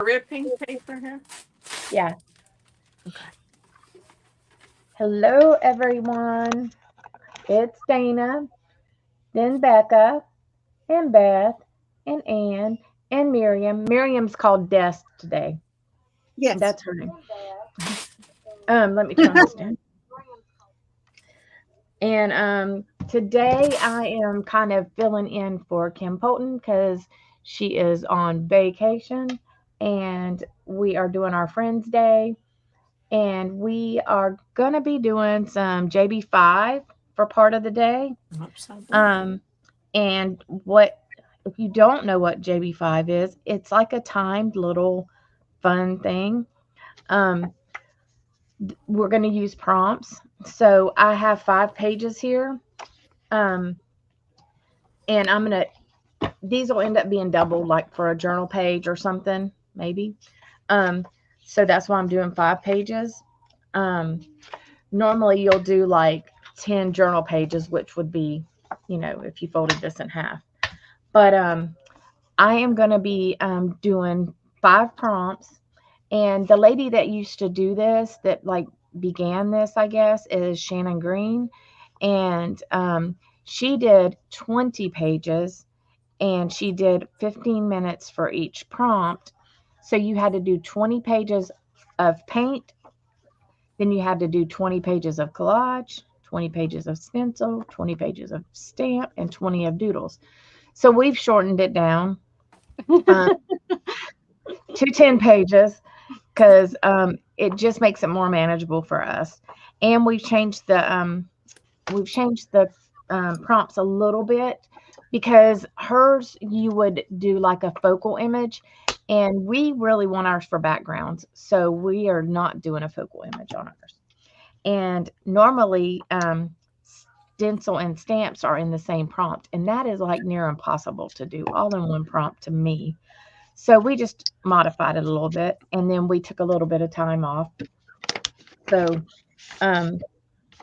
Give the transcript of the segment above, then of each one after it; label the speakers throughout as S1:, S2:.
S1: Ripping paper here.
S2: Yeah.
S1: Okay.
S2: Hello, everyone. It's Dana, then Becca, and Beth, and Ann, and Miriam. Miriam's called Des today.
S3: Yes.
S2: That's her name. Let me turn this down. And today I am kind of filling in for Kim Polton because she is on vacation, and we are doing our Friends Day, and we are gonna be doing some JB5 for part of the day.
S1: Upside down.
S2: And what if you don't know what JB5 is? It's like a timed little fun thing. Um, we're going to use prompts. So I have 5 pages here. Um, and I'm going to, these will end up being double, like for a journal page or something, maybe. Um, so that's why I'm doing 5 pages. Um, normally you'll do like 10 journal pages, which would be, if you folded this in half. But I am going to be doing 5 prompts. And the lady that used to do this, that like began this, I guess, is Shannon Green. And she did 20 pages and she did 15 minutes for each prompt. So you had to do 20 pages of paint. Then you had to do 20 pages of collage, 20 pages of stencil, 20 pages of stamp, and 20 of doodles. So we've shortened it down um, to 10 pages because it just makes it more manageable for us. And we've changed the prompts a little bit because hers you would do like a focal image, and we really want ours for backgrounds, so we are not doing a focal image on ours. And normally, stencil and stamps are in the same prompt, and that is like near impossible to do all in one prompt to me. So we just modified it a little bit, and then we took a little bit of time off. So um,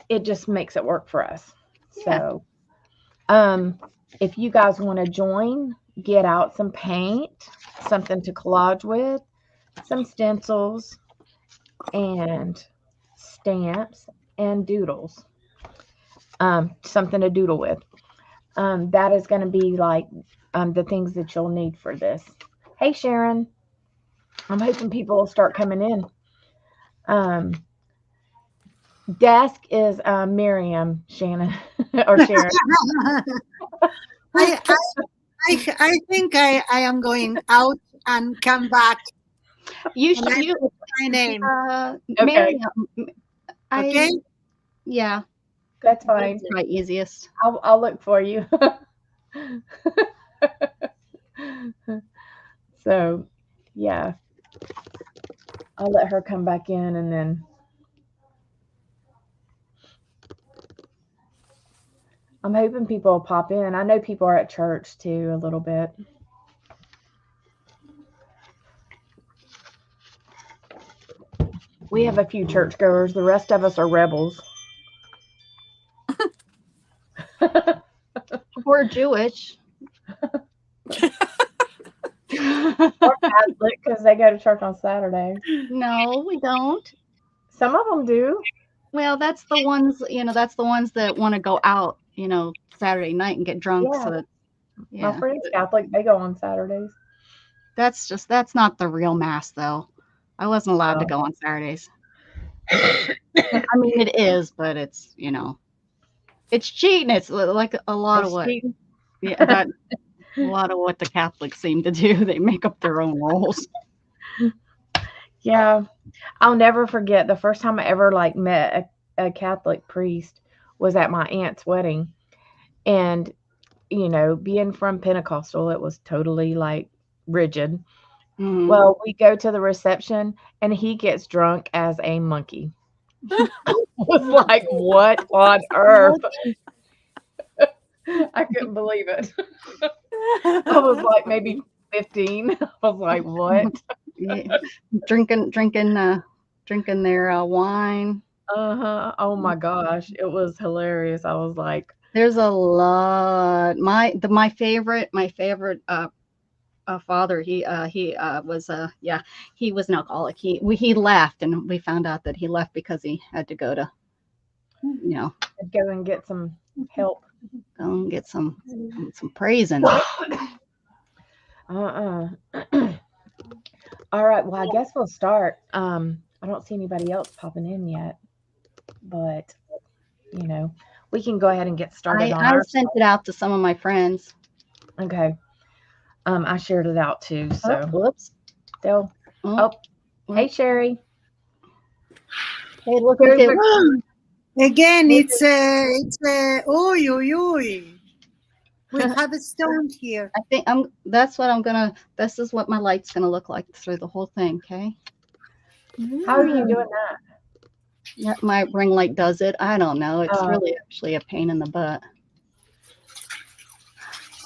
S2: it just makes it work for us.
S3: Yeah.
S2: So um, if you guys want to join, get out some paint, something to collage with, some stencils, and stamps and doodles. Something to doodle with. That is going to be like the things that you'll need for this. Hey, Sharon. I'm hoping people will start coming in. Um, desk is Miriam, Shannon, or Sharon.
S3: I, I, I think I am going out and come back
S4: You
S3: and
S4: should.
S3: I put my name.
S2: Okay,
S4: Miriam.
S3: Okay?
S4: Yeah,
S2: that's
S4: that's
S2: fine.
S4: probably easiest.
S2: I'll look for you. So, yeah, I'll let her come back in, and then I'm hoping people will pop in. I know people are at church too, a little bit. We have a few churchgoers. The rest of us are rebels.
S4: We're Jewish.
S2: Or Catholic because they go to church on Saturday.
S4: No, we don't.
S2: Some of them do.
S4: Well, that's the ones, that's the ones that want to go out, Saturday night and get drunk.
S2: Yeah,
S4: So that,
S2: my
S4: yeah,
S2: friend's Catholic. They go on Saturdays.
S4: that's not the real mass, though. I wasn't allowed to
S2: Oh.
S4: go on Saturdays. I mean, it is, but it's cheating. It's like a lot of
S2: It's
S4: what,
S2: cheating.
S4: yeah, that a lot of what the Catholics seem to do. They make up their own rules.
S2: Yeah, I'll never forget the first time I ever like met a Catholic priest was at my aunt's wedding, and being from Pentecostal, it was totally like rigid.
S4: Mhm.
S2: Well, we go to the reception, and he gets drunk as a monkey. Was like, what on earth? I couldn't believe it. I was like maybe 15. I was like, what?
S4: Yeah. Drinking their wine.
S2: Uh-huh. Oh my gosh. It was hilarious. I was like,
S4: There's a lot. My favorite father, he was he was an alcoholic. He left, and we found out that he left because he had to go to,
S2: I'd go and get some help.
S4: go and get some praising.
S2: Uh-uh. All right. Well, I guess we'll start. I don't see anybody else popping in yet, but we can go ahead and get started on
S4: I
S2: our.
S4: sent it out to some of my friends.
S2: Okay. I shared it out too, so
S4: Whoops.
S2: they'll.
S4: Oh,
S2: Hey, Sherry.
S4: hey, look
S2: Sherry,
S4: at it.
S3: Again, it's oy, oy, oy. We have a stone here.
S4: I think this is what my light's gonna look like through the whole thing, okay?
S2: How are you doing that?
S4: Yeah, my ring light does it. I don't know. It's
S2: Oh.
S4: really actually a pain in the butt.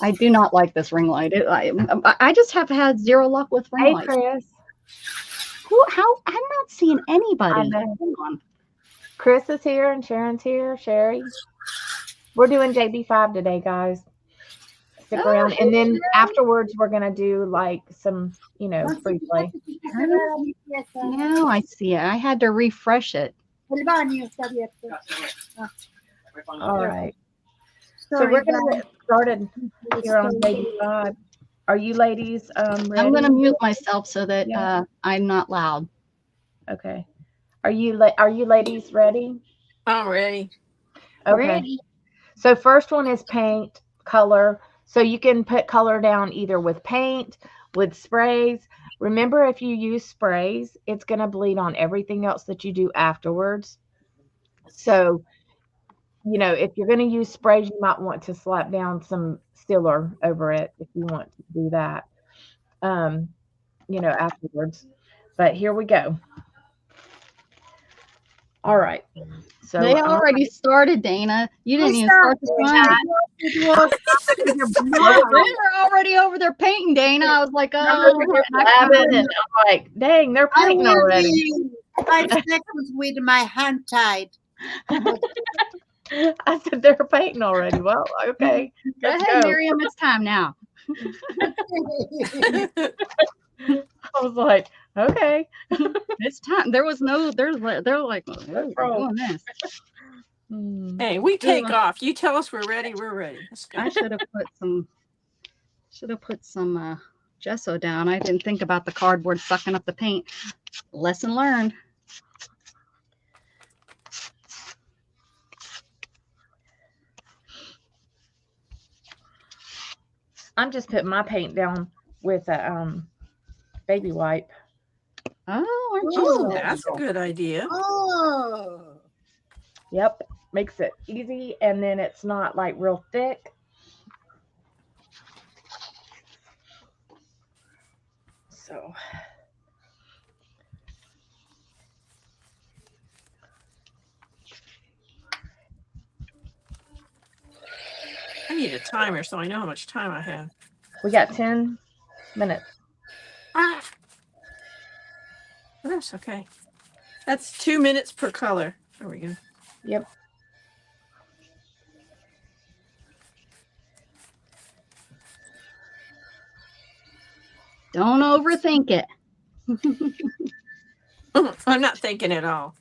S4: I do not like this ring light. I just have had zero luck with ring
S2: Hey,
S4: lights.
S2: Chris.
S4: How? I'm not seeing anybody.
S2: I know.
S4: Hang on.
S2: Chris is here and Sharon's here. Sherry. We're doing JB5 today, guys. Stick
S4: Oh,
S2: around.
S4: hey,
S2: And then
S4: Sharon.
S2: afterwards, we're going to do like some, free play.
S4: Now I see it. I had to refresh it.
S2: All right. So we're going to get started here on JB5. Are you ladies ready?
S4: I'm going to mute myself so that
S2: Yeah.
S4: I'm not loud.
S2: Okay. Are you ladies ready?
S1: I'm ready.
S2: Okay.
S4: Ready.
S2: So first one is paint, color. So you can put color down either with paint, with sprays. Remember, if you use sprays, it's going to bleed on everything else that you do afterwards. So, if you're going to use sprays, you might want to slap down some sealer over it if you want to do that, afterwards. But here we go. All right. So
S4: They already started, Dana. You didn't even start the time. They were already over there painting, Dana. I was like,
S2: and I'm like, dang, they're
S3: I
S2: painting
S3: will
S2: already.
S3: be 5 seconds with my hand tied.
S2: I said they're painting already. Well, okay.
S4: go
S2: Let's
S4: ahead,
S2: go.
S4: Miriam. It's time now.
S2: I was like, okay.
S4: It's time. They're like, oh, we're doing this.
S1: Hey, we take off. You tell us we're ready. We're ready. Let's go.
S4: I should have put some gesso down. I didn't think about the cardboard sucking up the paint. Lesson learned.
S2: I'm just putting my paint down with a baby wipe.
S4: Oh, aren't
S1: Oh,
S4: you?
S1: that's a good idea.
S3: Oh.
S2: Yep. Makes it easy, and then it's not like real thick. So
S1: I need a timer so I know how much time I have.
S2: we got 10 minutes.
S1: Ah. That's okay. That's 2 minutes per color. There we go.
S2: Yep.
S4: Don't overthink it.
S1: I'm not thinking at all.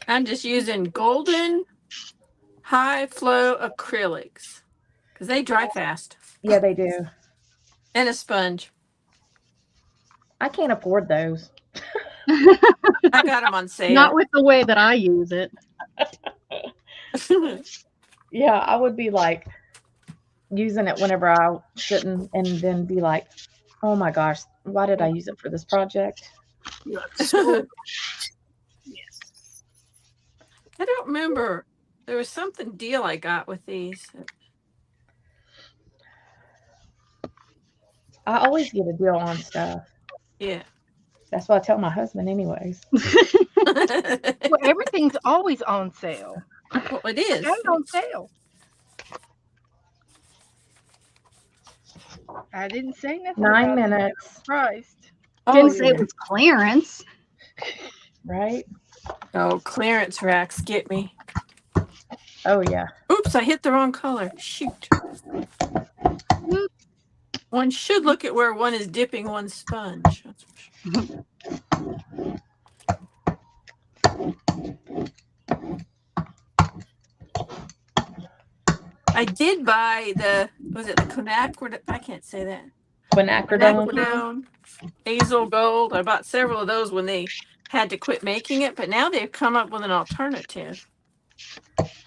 S1: I'm just using golden high flow acrylics because they dry fast.
S2: Yeah, they do.
S1: And a sponge.
S2: I can't afford those.
S1: I got them on sale.
S4: Not with the way that I use it.
S2: Yeah, I would be like using it whenever I shouldn't, and then be like, oh my gosh, why did I use it for this project?
S1: I don't remember. There was something deal I got with these.
S2: I always get a deal on stuff.
S1: Yeah.
S2: That's what I tell my husband anyways.
S5: Well, everything's always on sale.
S1: Well, it is.
S5: And on sale. I didn't say nothing.
S2: 9
S5: about it.
S2: minutes,
S5: Christ.
S4: Didn't say
S1: yeah.
S4: it was clearance.
S2: right?
S1: Oh, clearance racks get me.
S2: Oh yeah.
S1: Oops, I hit the wrong color. Shoot. One should look at where one is dipping one's sponge. That's for sure. I did buy was it the quinacridone? I can't say that.
S2: Quinacridone.
S1: Hazel Gold. I bought several of those when they had to quit making it, but now they've come up with an alternative.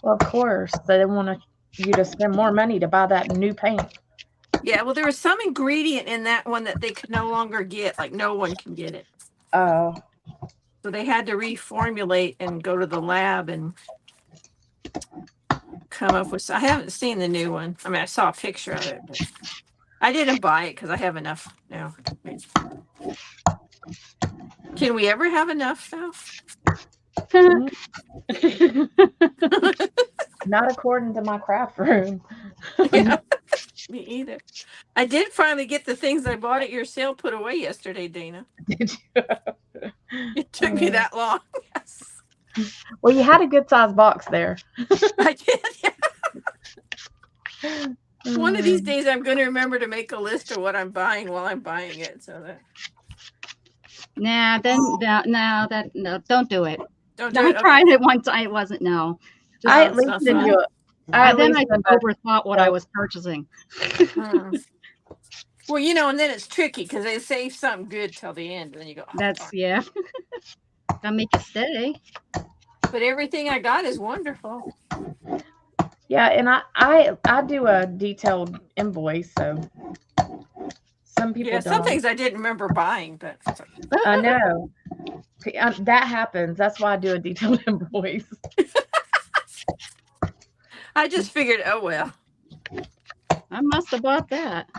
S2: Well, of course, they want you to spend more money to buy that new paint.
S1: Yeah, well, there was some ingredient in that one that they could no longer get. Like, no one can get it.
S2: Oh.
S1: So they had to reformulate and go to the lab and come up with. I haven't seen the new one. I mean, I saw a picture of it, but I didn't buy it because I have enough now. Can we ever have enough, though?
S2: Not according to my craft room.
S1: Yeah, me either. I did finally get the things I bought at your sale put away yesterday, Dana.
S2: Did you?
S1: It took me that long. Yes.
S2: Well, you had a good size box there.
S1: I did. Yeah. One of these days, I'm going to remember to make a list of what I'm buying while I'm buying it, so that.
S4: Nah, no, don't do it.
S1: Don't do
S4: I
S1: it.
S4: tried it once. I wasn't. No.
S2: I
S1: No,
S2: at least
S1: it's
S2: send
S1: not
S2: you.
S4: And then I overthought what I was purchasing.
S1: Well, you know, and then it's tricky because they save something good till the end, and then you go. Oh,
S4: That's
S1: darn.
S4: yeah. Gotta make you stay.
S1: But everything I got is wonderful.
S2: Yeah, and I do a detailed invoice, so some people
S1: Yeah,
S2: don't.
S1: some things I didn't remember buying, but
S2: I know that happens. That's why I do a detailed invoice.
S1: I just figured, oh well.
S4: I must have bought that.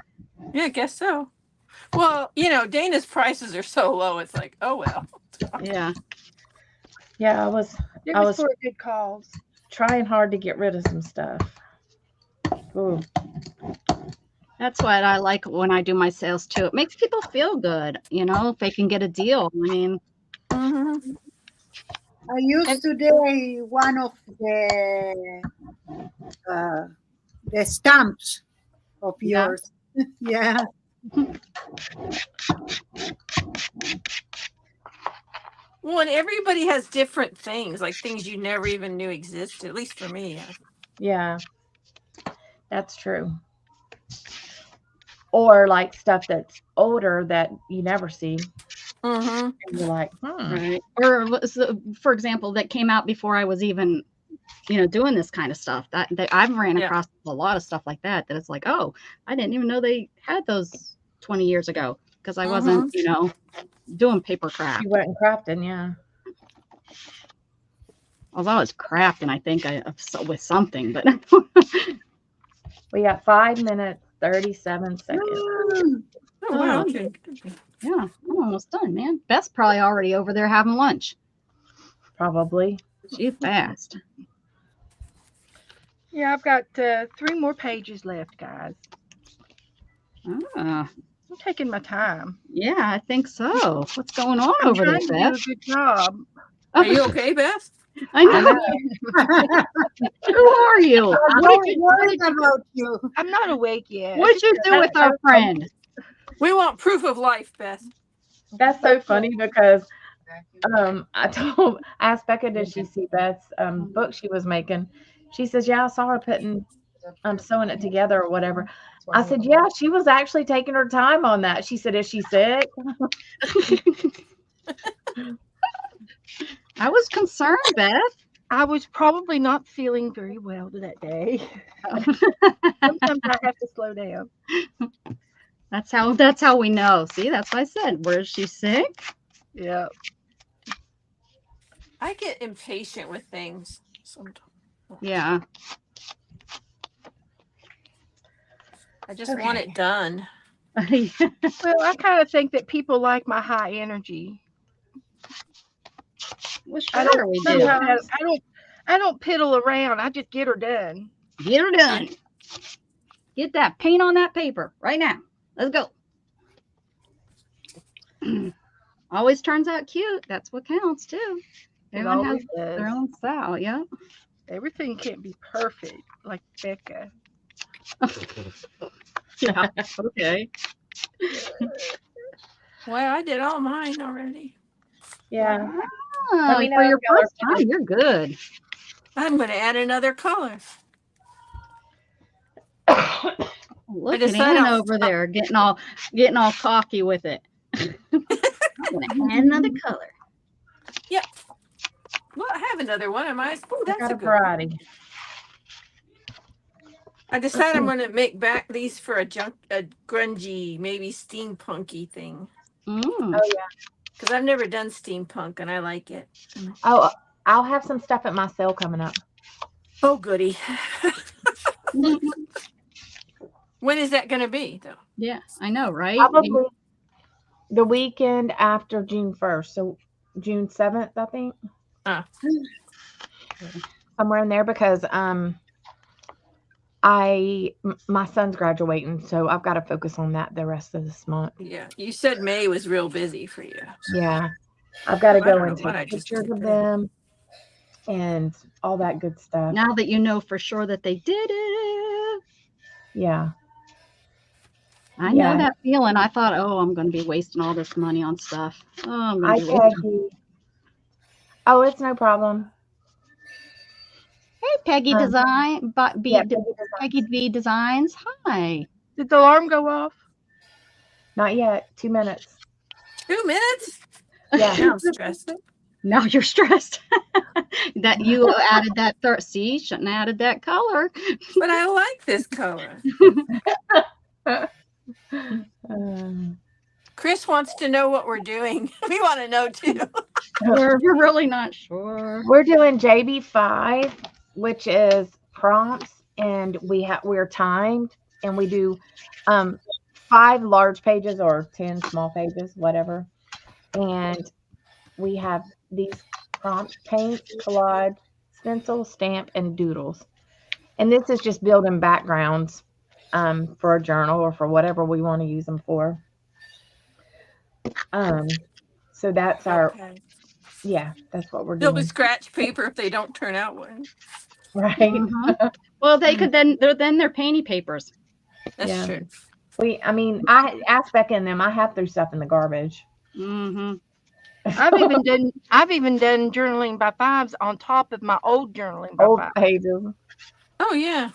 S1: Yeah, I guess so. Well, you know, Dana's prices are so low. It's like, oh well.
S4: Yeah.
S2: Yeah,
S5: It was for a good cause.
S2: trying hard to get rid of some stuff. Ooh.
S4: That's what I like when I do my sales too. It makes people feel good, you know, if they can get a deal. I mean,
S3: I used today one of the stamps of
S4: Yeah.
S3: yours. Yeah.
S1: Well, and everybody has different things, like things you never even knew existed, at least for me.
S2: Yeah, that's true. Or like stuff that's older that you never see.
S1: Mm-hmm.
S2: And you're like,
S4: right. Or for example, that came out before I was even, you know, doing this kind of stuff. That I've ran across a lot of stuff like that. That it's like, oh, I didn't even know they had those 20 years ago because I wasn't, you know, doing paper craft.
S2: You weren't crafting, yeah.
S4: Although I was crafting, I think with something, but
S2: We got 5 minutes, 37 seconds.
S1: Oh, wow. Okay.
S4: yeah, I'm almost done, man. Beth's probably already over there having lunch.
S2: Probably.
S4: She's fast.
S5: Yeah, I've got 3 more pages left, guys.
S4: Ah,
S5: I'm taking my time.
S4: yeah, I think so. What's going on
S5: I'm
S4: over there,
S5: trying to
S4: Beth?
S5: do a good job.
S1: Are you okay, Beth?
S4: I know. Who are you?
S3: I'm not worried about you.
S5: I'm not awake yet.
S4: What'd you do with our friend?
S1: We want proof of life, Beth.
S2: That's so funny because I asked Becca, did she see Beth's book she was making? She says, yeah, I saw her sewing it together or whatever. I said, yeah, she was actually taking her time on that. She said, is she sick?
S4: I was concerned, Beth.
S5: I was probably not feeling very well that day. Sometimes I have to slow down.
S4: That's how we know. See, that's what I said. Where is she sick?
S5: Yeah.
S1: I get impatient with things sometimes.
S4: Yeah.
S1: I just want it done.
S5: Well, I kind of think that people like my high energy.
S4: Well, sure we do.
S5: I don't piddle around. I just get her done.
S4: Get her done. Get that paint on that paper right now. Let's go. Always turns out cute. That's what counts too.
S5: It
S4: Everyone has
S5: always
S4: their
S5: does.
S4: own style. Yeah.
S5: Everything can't be perfect like Becca.
S4: Yeah. Okay.
S1: Well, I did all mine already.
S2: Yeah.
S4: Oh,
S2: Let me know
S4: for
S2: if
S4: your
S2: y'all are
S4: first time, you're good.
S1: I'm going to add another color.
S4: Look at
S1: decided
S4: Ann
S1: I'll
S4: over
S1: stop.
S4: there getting all cocky with it. I'm gonna add another color.
S1: Well, I have another one. Oh,
S2: I
S1: that's
S2: got
S1: a
S2: a
S1: good one.
S2: variety.
S1: I decided I'm going to make back these for a grungy, maybe steampunky thing.
S4: Mm.
S2: Oh yeah.
S1: Because I've never done steampunk and I like it.
S2: Oh, I'll have some stuff at my sale coming up.
S1: Oh, goody. When is that going to be, though?
S4: Yeah, I know, right?
S2: Probably the weekend after June 1st. So June 7th, I think. Somewhere in there because my son's graduating, so I've got to focus on that the rest of this month.
S1: Yeah. You said May was real busy for you.
S2: Yeah. I've got to
S1: I don't
S2: go
S1: know
S2: and
S1: what I
S2: take
S1: just
S2: pictures
S1: did
S2: of
S1: there.
S2: them and all that good stuff.
S4: Now that you know for sure that they did it.
S2: Yeah.
S4: I
S2: Yeah.
S4: know that feeling. I thought, oh, I'm going to be wasting all this money on stuff. Oh, I'm going
S2: Hi,
S4: to be wasting.
S2: Peggy. Oh, it's no problem.
S4: Hey, Peggy Design,
S2: Yeah, Peggy Design.
S4: Peggy V Designs. Hi.
S5: Did the alarm go off?
S2: Not yet. 2 minutes.
S1: 2 minutes?
S2: Yeah.
S1: Now I'm stressed.
S4: Now you're stressed that you added that third. See, shouldn't have added that color.
S1: But I like this color. Chris wants to know what we're doing. We want to know too.
S4: We're really not sure.
S2: We're doing JB5, which is prompts, and we're timed, and we do 5 large pages or 10 small pages, whatever. And we have these prompts: paint, collage, stencil, stamp, and doodles. And this is just building backgrounds for a journal or for whatever we want to use them for. So that's our,
S1: Okay.
S2: yeah, that's what we're
S1: They'll
S2: doing.
S1: be scratch paper if they don't turn out one.
S2: Right.
S4: Mhm. Well, they could they're painty papers.
S1: That's
S2: Yeah.
S1: true.
S2: I asked Becca and them. I have threw stuff in the garbage.
S4: Mm-hmm.
S5: I've even done journaling by 5s on top of my old journaling by
S2: Old
S5: 5,
S2: pages.
S1: Oh, yeah.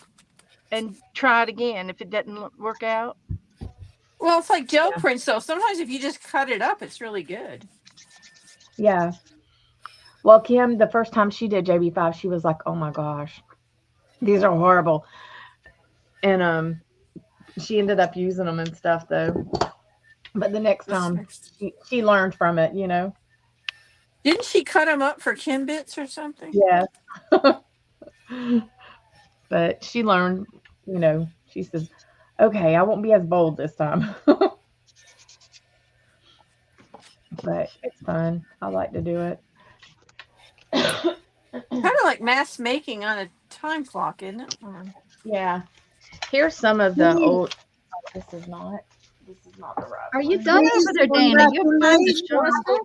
S5: and try it again if it doesn't work out.
S1: Well, it's like gel prints, though. Sometimes if you just cut it up, it's really good.
S2: Yeah. Well, Kim, the first time she did JB5, she was like, "Oh my gosh, these are horrible." And she ended up using them and stuff though. But the next time she learned from it,
S1: Didn't she cut them up for Kim bits or something?
S2: Yeah. But she learned, she says, "Okay, I won't be as bold this time." But it's fun. I like to do it.
S1: Kind of like mass making on a time clock, isn't it?
S2: Yeah. Here's some of the old. This is not the right.
S4: Are you
S2: one.
S4: done over there, Dana? You have time to show us that?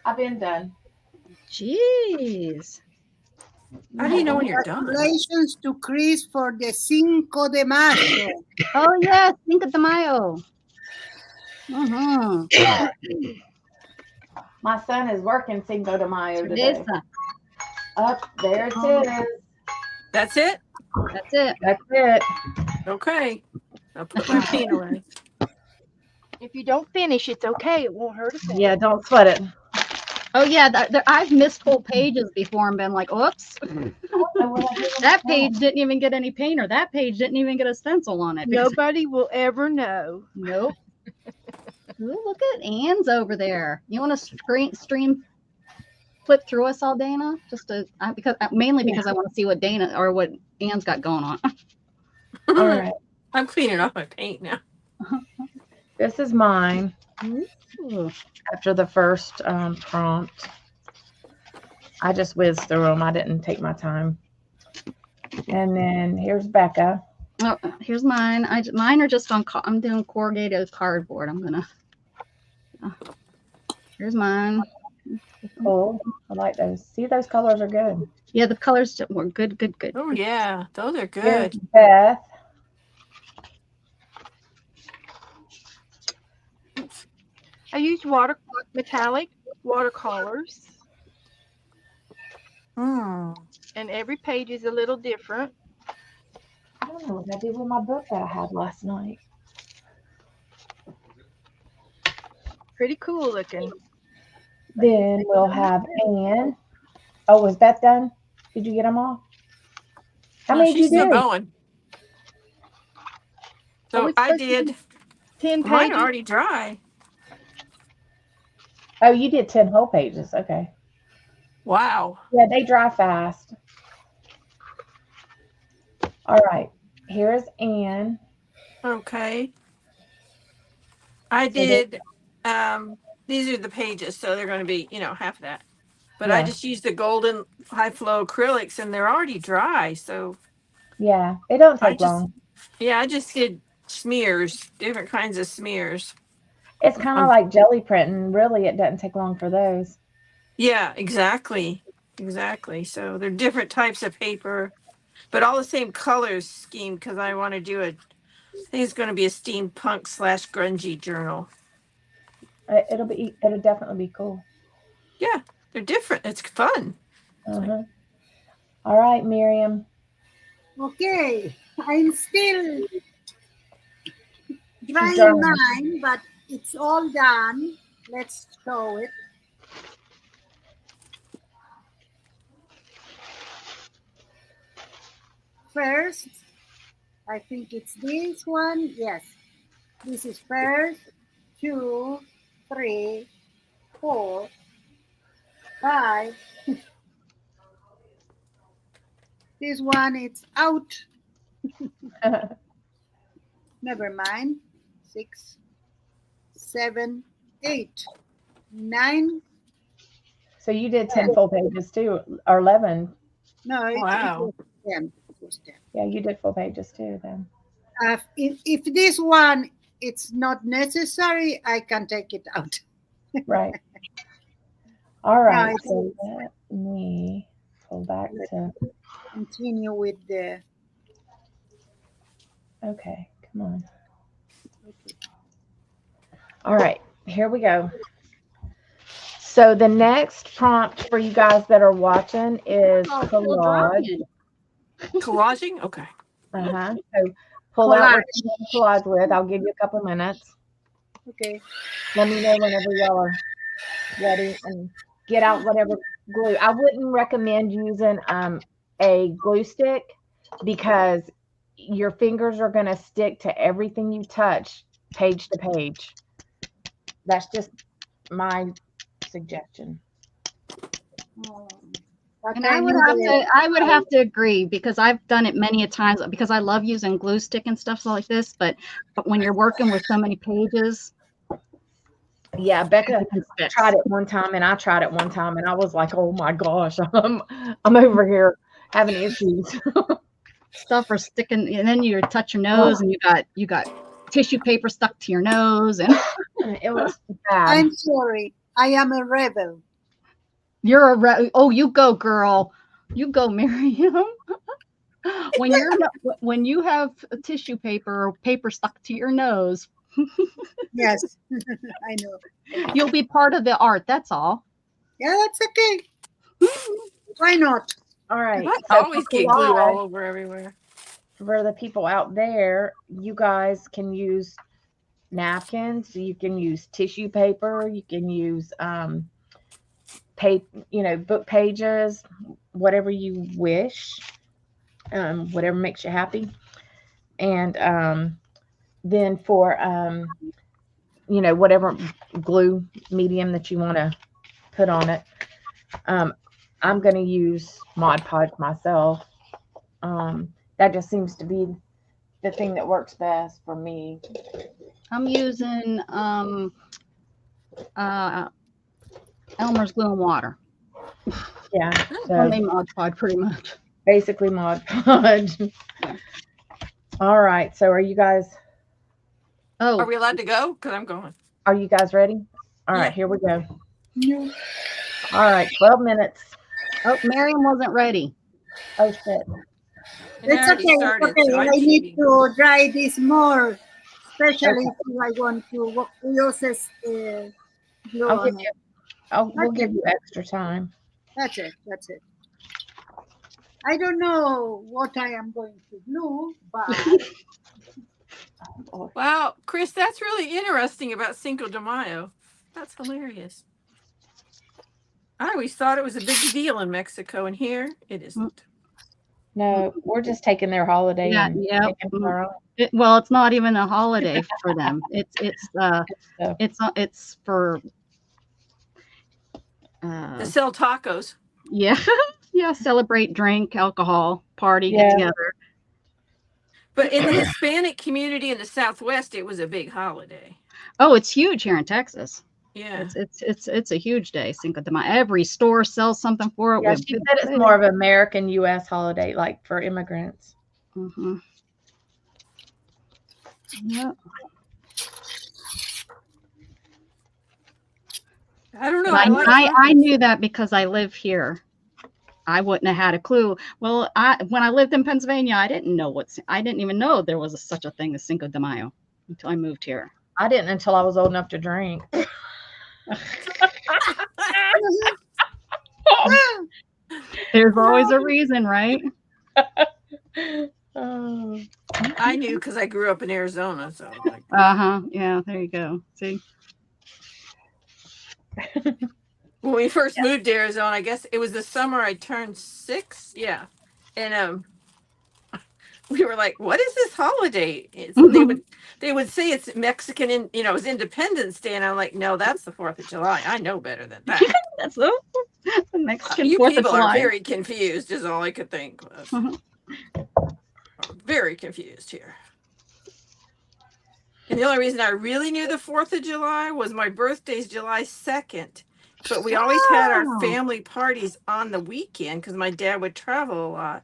S2: I've been done.
S4: Jeez.
S1: How do you know when you're done?
S3: Congratulations to Chris for the Cinco de Mayo.
S4: Oh, yes. Cinco de Mayo. Mm-hmm.
S2: My son is working Cinco de Mayo today.
S4: Cerveza.
S2: Up there it is.
S1: That's it?
S4: That's it.
S2: That's it.
S1: Okay. I'll put my paint away.
S5: If you don't finish, it's okay. It won't hurt a thing.
S2: Yeah, don't sweat it.
S4: Oh, yeah. I've missed whole pages before and been like, oops. That page didn't even get any paint, or that page didn't even get a stencil on it.
S5: Nobody will ever know.
S4: Nope. Ooh, look at Ann's over there. You want to stream flip through us all, Dana? Mainly because I want to see what Dana or what Ann's got going on.
S2: All right.
S1: I'm cleaning off my paint now.
S2: This is mine.
S4: Ooh.
S2: After the first prompt, I just whizzed through them. I didn't take my time. And then here's Becca.
S4: Oh, here's mine. Mine are just on. I'm doing corrugated cardboard. I'm gonna. Here's mine.
S2: Cool. I like those. See, those colors are good.
S4: Yeah, the colors were good. Good. Good.
S1: Oh yeah, those are
S2: Here's
S1: good.
S2: Beth.
S5: I use metallic watercolors,
S1: Hmm.
S5: and every page is a little different.
S2: I don't know what I did with my book that I had last night.
S5: Pretty cool looking.
S2: Then we'll have Anne. Oh, was Beth done? Did you get them all? How many did
S1: She's
S2: you
S1: still
S2: do?
S1: going. So
S5: we
S1: I
S5: supposed to do
S1: did.
S5: 10
S1: Mine
S5: pages.
S1: are already dry.
S2: Oh, you did 10 whole pages. Okay.
S1: Wow.
S2: Yeah, they dry fast. All right. Here's Anne.
S1: Okay. I
S2: So they-
S1: did. These are the pages, so they're going to be, half of that. But I
S2: Yeah.
S1: just used the golden high flow acrylics, and they're already dry. So
S2: Yeah, it don't
S1: I
S2: take
S1: just,
S2: long.
S1: I just did smears, different kinds of smears.
S2: It's kind of like jelly printing. Really, it doesn't take long for those.
S1: Yeah, exactly. Exactly. So they're different types of paper, but all the same colors scheme because I want to do I think it's going to be a steampunk / grungy journal.
S2: It'll definitely be cool.
S1: Yeah, they're different. It's fun.
S2: Uh-huh. All right, Miriam.
S3: Okay, I'm still
S2: She's
S3: trying
S2: done.
S3: mine, but it's all done. Let's show it. First, I think it's this one. Yes, this is first, 2, 3, 4, 5. This one it's out. Never mind. 6, 7, 8, 9.
S2: So you did 10 full pages too, or 11.
S3: No, it
S1: Wow.
S3: was 10. It was 10.
S2: Yeah, you did full pages too then.
S3: If this one it's not necessary, I can take it out.
S2: Right. All right.
S3: Now
S2: So let me pull back to.
S3: continue with the.
S2: Okay, come on. All right, here we go. So the next prompt for you guys that are watching is
S4: Oh, still
S2: collage.
S4: drying.
S1: Collaging? Okay.
S2: Uh-huh. So pull out what you want to collage with. I'll give you a couple minutes.
S3: Okay.
S2: Let me know whenever y'all are ready and get out whatever glue. I wouldn't recommend using a glue stick because your fingers are going to stick to everything you touch page to page. That's just my suggestion.
S4: And I would have to agree because I've done it many a times because I love using glue stick and stuff like this. But when you're working with so many pages,
S2: yeah, Becca tried it one time, and I tried it one time, and I was like, "Oh my gosh, I'm over here having issues."
S4: Stuff are sticking, and then you touch your nose, and you got tissue paper stuck to your nose, and
S2: it was bad.
S3: I'm sorry. I am a rebel.
S4: You're oh, you go, girl. You go, Miriam. When you have tissue paper or paper stuck to your nose.
S3: Yes, I know.
S4: You'll be part of the art. That's all.
S3: Yeah, that's okay. Why not?
S2: All right.
S1: I always get glue all over everywhere.
S2: For the people out there, you guys can use napkins. You can use tissue paper. You can use book pages, whatever you wish, whatever makes you happy. And then for whatever glue medium that you want to put on it, I'm going to use Mod Podge myself. That just seems to be the thing that works best for me.
S4: I'm using Elmer's glue and water.
S2: Yeah,
S4: So Mod Podge pretty much.
S2: Basically Mod Podge. All right. So are you guys
S1: Are we allowed to go? Because I'm going.
S2: ready? All right,
S1: Yeah.
S2: here we go.
S3: No.
S2: All right, 12 minutes.
S4: Oh, Miriam wasn't ready.
S2: Oh shit.
S1: And I
S3: It's
S1: already
S3: okay.
S1: started,
S3: It's
S1: so
S3: okay.
S1: I'm
S3: I need
S1: cheating.
S3: to dry this more, especially
S2: Okay.
S3: if I want to use this glue
S2: I'll give
S3: on it.
S2: you we'll
S3: Okay.
S2: give you extra time.
S3: That's it. That's it. I don't know what I am going to glue, but
S1: Wow, Chris, that's really interesting about Cinco de Mayo. That's hilarious. I always thought it was a big deal in Mexico, and here it isn't.
S2: No, we're just taking their holiday
S4: Yeah,
S2: and
S4: yeah.
S2: making it our own.
S4: Well, it's not even a holiday for them.
S2: So,
S4: It's for
S1: To sell tacos.
S4: yeah, yeah. Celebrate, drink, alcohol, party,
S2: Yeah.
S4: get together.
S1: But in the Hispanic community in the Southwest, it was a big holiday.
S4: Oh, it's huge here in Texas.
S1: Yeah.
S4: It's a huge day, Cinco de Mayo. Every store sells something for it.
S2: yeah,
S4: with
S2: she said it's more of an American US holiday, like for immigrants.
S4: Mm-hmm. Yeah.
S1: I don't know.
S4: I knew that because I live here. I wouldn't have had a clue. Well, when I lived in Pennsylvania, I didn't even know there was such a thing as Cinco de Mayo until I moved here.
S2: I didn't until I was old enough to drink.
S4: There's always a reason, right?
S2: Oh.
S1: I knew because I grew up in Arizona. So like,
S4: Yeah, there you go. See?
S1: when we first moved to Arizona, I guess it was the summer I turned 6. Yeah. And we were like, what is this holiday? They would say it's Mexican, it's Independence Day, and I'm like, no, that's the 4th of July. I know better than that.
S4: That's the Mexican
S1: You
S4: 4th of
S1: people are
S4: July.
S1: very confused, is all I could think. Very confused here. And the only reason I really knew the 4th of July was my birthday's July 2nd. But we always had our family parties on the weekend because my dad would travel a lot.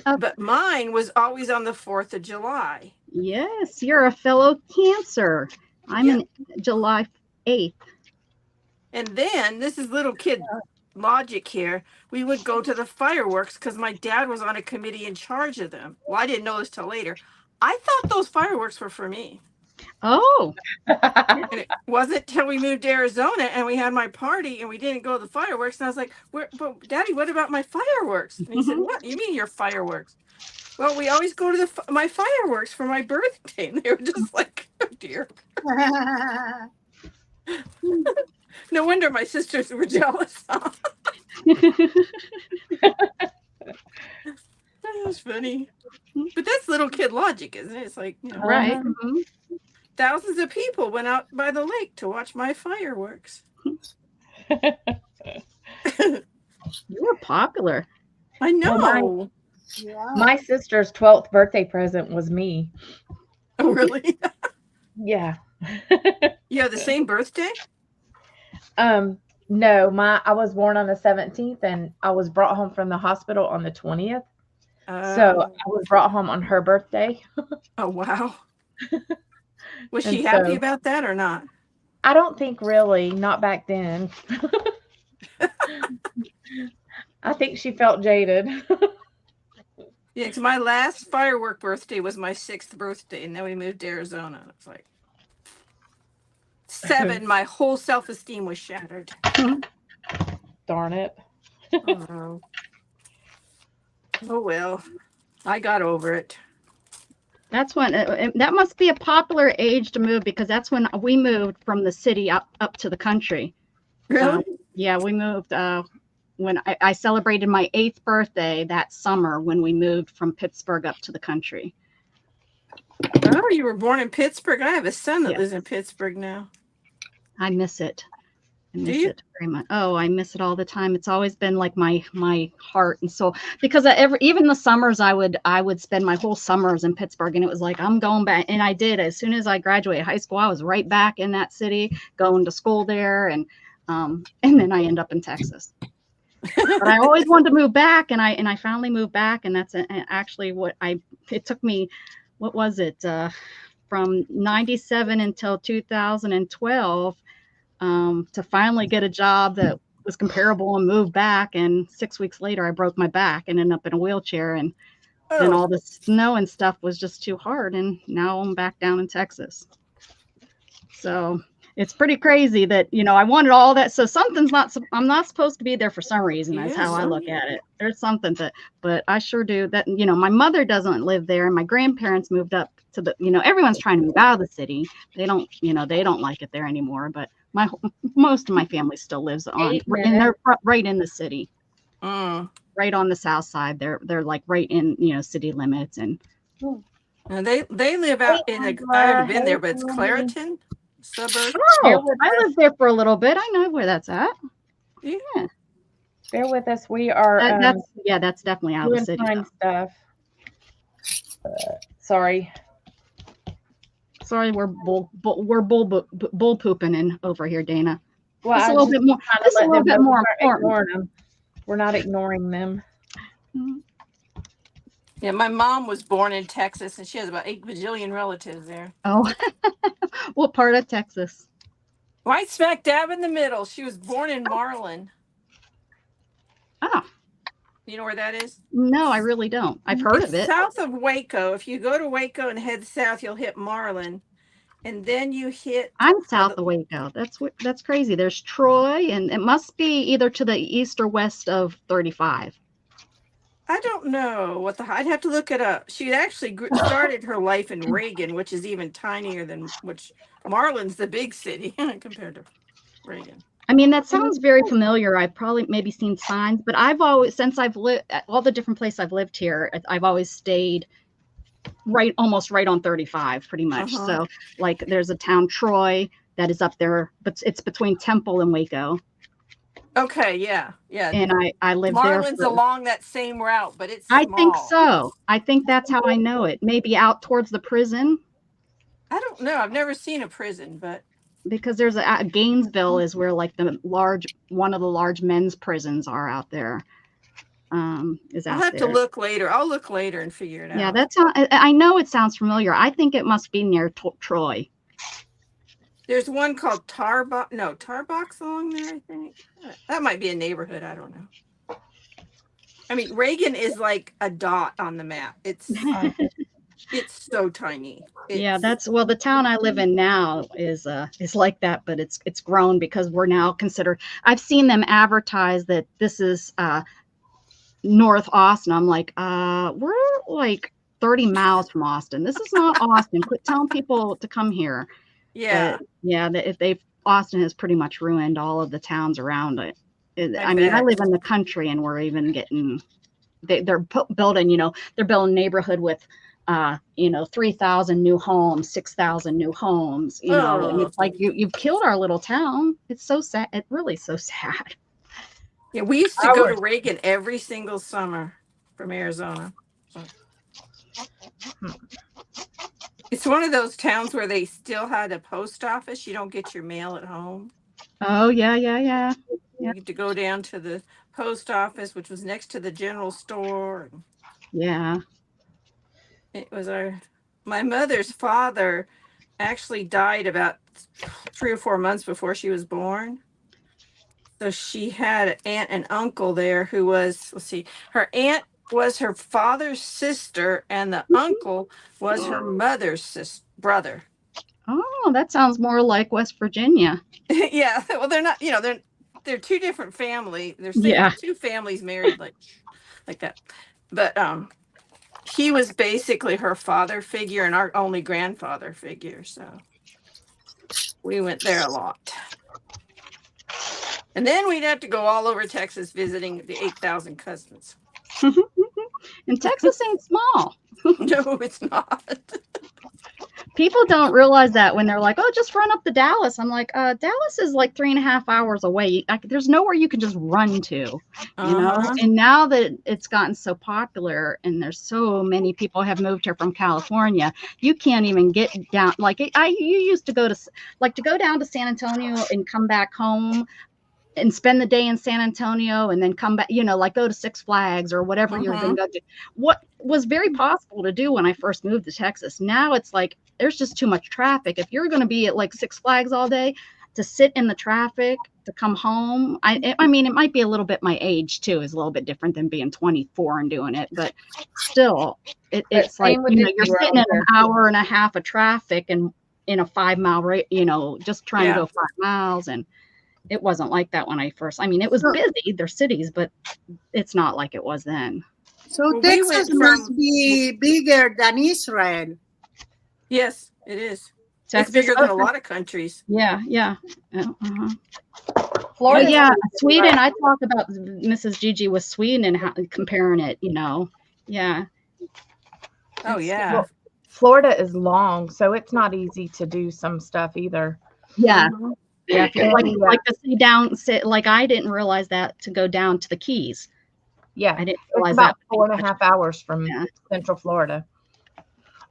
S1: But mine was always on the 4th of July.
S4: Yes, you're a fellow Cancer. I'm in July 8th.
S1: And then, this is little kid logic here, we would go to the fireworks because my dad was on a committee in charge of them. Well, I didn't know this till later. I thought those fireworks were for me.
S4: Oh.
S1: And it wasn't till we moved to Arizona and we had my party and we didn't go to the fireworks. And I was like, but Daddy, what about my fireworks? And he said, what? You mean your fireworks? Well, we always go to my fireworks for my birthday. And they were just like, oh dear. No wonder my sisters were jealous. That was funny. But that's little kid logic, isn't it? It's like,
S4: right.
S1: Thousands of people went out by the lake to watch my fireworks.
S4: You were popular.
S1: I know.
S2: Well, my sister's 12th birthday present was me.
S1: Oh, really?
S2: Yeah.
S1: You have the same birthday?
S2: No, I was born on the 17th and I was brought home from the hospital on the 20th. So I was brought home on her birthday.
S1: Oh, wow. Was she happy about that or not?
S2: I don't think really, not back then. I think she felt jaded.
S1: Yeah, because my last firework birthday was my 6th birthday, and then we moved to Arizona. It's like 7, my whole self-esteem was shattered.
S2: Darn it.
S1: Oh, no. Oh, well, I got over it.
S4: That's when that must be a popular age to move because that's when we moved from the city up to the country.
S1: Really?
S4: Yeah, we moved when I celebrated my 8th birthday that summer when we moved from Pittsburgh up to the country.
S1: Oh, you were born in Pittsburgh. I have a son that lives in Pittsburgh now.
S4: I miss it. I miss
S1: Do you?
S4: it very much. Oh, I miss it all the time. It's always been like my heart and soul because even the summers I would spend my whole summers in Pittsburgh and it was like I'm going back, and I did. As soon as I graduated high school, I was right back in that city going to school there, and then I end up in Texas. But I always wanted to move back, and I finally moved back, and that's actually what it took me what was it? From 97 until 2012, to finally get a job that was comparable and move back. And 6 weeks later, I broke my back and ended up in a wheelchair. And then all the snow and stuff was just too hard. And now I'm back down in Texas. So it's pretty crazy that, I wanted all that. So something's I'm not supposed to be there for some reason. That's how I look at it. There's something but I sure do that. My mother doesn't live there, and my grandparents moved up to the, everyone's trying to move out of the city. They don't, they don't like it there anymore, but most of my family still lives and they're right in the city, right on the south side. They're like right in, city limits. And
S1: they live out in I haven't been there, but it's Clariton suburb.
S4: Oh, I lived there for a little bit. I know where that's at.
S1: Yeah.
S2: Bear with us. We are
S4: that's definitely out of the city
S2: stuff. Sorry,
S4: we're bull pooping in over here, Dana.
S2: Well,
S4: just a little bit more. Just a little bit more important.
S2: We're not ignoring them.
S1: Yeah, my mom was born in Texas, and she has about 8 bajillion relatives there.
S4: Oh, what part of Texas?
S1: Right smack dab in the middle. She was born in Marlin.
S4: Oh.
S1: You know where that is?
S4: No, I really don't. I've heard of it.
S1: South of Waco. If you go to Waco and head south, you'll hit Marlin. And then you hit...
S4: I'm south of Waco. That's crazy. There's Troy, and it must be either to the east or west of 35.
S1: I don't know I'd have to look it up. She actually started her life in Reagan, which is even tinier than Marlin's the big city compared to Reagan.
S4: I mean, that sounds very familiar. I've probably maybe seen signs, but since I've lived all the different places I've lived here, I've always stayed almost right on 35, pretty much. So like there's a town, Troy, that is up there, but it's between Temple and Waco.
S1: Okay, yeah.
S4: And I live there.
S1: Marlin's along that same route, but it's small.
S4: I think so. I think that's how I know it. Maybe out towards the prison.
S1: I don't know. I've never seen a prison, but
S4: because there's Gainesville is where like one of the large men's prisons are out there. I'll
S1: have to look later. I'll look later and figure it out.
S4: Yeah, that's how I know it sounds familiar. I think it must be near Troy.
S1: There's one called Tarbox along there, I think. That might be a neighborhood. I don't know. I mean, Reagan is like a dot on the map. It's it's so tiny.
S4: The town I live in now is like that, but it's grown because we're now considered. I've seen them advertise that this is North Austin. I'm like, we're like 30 miles from Austin. This is not Austin. Quit telling people to come here.
S1: Yeah.
S4: But, Austin has pretty much ruined all of the towns around it. I mean, I live in the country, and we're even getting, they're building, they're building a neighborhood with, 3,000 new homes, 6,000 new homes, and it's like, you've killed our little town. It's so sad. It's really so sad.
S1: Yeah. We used to go to Reagan every single summer from Arizona. It's one of those towns where they still had a post office. You don't get your mail at home.
S4: Oh, yeah.
S1: You get to go down to the post office, which was next to the general store.
S4: Yeah.
S1: It was my mother's father actually died about 3 or 4 months before she was born. So she had an aunt and uncle there who was, her aunt was her father's sister, and the uncle was her mother's brother.
S4: Oh, that sounds more like West Virginia.
S1: Yeah, well, they're not. They're two different families. They're two families married like that. But he was basically her father figure and our only grandfather figure. So we went there a lot. And then we'd have to go all over Texas visiting the 8,000 cousins.
S4: And Texas ain't small.
S1: No, it's not.
S4: People don't realize that when they're like, oh, just run up to Dallas. I'm like, Dallas is like 3.5 hours away. There's nowhere you can just run to, you know? And now that it's gotten so popular and there's so many people have moved here from California, you can't even get down. Like you used to go down to San Antonio and come back home and spend the day in San Antonio and then come back, like go to Six Flags or whatever you're going to go to. What was very possible to do when I first moved to Texas. Now it's like there's just too much traffic. If you're going to be at like Six Flags all day, to sit in the traffic, to come home. I mean, it might be a little bit my age too, is a little bit different than being 24 and doing it, but still, it's like, you're sitting in an hour and a half of traffic and in a 5 mile rate, just trying to go 5 miles. And it wasn't like that when I first, I mean, it was busy, they're cities, but it's not like it was then.
S3: So Texas must be bigger than Israel.
S1: Yes, it is.
S4: Texas,
S1: it's bigger than a lot of countries.
S4: Yeah.
S2: Florida,
S4: yeah, Sweden. I talk about Mrs. Gigi with Sweden and how, comparing it. Yeah.
S1: Oh yeah.
S2: Florida is long, so it's not easy to do some stuff either.
S4: Yeah. Yeah. Like to sit like I didn't realize that to go down to the Keys.
S2: Yeah,
S4: I didn't
S2: it's
S4: realize
S2: about
S4: that
S2: 4.5 hours from Central Florida.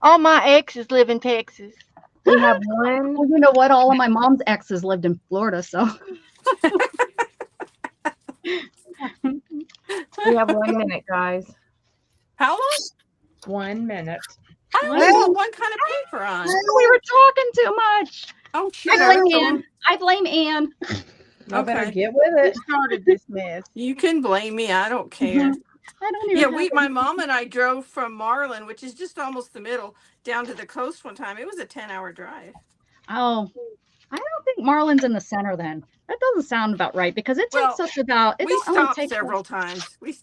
S5: All my exes live in Texas.
S2: We have one.
S4: Well, you know what? All of my mom's exes lived in Florida, so.
S2: We have 1 minute, guys.
S1: How long?
S2: 1 minute.
S1: I only have one kind of paper on.
S4: We were talking too much.
S1: Oh shit!
S4: I blame Ann.
S2: I better get with it.
S5: Started this mess.
S1: You can blame me. I don't care.
S4: I don't even.
S1: My mom and I drove from Marlin, which is just almost the middle, down to the coast one time. It was a 10-hour drive.
S4: Oh, I don't think Marlin's in the center then. That doesn't sound about right because it takes us about.
S1: We stopped several times. It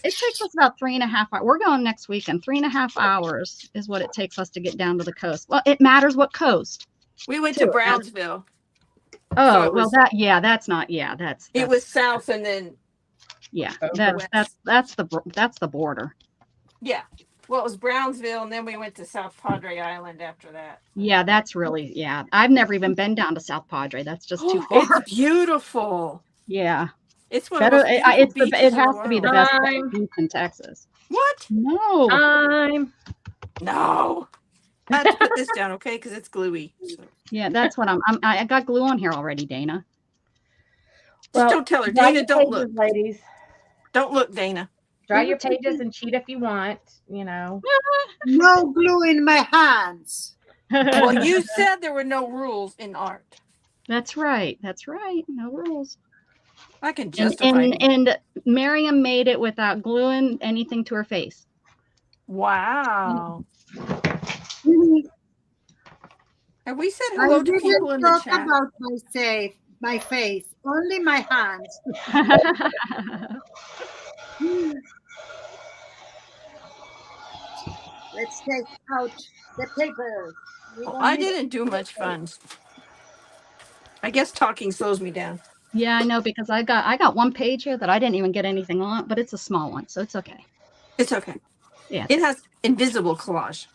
S4: takes us about 3.5 hours. We're going next weekend. 3.5 hours is what it takes us to get down to the coast. Well, it matters what coast.
S1: We went to Brownsville.
S4: Oh, so that's not. Yeah, that's.
S1: It was south and then.
S4: Yeah, that's the border.
S1: Yeah. Well, it was Brownsville, and then we went to South Padre Island after that.
S4: Yeah, that's really, I've never even been down to South Padre. That's just too far.
S1: It's beautiful.
S4: Yeah.
S1: It's one of the most beautiful beaches
S4: it has to be the best beach in Texas.
S1: What?
S4: No.
S1: No. I have to put this down, okay? Because it's gluey. So.
S4: Yeah, that's what I got glue on here already, Dana.
S1: Just don't tell her. Dana, don't look.
S2: Ladies.
S1: Don't look, Dana.
S2: Dry your pages and cheat if you want,
S3: No glue in my hands.
S1: Well, you said there were no rules in art.
S4: That's right. No rules.
S1: I can justify
S4: and Miriam made it without gluing anything to her face.
S1: Wow. Have we said hello to people in the chat?
S3: I didn't talk about my face, only my hands. Let's take out the paper.
S1: I didn't do much fun. I guess talking slows me down.
S4: Yeah, I know, because I got one page here that I didn't even get anything on, but it's a small one, so it's okay.
S1: It's okay.
S4: Yeah.
S1: It has invisible collage.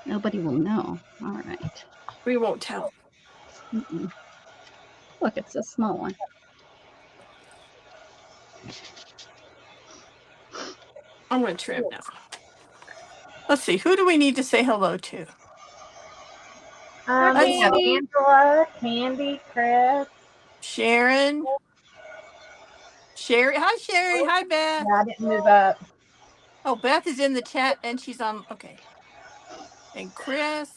S4: Nobody will know. All right.
S1: We won't tell.
S4: Look, it's a small one.
S1: I'm going to trim now. Let's see. Who do we need to say hello to?
S2: We have Angela, Candy, Chris,
S1: Sharon. Sherry. Hi, Sherry. Hi, Beth.
S2: I didn't move up.
S1: Oh, Beth is in the chat and she's on. Okay. And Chris.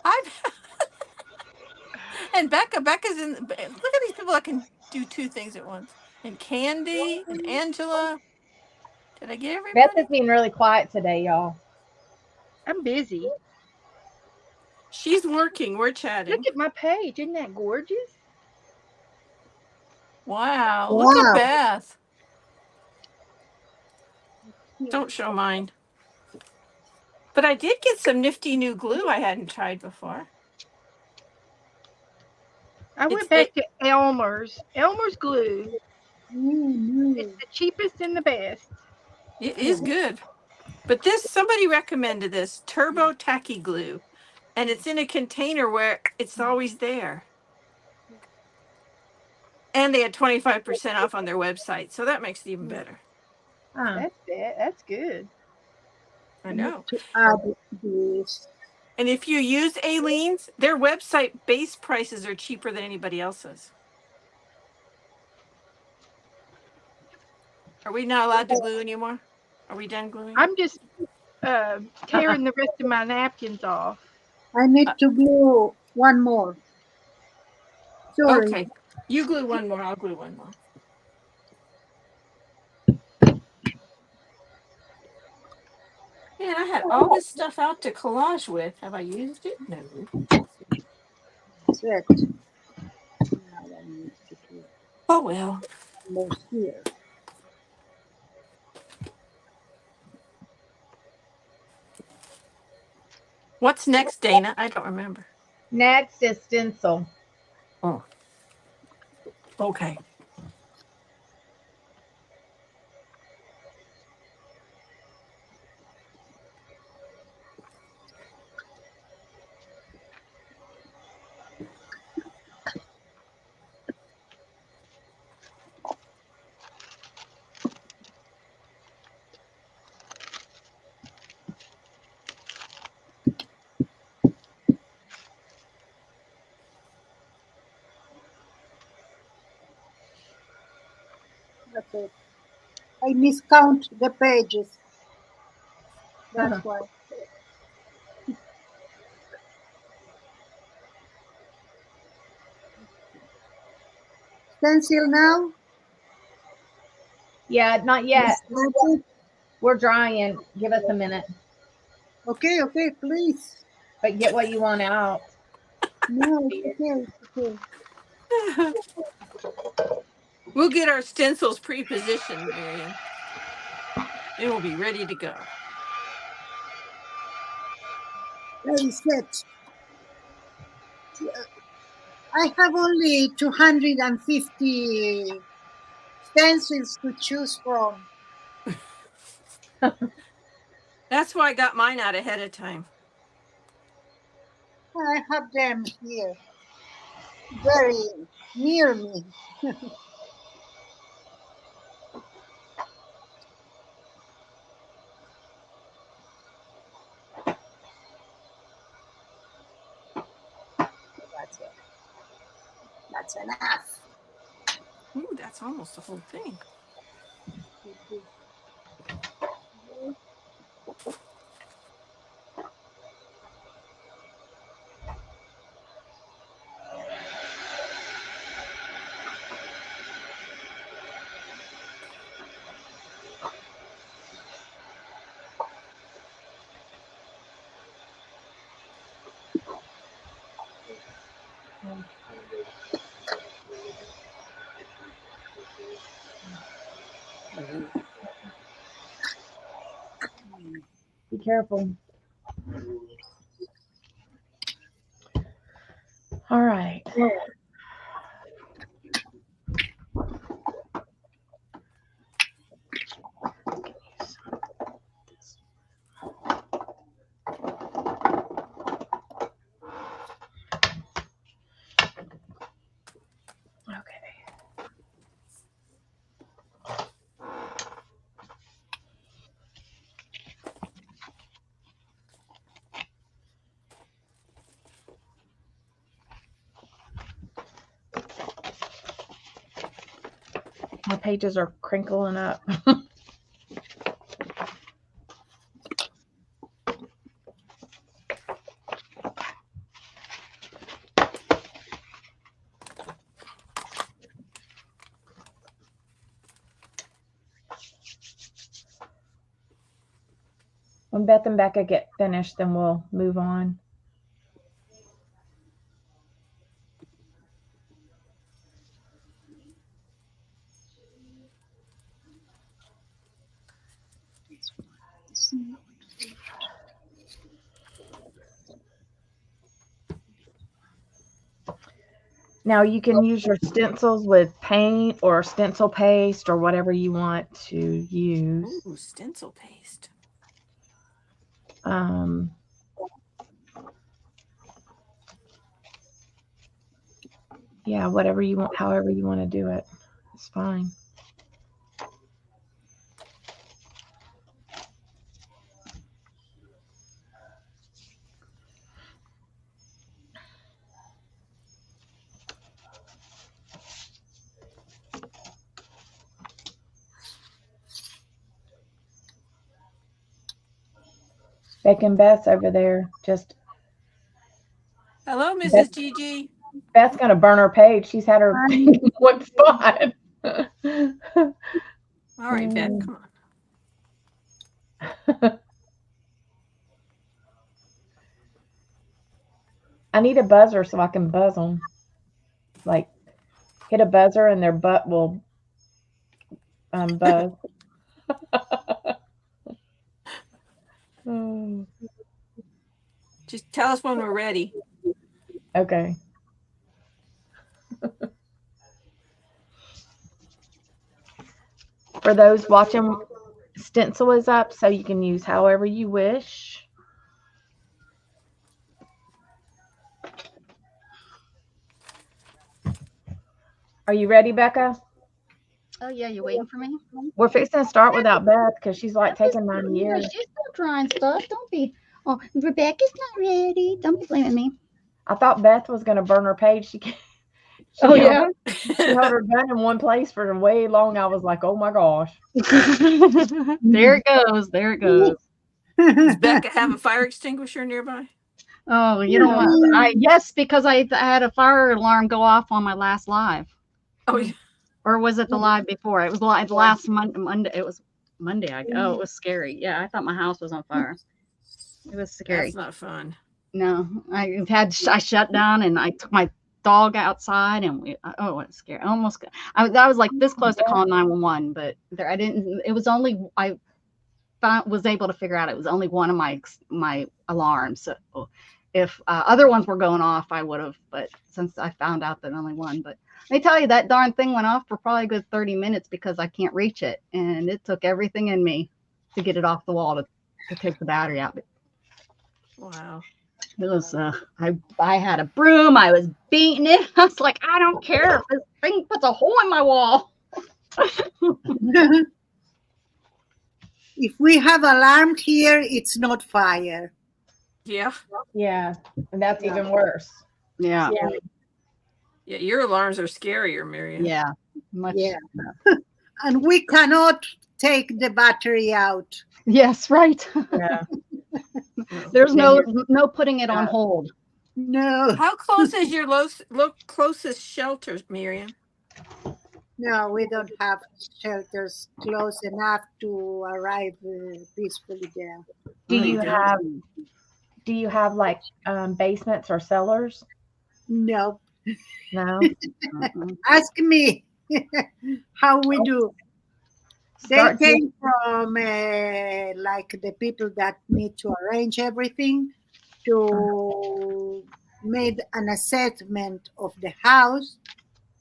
S1: Hi. And Becca. Becca's in. Look at these people that can do two things at once. And Candy and Angela. Did I get everybody?
S2: Beth is being really quiet today, y'all.
S5: I'm busy.
S1: She's working. We're chatting.
S5: Look at my page. Isn't that gorgeous?
S1: Wow. Look at Beth. Don't show mine. But I did get some nifty new glue I hadn't tried before.
S5: I went back to Elmer's. Elmer's glue. It's the cheapest and the best.
S1: It is good. But somebody recommended this Turbo Tacky Glue. And it's in a container where it's always there. And they had 25% off on their website. So that makes it even better.
S5: That's good.
S1: I know.
S3: Add this.
S1: And if you use Aleene's, their website base prices are cheaper than anybody else's. Are we not allowed to glue anymore? Are we done gluing?
S5: I'm just tearing the rest of my napkins off.
S3: I need to glue one more. Sorry.
S1: Okay. You glue one more, I'll glue one more. Man, I had all this stuff out to collage with. Have I used it? No.
S3: That's it. Now I need to do
S1: Oh well.
S3: more here.
S1: What's next, Dana? I don't remember.
S2: Next is stencil.
S1: Oh. Okay.
S3: That's it. I miscount the pages. That's why. Stencil now?
S2: Yeah, not yet.
S3: Yes.
S2: We're drying. Give us a minute.
S3: Okay, okay, please.
S2: But get what you want out.
S3: No, it's okay, it's okay.
S1: We'll get our stencils pre-positioned, Marion. Then we'll be ready to go.
S3: Ready, set. I have only 250 stencils to choose from.
S1: That's why I got mine out ahead of time.
S3: I have them here, very near me. That's it. That's enough.
S1: Ooh, that's almost the whole thing.
S2: Be careful. All right. My pages are crinkling up. When Beth and Becca get finished, then we'll move on. Now you can use your stencils with paint or stencil paste or whatever you want to use.
S1: Ooh, stencil paste.
S2: Yeah, whatever you want, however you want to do it, it's fine. Beck and Beth's over there. Just
S1: Hello, Mrs.
S2: Beth,
S1: Gigi.
S2: Beth's gonna burn her page. She's had her
S3: Hi.
S2: in one spot.
S1: All right, Beth, come on.
S2: I need a buzzer so I can buzz them. Like, hit a buzzer and their butt will buzz. Oh,
S1: Just tell us when we're ready.
S2: okay. For those watching, stencil is up, so you can use however you wish. Are you ready, Becca?
S4: Oh yeah, you waiting for me?
S2: We're fixing to start without Beth because she's like taking 9
S4: Yeah,
S2: years.
S4: she's still drawing stuff. Don't be. Oh, Rebecca's not ready. Don't be blaming me.
S2: I thought Beth was going to burn her page. She
S4: Oh yeah.
S2: held her gun in one place for way long. I was like, oh my gosh.
S4: There it goes. There it goes.
S1: Does Becca have a fire extinguisher nearby?
S4: Oh, you know what? Yes, because I had a fire alarm go off on my last live.
S1: Oh, yeah.
S4: Or was it the live before? It was live last Monday. It was Monday. Oh, it was scary. Yeah, I thought my house was on fire. It was scary.
S1: That's not fun.
S4: No, I shut down and I took my dog outside and it was scary. I was like this close to calling 911, but I didn't. It was only was able to figure out it was only one of my alarms. So if other ones were going off, I would have. But since I found out that only one, but let me tell you, that darn thing went off for probably a good 30 minutes because I can't reach it, and it took everything in me to get it off the wall to take the battery out.
S1: Wow.
S4: It was I had a broom. I was beating it. I was like, I don't care if this thing puts a hole in my wall.
S3: If we have alarm here, it's not fire.
S1: Yeah.
S2: Yeah, and that's even worse.
S4: Yeah.
S1: Yeah, your alarms are scarier, Miriam.
S4: Yeah. Much.
S3: Yeah. And we cannot take the battery out.
S4: Yes, right.
S2: Yeah.
S4: There's no putting it on hold.
S3: No,
S1: How close is your closest shelter, Miriam?
S3: no, we don't have shelters close enough to arrive peacefully there.
S2: Do you have like basements or cellars?
S3: No,
S2: No.
S3: ask me how we do. They
S2: Start
S3: came from like the people that need to arrange everything to make an assessment of the house,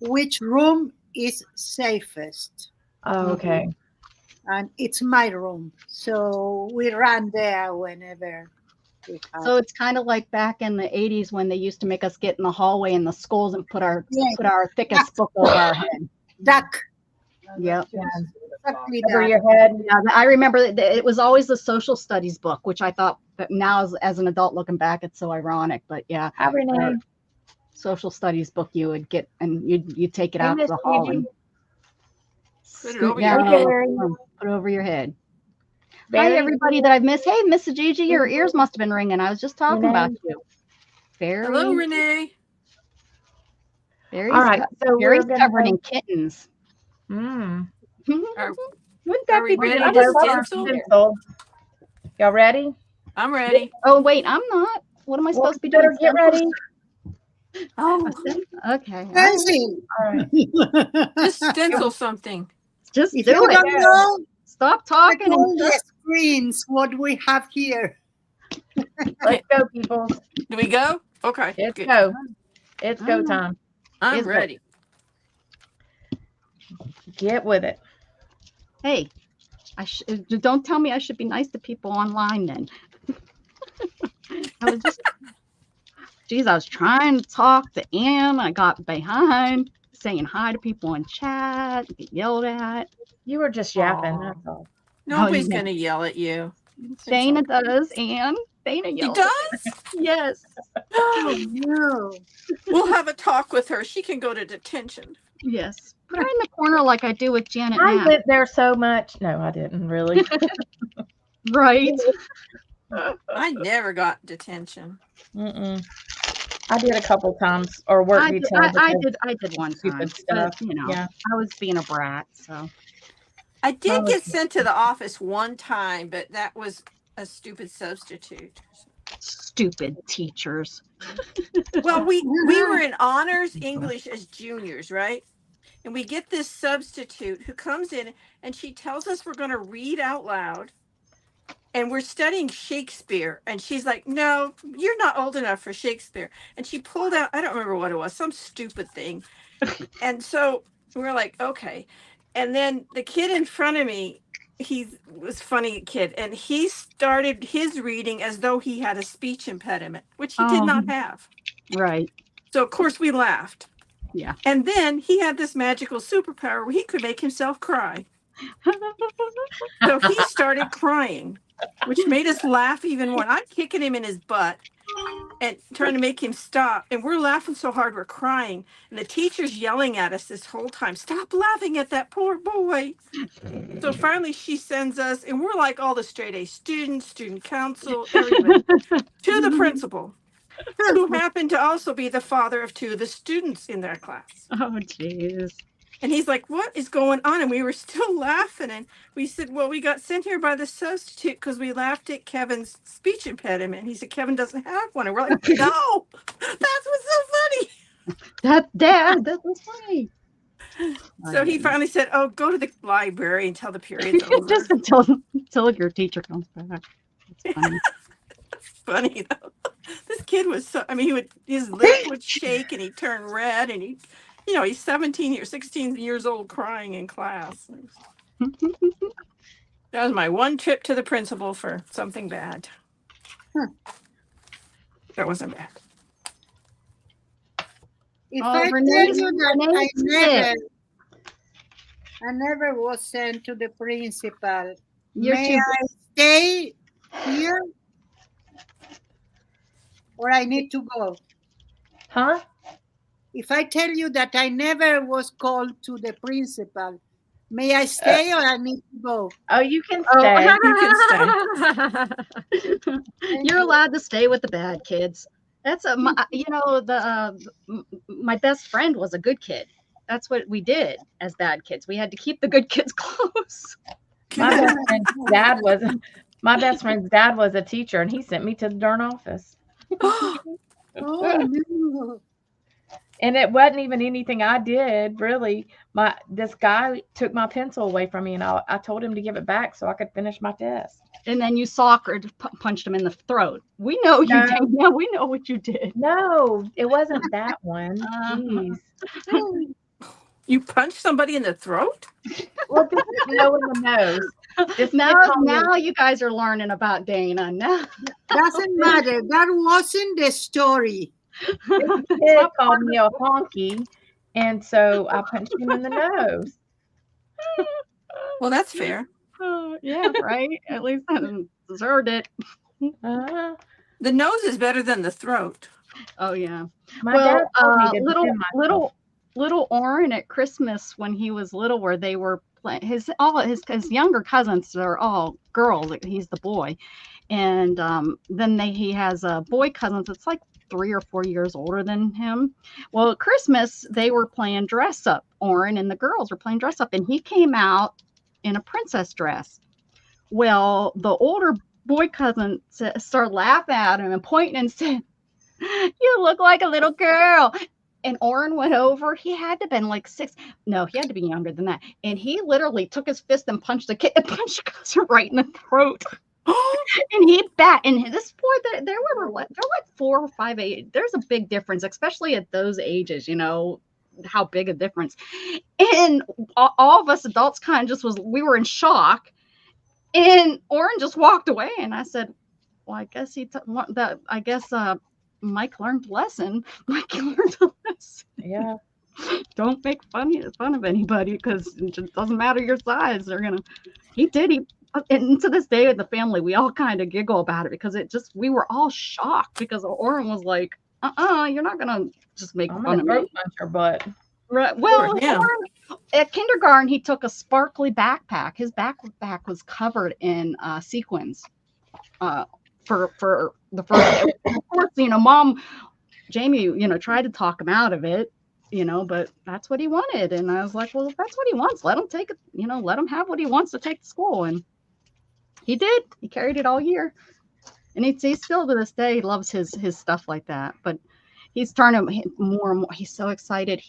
S3: which room is safest.
S2: Oh, okay.
S3: And it's my room, so we run there whenever we have.
S4: So it's kind of like back in the 80s when they used to make us get in the hallway in the schools and put our thickest book over our head.
S3: Duck.
S4: Yep.
S3: Exactly
S2: Over
S3: that.
S2: your head.
S4: Yeah, I remember that it was always the social studies book, which I thought that now as an adult looking back, it's so ironic. But yeah,
S2: Hi, Renee.
S4: social studies book you would get and you'd take it
S2: Hey,
S4: out to
S2: Miss
S4: the hall
S2: Gigi.
S4: and
S1: Put it
S4: scoot
S1: over your
S4: down,
S2: head.
S4: put it over your head. Hi,
S2: Barry?
S4: everybody that I've missed. Hey, Mrs. Gigi, your ears must have been ringing. I was just talking
S2: Renee?
S4: about you. Barry.
S1: Hello, Renee.
S4: Barry's,
S2: All right. So
S4: Barry's
S2: we're
S4: covered
S2: gonna.
S4: in kittens.
S2: Mm.
S4: Wouldn't
S1: Are
S4: that
S1: we
S4: be
S1: ready
S4: good? I
S1: to
S4: just love
S1: stencil?
S2: Stencil. Y'all ready?
S1: I'm ready.
S4: Oh wait, I'm not. What am I supposed to be doing?
S2: Better get ready.
S1: Oh,
S4: Okay. All right.
S3: Nancy,
S2: All right.
S1: just stencil something.
S4: Just
S3: if
S4: do
S3: you
S4: it.
S3: don't know,
S4: Stop
S3: check
S4: talking
S3: on
S4: and
S3: the
S4: just
S3: screens what we have here.
S2: Let's go, people.
S1: Do we go? Okay.
S2: It's
S1: Good.
S2: go. It's go time.
S1: I'm
S4: It's
S1: ready.
S2: Get with it.
S4: hey, don't tell me I should be nice to people online then. I was just, geez, I was trying to talk to Ann. I got behind saying hi to people in chat, get yelled at.
S2: You were just yapping.
S1: Aw.
S2: That's all.
S1: Nobody's
S4: yeah.
S1: going to yell at you.
S4: Dana does, Ann. Dana
S1: She
S4: yells.
S1: does?
S4: Yes.
S3: Oh no.
S1: We'll have a talk with her. She can go to detention.
S4: Yes. Put her in the corner like I do with Janet
S2: I
S4: Knapp.
S2: went there so much. No, I didn't really.
S4: Right.
S1: I never got detention.
S2: Mm-mm. I did a couple times, or work detail.
S4: I did one time,
S2: stupid stuff.
S4: but
S2: Yeah.
S4: I was being a brat, so.
S1: I did
S2: Well,
S1: get sent to the office one time, but that was a stupid substitute.
S4: Stupid teachers.
S1: Well, we were in honors English as juniors, right? And we get this substitute who comes in and she tells us we're going to read out loud. And we're studying Shakespeare. And she's like, no, you're not old enough for Shakespeare. And she pulled out, I don't remember what it was, some stupid thing. And so we're like, okay. And then the kid in front of me, he was a funny kid. And he started his reading as though he had a speech impediment, which he did not have.
S4: Right.
S1: So, of course, we laughed.
S4: Yeah.
S1: And then he had this magical superpower where he could make himself cry. So he started crying, which made us laugh even more. And I'm kicking him in his butt and trying to make him stop. And we're laughing so hard we're crying. And the teacher's yelling at us this whole time, stop laughing at that poor boy. So finally she sends us, and we're like all the straight A students, student council, everybody, to the principal, who happened to also be the father of two of the students in their class.
S4: Oh, jeez.
S1: And he's like, what is going on? And we were still laughing. And we said, well, we got sent here by the substitute because we laughed at Kevin's speech impediment. And he said, Kevin doesn't have one. And we're like, no, that's what's so funny.
S4: That was funny.
S1: So he finally said, oh, go to the library until the period's over.
S4: Just until your teacher comes back. It's funny.
S1: Funny, though. This kid was so, I mean, his lip would shake and he'd turn red and he's 16 years old crying in class. That was my one trip to the principal for something bad. That wasn't bad.
S3: If
S4: Oh,
S3: I tell
S4: Renee's-
S3: you that
S4: Renee's
S3: I never was sent to the principal,
S4: You're
S3: may
S4: too-
S3: I stay here? Or I need to go?
S2: Huh?
S3: If I tell you that I never was called to the principal, may I stay or I need to go?
S2: Oh, you can stay.
S1: You can
S4: You're allowed to stay with the bad kids. That's my best friend was a good kid. That's what we did as bad kids. We had to keep the good kids close.
S2: My best friend's dad was a teacher, and he sent me to the darn office.
S3: Oh, no.
S2: And it wasn't even anything I did, really. This guy took my pencil away from me, and I told him to give it back so I could finish my test.
S4: And then you soccered, punched him in the throat. We know you
S2: No.
S4: did. Yeah, we know what you did.
S2: No, it wasn't that one. Jeez.
S1: You punched somebody in the throat?
S2: Well, just in the nose. This kid called me-
S4: Now you guys are learning about Dana. Now
S3: Doesn't matter. That wasn't the story.
S2: this kid called me a honky, and so I punched him in the nose.
S1: Well, that's fair.
S4: yeah, right. At least I deserved it.
S2: Uh,
S1: The nose is better than the throat.
S4: Oh yeah.
S2: my dad told me to defend myself.
S4: little Oren at Christmas when he was little, where they were playing his younger cousins are all girls. He's the boy, and then he has a boy cousin that's like 3 or 4 years older than him. Well, at Christmas they were playing dress up. Oren and the girls were playing dress up, and he came out in a princess dress. Well, the older boy cousin started laughing at him and pointing and said, "You look like a little girl." And Oren went over. He had to have been like 6. No, he had to be younger than that. And he literally took his fist and punched the kid and punched the cousin right in the throat. And and this boy, there were like 4 or 5 age. There's a big difference, especially at those ages, how big a difference. And all of us adults kind of we were in shock. And Oren just walked away. And I said, well, I guess Mike learned a lesson. Mike learned a lesson.
S2: Yeah.
S4: Don't make fun of anybody, because it just doesn't matter your size. He did. And to this day with the family, we all kind of giggle about it, because we were all shocked, because Oren was like, you're not going to just make fun of me.
S2: Punch your butt.
S4: Right. Well,
S1: Yeah.
S4: at kindergarten, he took a sparkly backpack. His backpack was covered in sequins. for the first day. Of course, Mom, Jamie, tried to talk him out of it, but that's what he wanted. And I was like, well, if that's what he wants, let him take it, let him have what he wants to take to school. And he did. He carried it all year. And he still to this day loves his stuff like that. But he's turning more and more. He's so excited.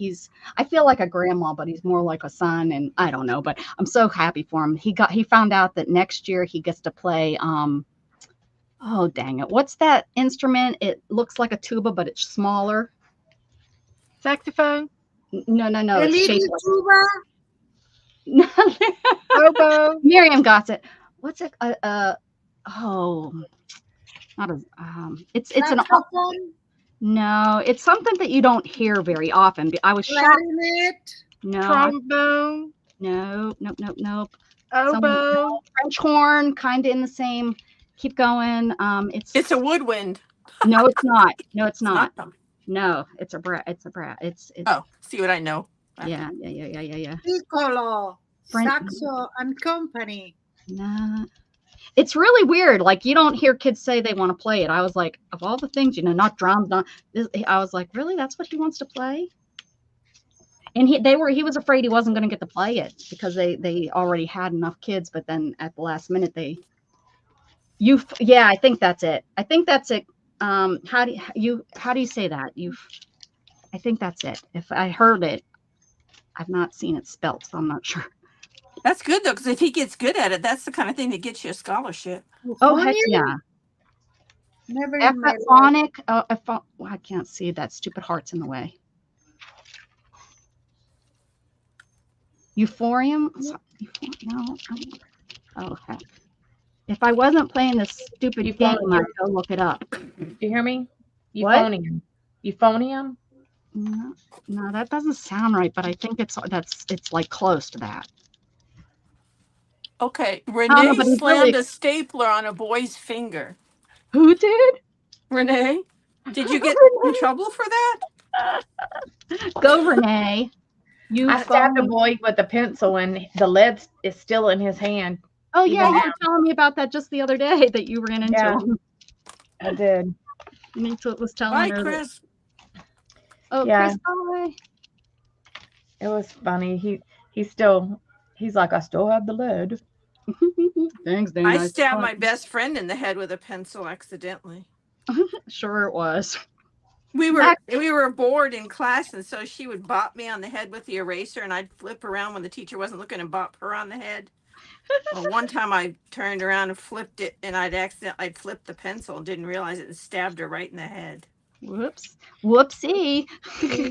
S4: I feel like a grandma, but he's more like a son. And I don't know, but I'm so happy for him. He found out that next year he gets to play. Oh, dang it. What's that instrument? It looks like a tuba, but it's smaller.
S5: Saxophone.
S4: No.
S3: A
S4: It's
S3: little
S4: shaped
S3: tuba.
S5: Oboe.
S4: Miriam got it. What's it? Not a. It's an.
S3: Saxophone.
S4: No, it's something that you don't hear very often. I was shocked.
S3: Clarinet.
S4: No,
S5: Trombone.
S4: nope.
S5: Oboe.
S4: French horn, kind of in the same. Keep going.
S1: It's a woodwind.
S4: No, it's not. No, it's not.
S1: Not them.
S4: No, it's a brat. It's
S1: Oh, see what I know.
S4: Yeah.
S3: Piccolo.
S4: French-
S3: Saxo and company.
S4: No. It's really weird. Like, you don't hear kids say they want to play it. I was like, of all the things, not drums, not this, I was like, really? That's what he wants to play? And he was afraid he wasn't going to get to play it because they already had enough kids, but then at the last minute I think that's it. How do you say that? I think that's it. If I heard it, I've not seen it spelt, so I'm not sure.
S1: That's good though, because if he gets good at it, that's the kind of thing that gets you a scholarship.
S4: Oh, heck yeah.
S3: Never in my life.
S4: Ephonic. I can't see that. Stupid heart's in the way. Euphorium? No. Oh, heck. If I wasn't playing this stupid game, I'd go look it up.
S2: Do you hear me?
S4: What?
S2: Euphonium. Euphonium?
S4: No, that doesn't sound right, but I think it's like close to that.
S1: Okay,
S4: no,
S1: Renee
S4: but he's
S1: slammed
S4: really-
S1: a stapler on a boy's finger.
S4: Who did?
S1: Renee, did you get in trouble for that?
S4: Go, Renee.
S2: I stabbed a boy with a pencil and the lead is still in his hand.
S4: Oh, yeah, you were telling me about that just the other day that you ran into
S2: Yeah.
S4: him.
S2: I did.
S4: It was telling
S1: Bye,
S4: her.
S1: Chris.
S4: Oh,
S2: Yeah.
S4: Chris, bye.
S2: It was funny. He's like, I still have the lead.
S4: Thanks, Dana.
S1: I stabbed my best friend in the head with a pencil accidentally.
S4: Sure it was.
S1: We were bored in class, and so she would bop me on the head with the eraser, and I'd flip around when the teacher wasn't looking and bop her on the head. Well, one time I turned around and flipped it, and I'd flipped the pencil and didn't realize it and stabbed her right in the head.
S4: Whoops. Whoopsie.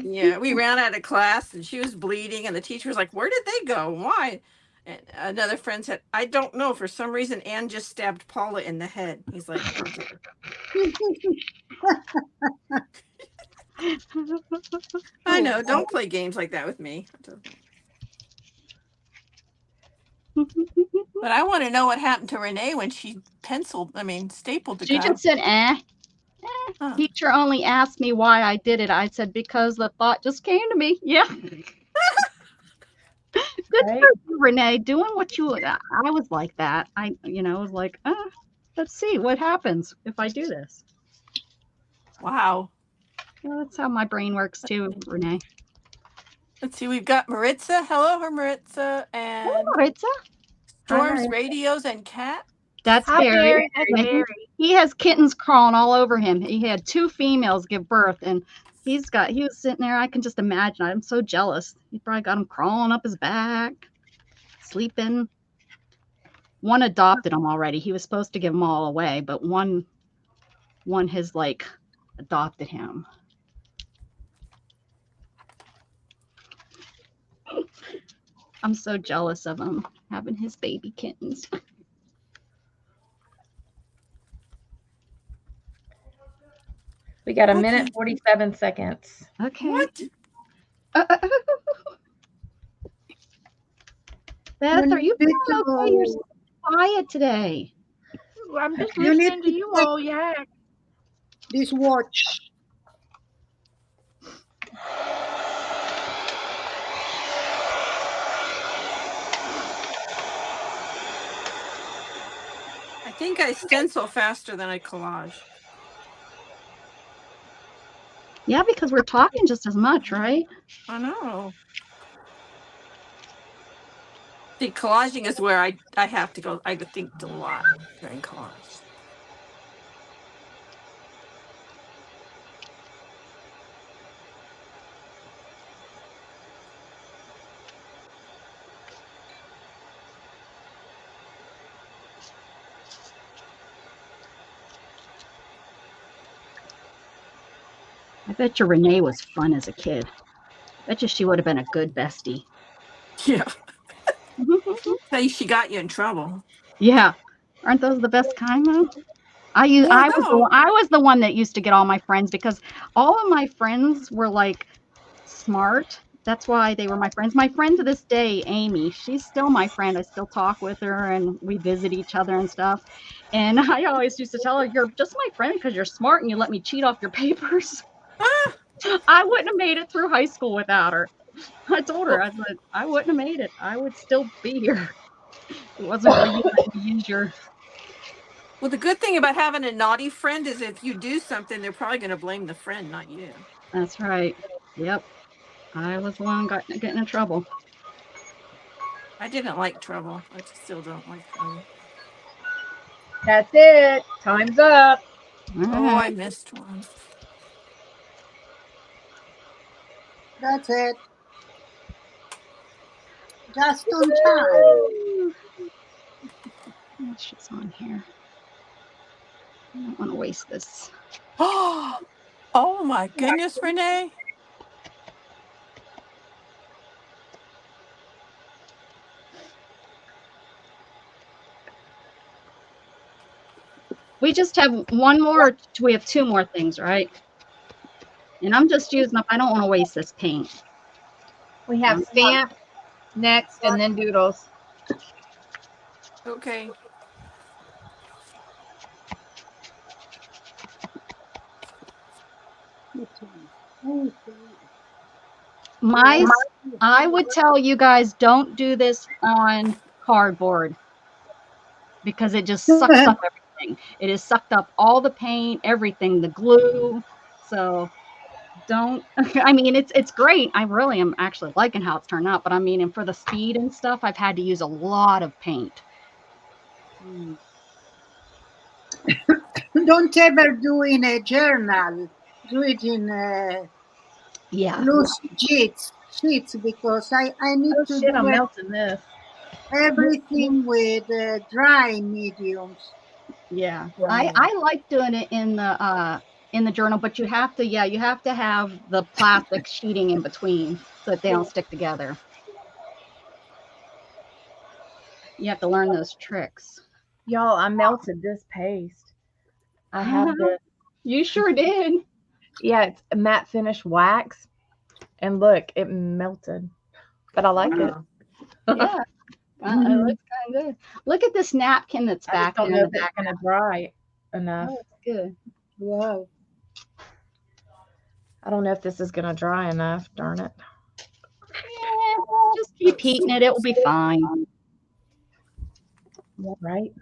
S1: Yeah, we ran out of class, and she was bleeding, and the teacher was like, "Where did they go? Why?" And another friend said, "I don't know. For some reason, Anne just stabbed Paula in the head." He's like, "I know. Don't play games like that with me." But I want to know what happened to Renee when she stapled the
S4: She
S1: guy.
S4: just said,
S1: Huh.
S4: Teacher only asked me why I did it. I said, because the thought just came to me. Yeah. Good
S2: Right.
S4: for you, Renee, doing what I was like that. I was like, let's see what happens if I do this.
S1: Wow.
S4: Well, that's how my brain works too, Renee.
S1: Let's see. We've got Maritza. Hello, Maritza, and
S4: Hello, Maritza.
S1: Storms,
S2: Maritza.
S1: Radios, and Cat.
S4: That's
S5: Hi,
S4: Barry.
S5: Barry. That's
S4: And
S5: Barry.
S4: he has kittens crawling all over him. He had 2 females give birth, and he was sitting there. I can just imagine. I'm so jealous. He probably got him crawling up his back, sleeping. One adopted him already. He was supposed to give them all away, but one has adopted him. I'm so jealous of him having his baby kittens.
S2: We got a
S1: Okay.
S2: minute 47 seconds.
S4: Okay.
S1: What?
S4: Beth, are you
S3: need
S4: doing okay? You're
S3: to-
S4: so quiet today.
S5: I'm just
S3: You need
S5: listening to
S3: to
S5: you
S3: check-
S5: all yak.
S3: This watch.
S1: I think I stencil faster than I collage.
S4: Yeah, because we're talking just as much, right?
S1: I know. See, collaging is where I have to go. I think a lot during collage.
S4: I bet you Renee was fun as a kid. Bet you she would have been a good bestie.
S1: Yeah. Hey, she got you in trouble.
S4: Yeah. Aren't those the best kind though? I
S1: No.
S4: was the one that used to get all my friends because all of my friends were like smart. That's why they were my friends. My friend to this day, Amy, she's still my friend. I still talk with her and we visit each other and stuff. And I always used to tell her, "You're just my friend because you're smart and you let me cheat off your papers."
S1: Ah,
S4: I wouldn't have made it through high school without her. I told her,
S1: well,
S4: I said, I wouldn't have made it. I would still be here. It wasn't for you to use your.
S1: well, the good thing about having a naughty friend is if you do something, they're probably going to blame the friend, not you.
S4: That's right. Yep. I was the one getting in trouble.
S1: I didn't like trouble. I still don't like trouble.
S2: That's it. Time's up.
S1: Oh, I missed one.
S3: That's it. Just on time.
S4: How much is on here? I don't want to waste this.
S1: Oh my goodness, Renee.
S4: We just have one more. We have two more things, right? And I'm just using up. I don't want to waste this paint.
S2: We have stamp next and then doodles.
S1: Okay.
S4: I would tell you guys don't do this on cardboard because it just sucks up everything. It has sucked up all the paint, everything, the glue. So don't. I mean, it's great. I really am actually liking how it's turned out. But I mean, and for the speed and stuff, I've had to use a lot of paint.
S3: Don't ever do in a journal. Do it in
S4: Yeah.
S3: loose sheets because I need
S2: Oh
S3: to
S2: shit, I'm
S3: do
S2: melting this.
S3: everything with dry mediums.
S4: Yeah. I like doing it in the journal, but you have to have the plastic sheeting in between so that they don't stick together. You have to learn those tricks.
S2: Y'all, I melted this paste. I have the
S4: You sure did.
S2: yeah, it's a matte finish wax. And look, it melted. But I like it.
S4: Yeah. It looks kind of good. Look at this napkin that's
S2: I
S4: back
S2: just don't
S4: there.
S2: know if it's gonna dry enough.
S4: Oh, it's good.
S3: Wow.
S2: I don't know if this is gonna dry enough, darn it.
S4: Yeah, just keep heating it. It will be fine.
S2: Yeah, right?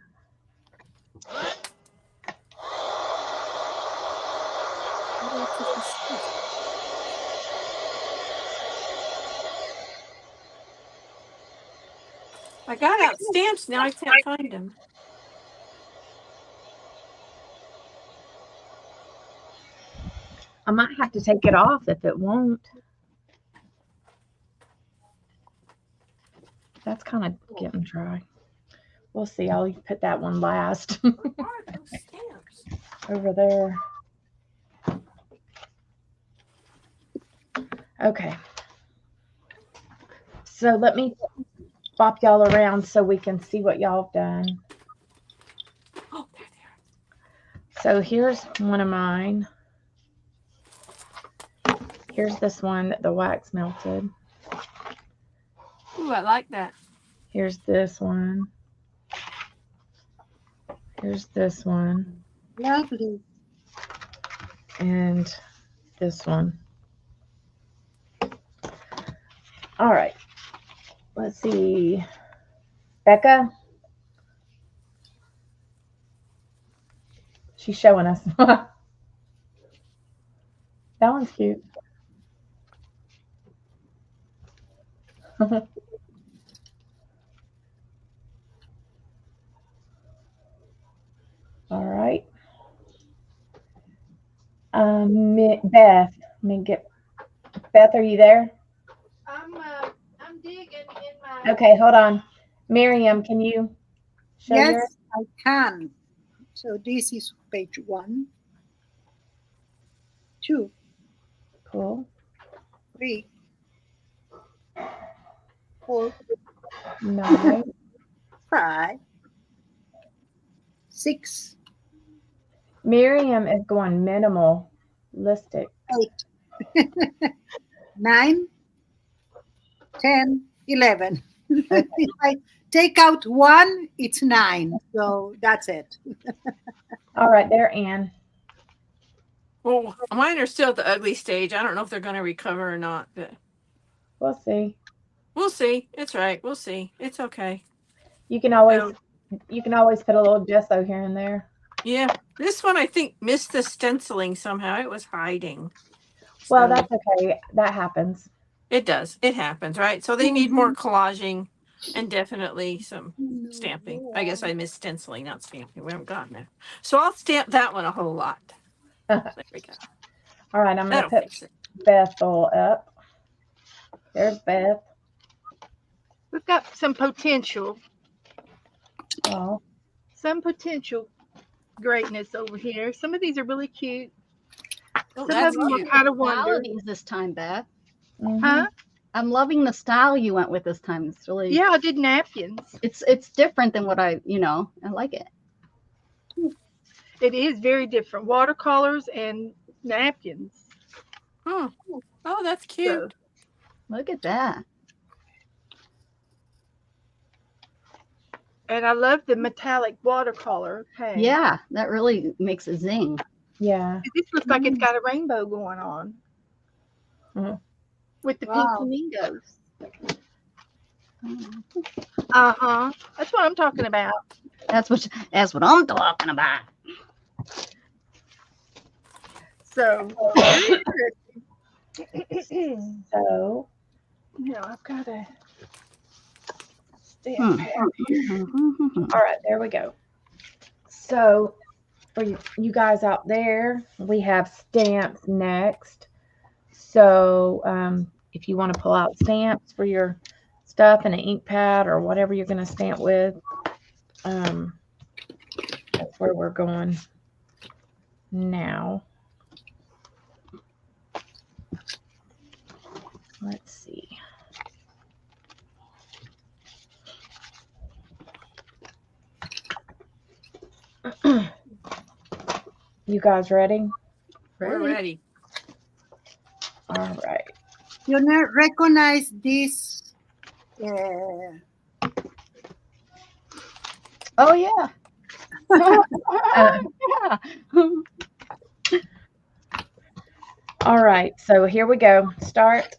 S1: I got out stamps. Now I can't find them.
S2: I might have to take it off if it won't. That's kind of getting dry. We'll see. I'll put that one last.
S1: Where are those stamps?
S2: Over there. Okay. So let me bop y'all around so we can see what y'all have done.
S1: Oh, there.
S2: So here's one of mine. Here's this one that the wax melted.
S1: Ooh, I like that.
S2: Here's this one. Here's this one.
S3: Lovely.
S2: And this one. All right. Let's see. Becca? She's showing us. That one's cute. All right. Beth, let me get Beth. Are you there?
S5: I'm digging in my.
S2: Okay, hold on. Miriam, can you show your?
S3: Yes, I can. So this is page 1, 2,
S2: Cool.
S3: 3, 4,
S2: Nice.
S3: 5, 6,
S2: Miriam is going minimalistic.
S3: 8, 9, 10, 11.
S2: Okay.
S3: If I take out 1, it's 9. So that's it.
S2: All right, there, Anne.
S1: Well, mine are still at the ugly stage. I don't know if they're going to recover or not, but
S2: We'll see.
S1: we'll see. It's right. We'll see. It's okay.
S2: You can always
S1: So,
S2: put a little gesso here and there.
S1: yeah, this one I think missed the stenciling somehow. It was hiding.
S2: Well,
S1: So
S2: that's okay. That happens.
S1: it does. It happens, right? So they need more collaging and definitely some stamping. I guess I missed stenciling, not stamping. We haven't gotten there. So I'll stamp that one a whole lot. There we go.
S2: All right, I'm going to
S1: That'll
S2: put
S1: fix it.
S2: Bethel up. There's Beth.
S5: We've got some potential
S2: Oh,
S5: greatness over here. Some of these are really cute.
S1: Oh,
S5: Some
S1: that's
S5: of them
S1: cute.
S5: are kind of wonder.
S4: Qualities this time, Beth.
S2: mhm.
S5: Huh?
S4: I'm loving the style you went with this time. It's really,
S5: Yeah, I did napkins.
S4: it's different than what I like it.
S5: It is very different. Watercolors and napkins.
S1: Oh, that's
S5: So,
S1: cute.
S4: Look at that.
S5: and I love the metallic watercolor. Hey.
S4: Yeah, that really makes a zing.
S2: Yeah.
S5: This looks like it's got a rainbow going on.
S2: Mhm.
S5: With the
S3: Wow.
S5: pink flamingos. Uh-huh. That's what I'm talking about.
S4: That's what I'm talking about.
S5: So, very interesting.
S2: So,
S5: I've got a stamp pad.
S2: all right, there we go. So, for you guys out there, we have stamps next. So, if you want to pull out stamps for your stuff and an ink pad or whatever you're going to stamp with, that's where we're going now. Let's see. You guys ready?
S1: We're ready.
S2: All right.
S3: You recognize this?
S4: Oh yeah. Yeah.
S2: All right. So here we go. Start.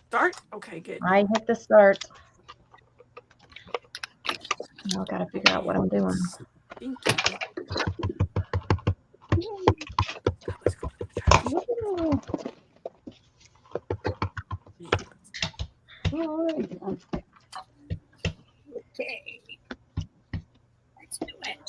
S1: Start? Okay, good.
S2: I hit the start. Now I got to figure out what I'm doing.
S1: Thank you.
S3: Okay. Let's do it.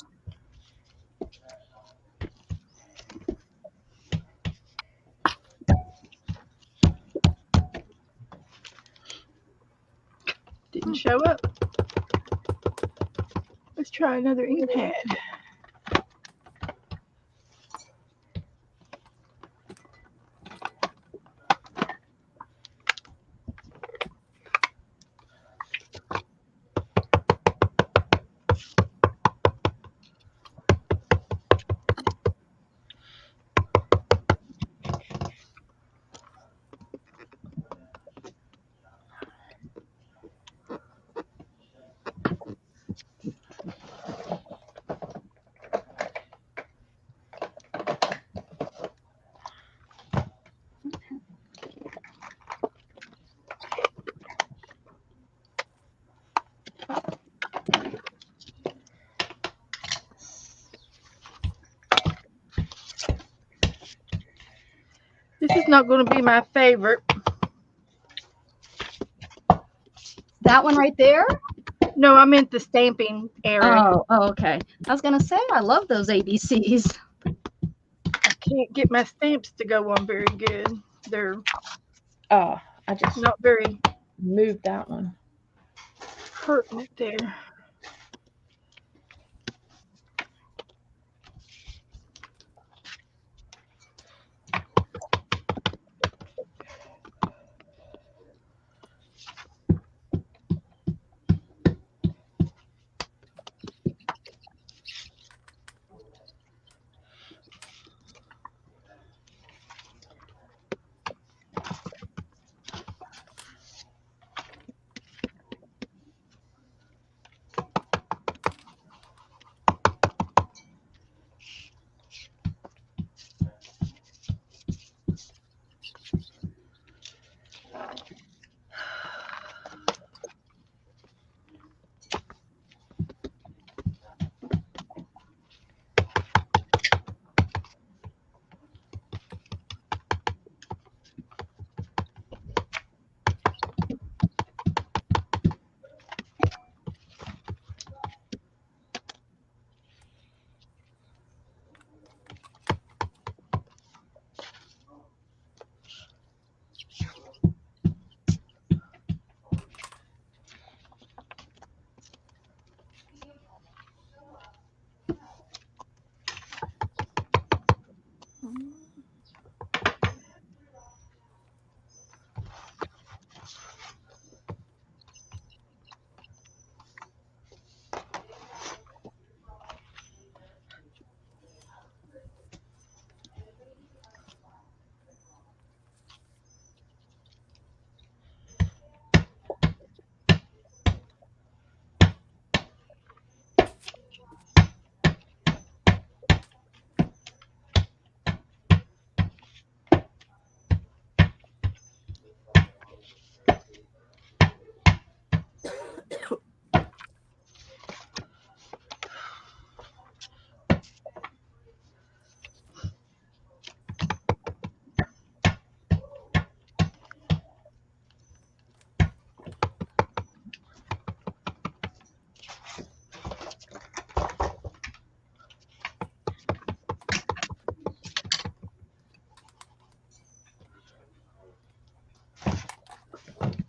S5: Didn't show up. Let's try another ink pad. is not going to be my favorite.
S4: That one right there?
S5: No, I meant the stamping area.
S4: Oh, okay. I was gonna say I love those ABCs.
S5: I can't get my stamps to go on very good. They're
S2: Oh, I just
S5: not very
S2: moved that one.
S5: hurting it there.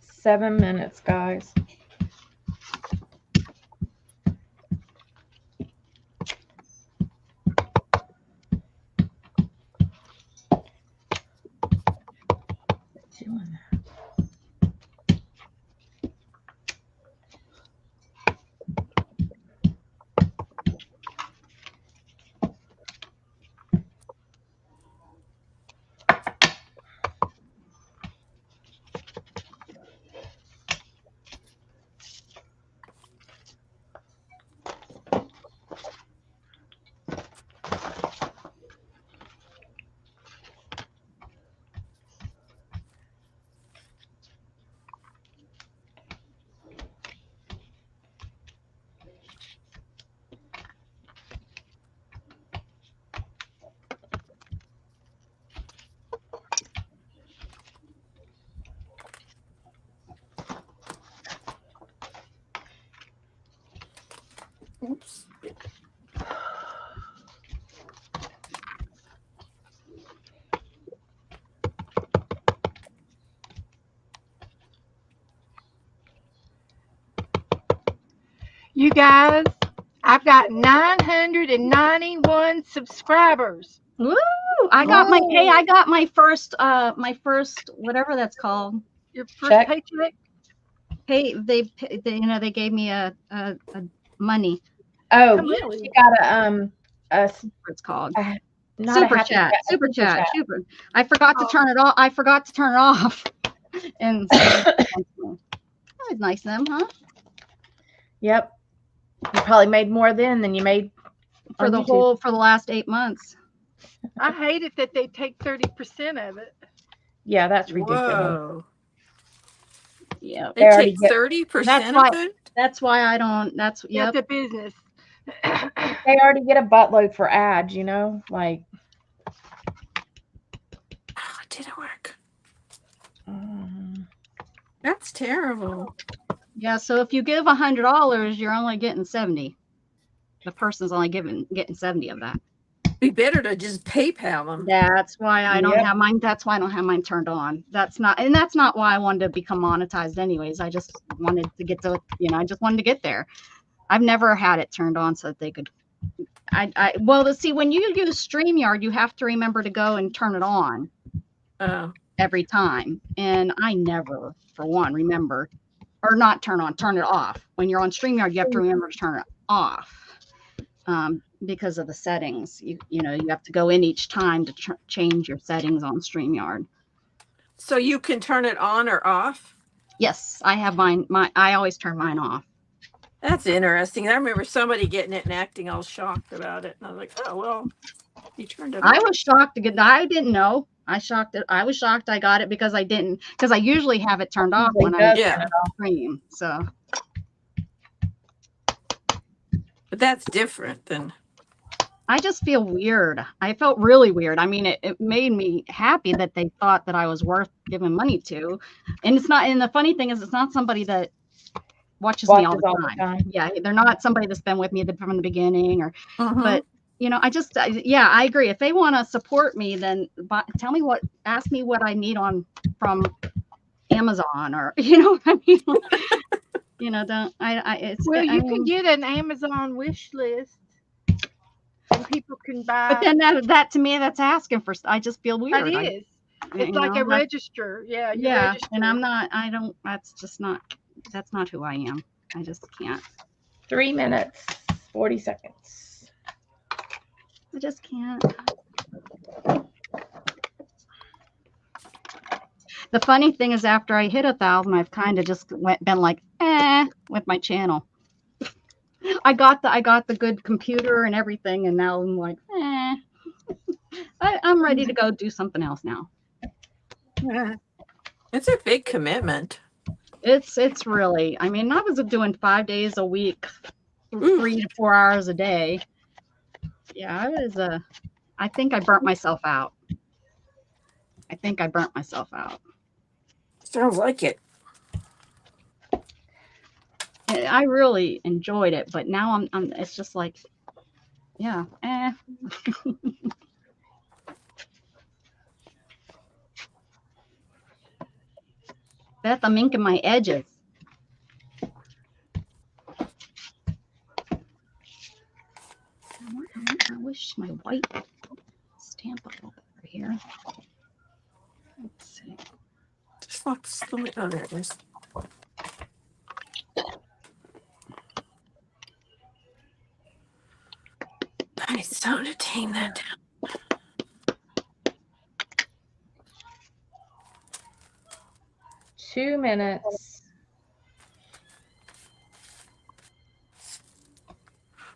S2: Seven minutes, guys. Doing that.
S1: Oops.
S5: You guys, I've got 991 subscribers.
S4: Woo! I got my first whatever that's called.
S5: Your first
S2: Check.
S5: paycheck?
S4: They they gave me a money.
S2: Oh,
S5: Come on.
S2: she got a
S4: Whatever it's called.
S2: not
S4: Super
S2: a happy
S4: chat.
S2: a
S4: Super chat. Super. I forgot to
S5: Oh.
S4: turn it off. I forgot to turn it off. And so, that was nice of them, huh?
S2: Yep. You probably made more then than you made
S4: For
S2: on
S4: the
S2: YouTube.
S4: for the last 8 months.
S5: I hate it that they take 30% of it.
S2: Yeah, that's ridiculous.
S1: Whoa.
S4: Yeah.
S1: They
S2: already
S1: take
S2: get-
S1: 30%
S4: why-
S1: of it?
S4: That's why I don't. That's yep.
S5: It's a business.
S2: They already get a buttload for ads, you know? Like,
S1: it didn't work.
S2: Um,
S1: That's terrible.
S4: Yeah, so if you give $100, you're only getting 70. The person's only getting 70 of that.
S1: Be better to just PayPal them.
S4: That's why I don't
S2: Yep.
S4: have mine. That's why I don't have mine turned on. That's not why I wanted to become monetized anyways. I just wanted to get to, I just wanted to get there. I've never had it turned on so that they could, well, see, when you use StreamYard, you have to remember to go and turn it on
S1: Oh,
S4: every time. And I never, for one, remember, or not turn it off. When you're on StreamYard, you have to remember to turn it off. Because of the settings, you have to go in each time to change your settings on StreamYard.
S1: so you can turn it on or off?
S4: Yes, I have mine. I always turn mine off.
S1: That's interesting. I remember somebody getting it and acting all shocked about it, and I was like, "Oh well, you turned it on."
S4: I was shocked to get. I didn't know. I was shocked I got it because I usually have it turned off when I'm stream. So,
S1: but that's different than.
S4: I just feel weird. I felt really weird. I mean, it made me happy that they thought that I was worth giving money to. And it's not, and the funny thing is, it's not somebody that watches me all the time. Yeah, they're not somebody that's been with me from the beginning but I agree. If they want to support me, then ask me what I need from Amazon or, what I mean?
S5: You can get an Amazon wish list. And people can buy.
S4: But then that to me, that's asking for. I just feel weird.
S5: It is. It's like a register. Yeah. Register.
S4: And I'm not. I don't. That's just not. That's not who I am. I just can't.
S2: 3 minutes, 40 seconds.
S4: I just can't. The funny thing is, after I hit 1,000, I've kind of just been like, with my channel. I got the good computer and everything, and now I'm like, I'm ready to go do something else now.
S1: It's a big commitment.
S4: It's really. I mean, I was doing 5 days a week, 3 to 4 hours a day. Yeah, I think I burnt myself out.
S1: Sounds like it.
S4: I really enjoyed it, but now I'm it's just like, yeah, Beth, I'm inking my edges. I wish my white stamp a little bit right here. Let's see.
S1: Just look slowly. Oh, there it is. Nice. Time to tame that down.
S2: Two minutes.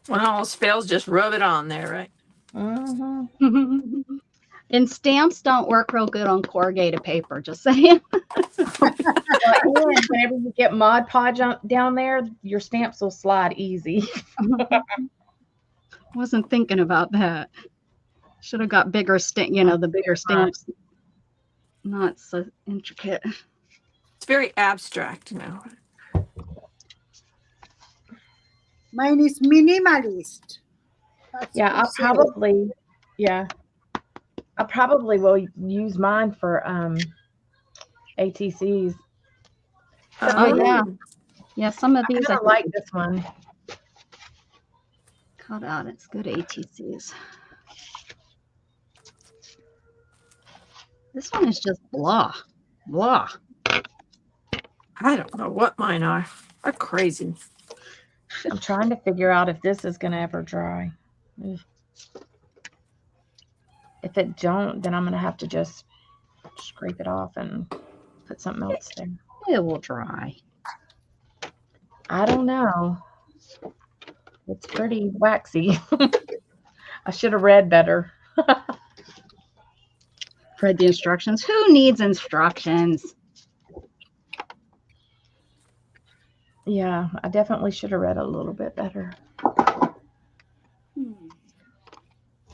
S1: When all else fails, just rub it on there, right?
S2: Mm-hmm.
S4: And stamps don't work real good on corrugated paper, just saying.
S2: Whenever you get Mod Podge down there, your stamps will slide easy.
S4: Wasn't thinking about that. Should have got bigger the bigger stamps. Not so intricate.
S1: It's very abstract now.
S3: Mine is minimalist.
S2: Yeah, I probably will use mine for ATCs.
S4: Oh yeah. Yeah, some of these
S2: I like this one.
S4: Cut out. It's good ATCs. This one is just blah.
S1: I don't know what mine are. They're crazy.
S2: I'm trying to figure out if this is going to ever dry. If it don't, then I'm going to have to just scrape it off and put something else there.
S4: It will dry.
S2: I don't know. It's pretty waxy. I should have read better.
S4: Read the instructions. Who needs instructions?
S2: Yeah, I definitely should have read a little bit better.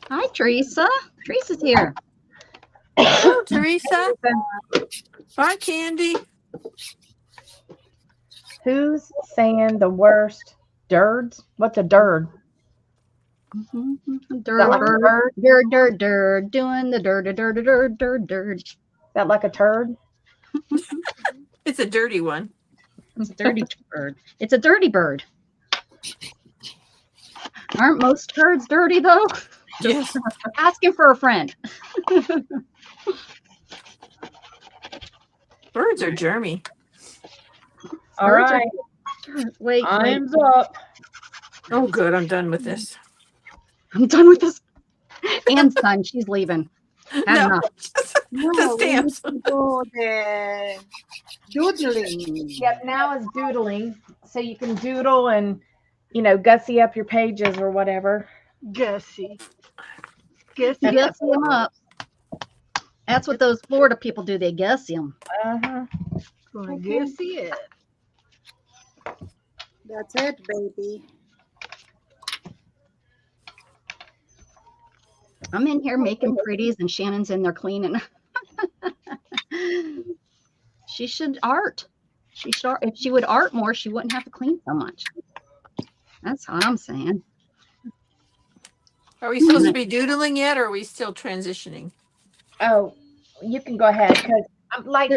S4: Hi, Teresa. Teresa's here.
S1: Oh, Teresa. Bye, Candy.
S2: Who's saying the worst dirds? What's a dird?
S4: Dirt,
S2: like a
S4: bird, dirt, dirt, dirt, doing the dirt, dirt, dirt, dirt, dirt.
S2: Is that like a turd?
S1: It's a dirty one.
S4: It's a dirty bird. It's a dirty bird. Aren't most turds dirty though?
S1: Yes.
S4: Asking for a friend.
S1: Birds are germy.
S2: All
S4: Birds are-
S2: right.
S4: Wait,
S2: Time's up.
S1: Oh, good. I'm done with this.
S4: I'm done with this. And son, she's leaving. Had
S1: No,
S4: enough.
S3: No,
S1: The
S3: we need
S1: stamps.
S3: to do the doodling.
S2: Yep, now is doodling. So you can doodle and, gussy up your pages or whatever.
S5: Gussie. Gussie.
S4: You gussy them up. That's what those Florida people do. They gussy them.
S2: Uh-huh.
S5: Gonna gussie it.
S3: That's it, baby.
S4: I'm in here making pretties, and Shannon's in there cleaning. She should art. If she would art more, she wouldn't have to clean so much. That's what I'm saying.
S1: Are we supposed to be doodling yet, or are we still transitioning?
S2: Oh, you can go ahead because I'm like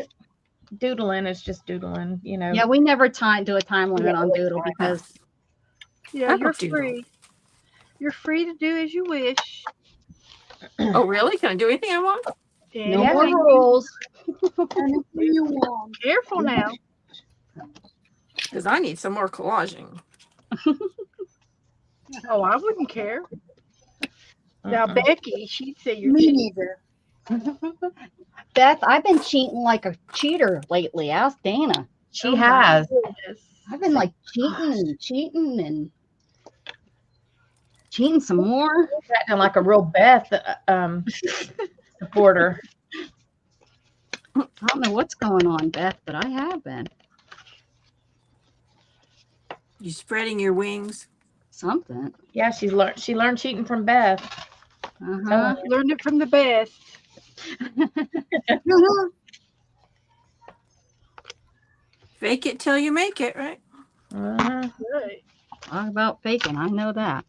S2: doodling is just doodling,
S4: Yeah, we never do a time limit on doodle because
S5: Yeah,
S1: I
S5: you're
S1: don't do
S5: free. You're free to do as you wish.
S1: Oh, really? Can I do anything I want?
S4: no
S2: Yeah.
S4: more rules.
S3: Anything you want.
S5: Careful now.
S1: Because I need some more collaging.
S5: Oh, I wouldn't care. Now,
S2: Uh-uh.
S5: Becky, she'd say you're
S3: Me
S5: cheating.
S3: neither.
S4: Beth, I've been cheating like a cheater lately. Ask Dana.
S2: She
S5: Oh, my
S2: has.
S5: goodness.
S4: I've been like cheating and cheating some more.
S2: Acting like a real Beth supporter.
S4: I don't know what's going on, Beth, but I have been.
S1: You spreading your wings?
S4: Something.
S2: Yeah, she learned cheating from Beth.
S4: Uh-huh.
S5: Learned it from the best.
S1: Fake it till you make it, right?
S2: Uh-huh.
S5: Right.
S4: Talk about faking. I know that.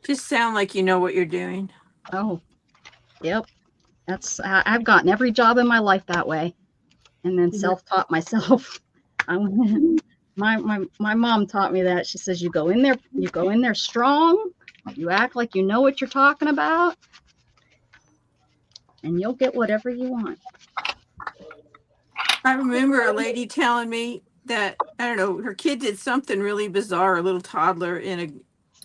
S1: Just sound like you know what you're doing.
S4: Oh, yep. I've gotten every job in my life that way, and then self-taught myself. My mom taught me that. She says you go in there strong, you act like you know what you're talking about, and you'll get whatever you want.
S1: I remember a lady telling me that, I don't know, her kid did something really bizarre, a little toddler in a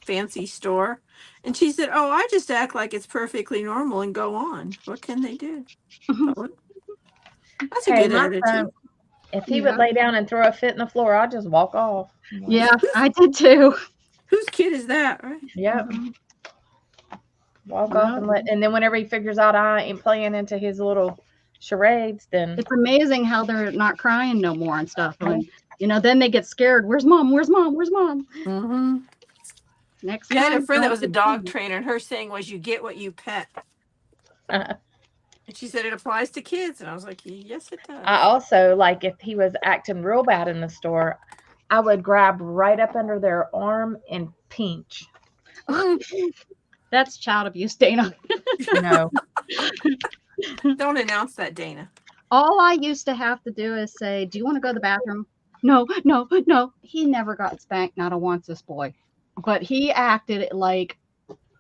S1: fancy store. And she said, oh, I just act like it's perfectly normal and go on. What can they do? That's a
S2: Hey,
S1: good
S2: my
S1: attitude.
S2: son, if he
S4: Yeah.
S2: would lay down and throw a fit in the floor, I'd just walk off.
S4: Yeah, I did too.
S1: Whose kid is that, right?
S2: Yep.
S4: Mhm.
S2: Walk off and then whenever he figures out I ain't playing into his little charades, then
S4: It's amazing how they're not crying no more and stuff. And, then they get scared. Where's mom? Where's mom? Where's mom?
S1: Mm-hmm.
S4: Next
S1: Yeah, I had a
S4: time,
S1: friend that
S4: don't
S1: was a
S4: get
S1: dog
S4: scared.
S1: trainer, and her saying was, you get what you pet. And she said it applies to kids. And I was like, yes, it does.
S2: I also, like, if he was acting real bad in the store, I would grab right up under their arm and pinch.
S4: That's child abuse, Dana.
S2: No.
S1: Don't announce that, Dana.
S4: All I used to have to do is say, do you want to go to the bathroom? No, no, no. He never got spanked, not a once, this boy. But he acted like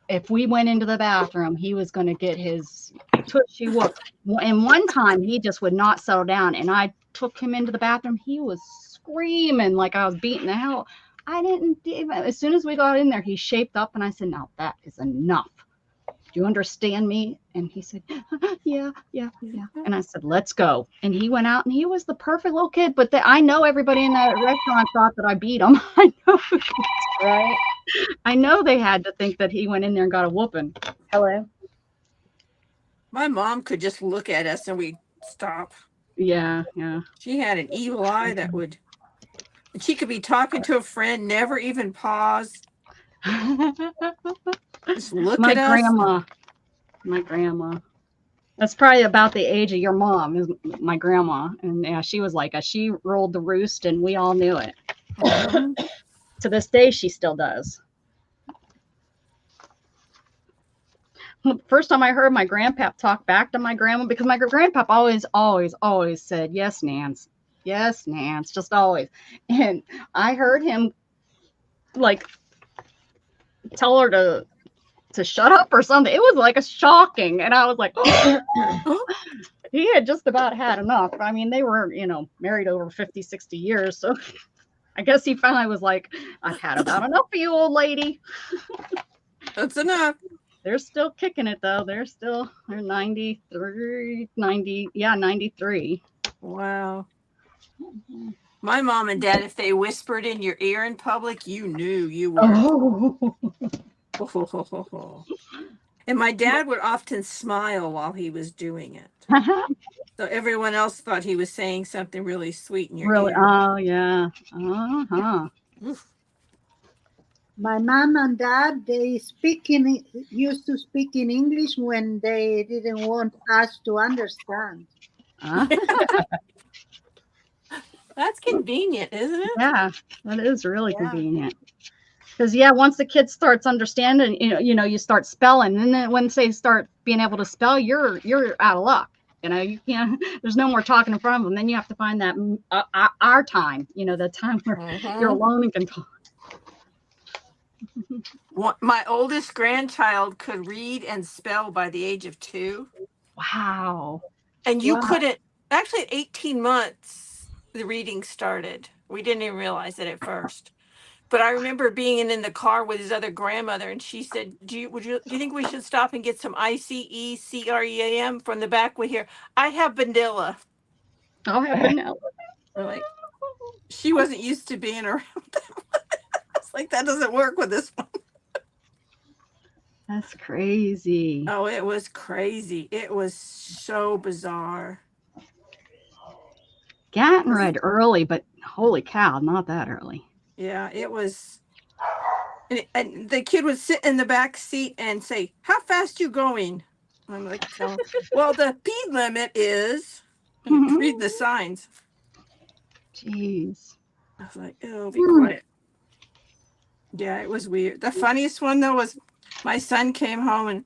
S4: if we went into the bathroom, he was going to get his tushy whoop. And one time he just would not settle down. And I took him into the bathroom. He was screaming like I was beating the hell. I didn't even, as soon as we got in there, he shaped up and I said, now that is enough. Do you understand me? And he said, yeah. And I said, let's go. And he went out and he was the perfect little kid. But I know everybody in that restaurant thought that I beat him. I know.
S2: Right?
S4: I know they had to think that he went in there and got a whooping.
S2: Hello.
S1: My mom could just look at us and we'd stop.
S4: Yeah, yeah.
S1: She had an evil eye that would, and she could be talking to a friend, never even pause, just look
S4: My
S1: at us.
S4: grandma. My grandma. That's probably about the age of your mom, is my grandma. And yeah, she was like she rolled the roost and we all knew it.
S1: Mhm.
S4: To this day, she still does. First time I heard my grandpap talk back to my grandma, because my grandpap always said, yes, Nance. Yes, Nance, just always. And I heard him like tell her to shut up or something. It was like a shocking. And I was like,
S1: Oh,
S4: he had just about had enough. I mean, they were, married over 50, 60 years. So I guess he finally was like, I've had about enough of you, old lady.
S1: that's enough.
S4: They're still kicking it though. They're 93, 90, yeah, 93.
S1: Wow. My mom and dad, if they whispered in your ear in public, you knew you were.
S4: Oh.
S1: And my dad would often smile while he was doing it. So everyone else thought he was saying something really sweet in your
S4: Really?
S1: ear.
S4: Oh, yeah. Uh-huh.
S1: Oof.
S3: My mom and dad, they used to speak in English when they didn't want us to understand.
S1: That's convenient, isn't it?
S4: Yeah, that is really
S3: Yeah.
S4: convenient. Because once the kid starts understanding, you start spelling, and then once they start being able to spell, you're out of luck. You can't. There's no more talking in front of them. Then you have to find that our time. The time where you're alone and can talk.
S1: My oldest grandchild could read and spell by the age of 2.
S4: Wow.
S1: And you
S3: Wow.
S1: couldn't, actually at 18 months, the reading started. We didn't even realize it at first. But I remember being in the car with his other grandmother, and she said, do you think we should stop and get some ICECREAM from the back? We hear, I have vanilla.
S4: I'll have vanilla.
S1: We're like, she wasn't used to being around them. It's like, that doesn't work with this one.
S4: That's crazy.
S1: Oh, it was crazy. It was so bizarre.
S4: Gatton read early, but holy cow, not that early.
S1: Yeah, it was. And the kid would sit in the back seat and say, how fast you going? I'm like, well, the speed limit is, and read the signs.
S4: Jeez.
S1: I was like, oh, be quiet. Yeah, it was weird. The funniest one though was my son came home and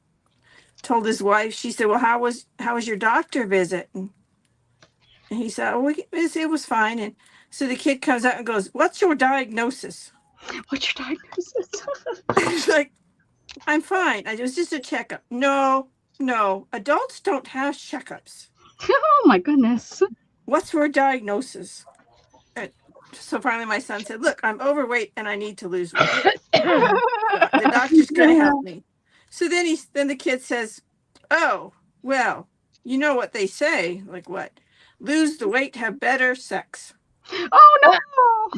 S1: told his wife. She said, well, how was your doctor visit? And he said, oh, it was fine. And so the kid comes out and goes, what's your diagnosis?
S4: What's your diagnosis?
S1: He's like, I'm fine. It was just a checkup. No, adults don't have checkups.
S4: Oh my goodness.
S1: What's your diagnosis? And so finally my son said, look, I'm overweight and I need to lose weight. The doctor's going to help me. So then the kid says, oh, well, you know what they say. Like what? Lose the weight, have better sex.
S4: Oh no.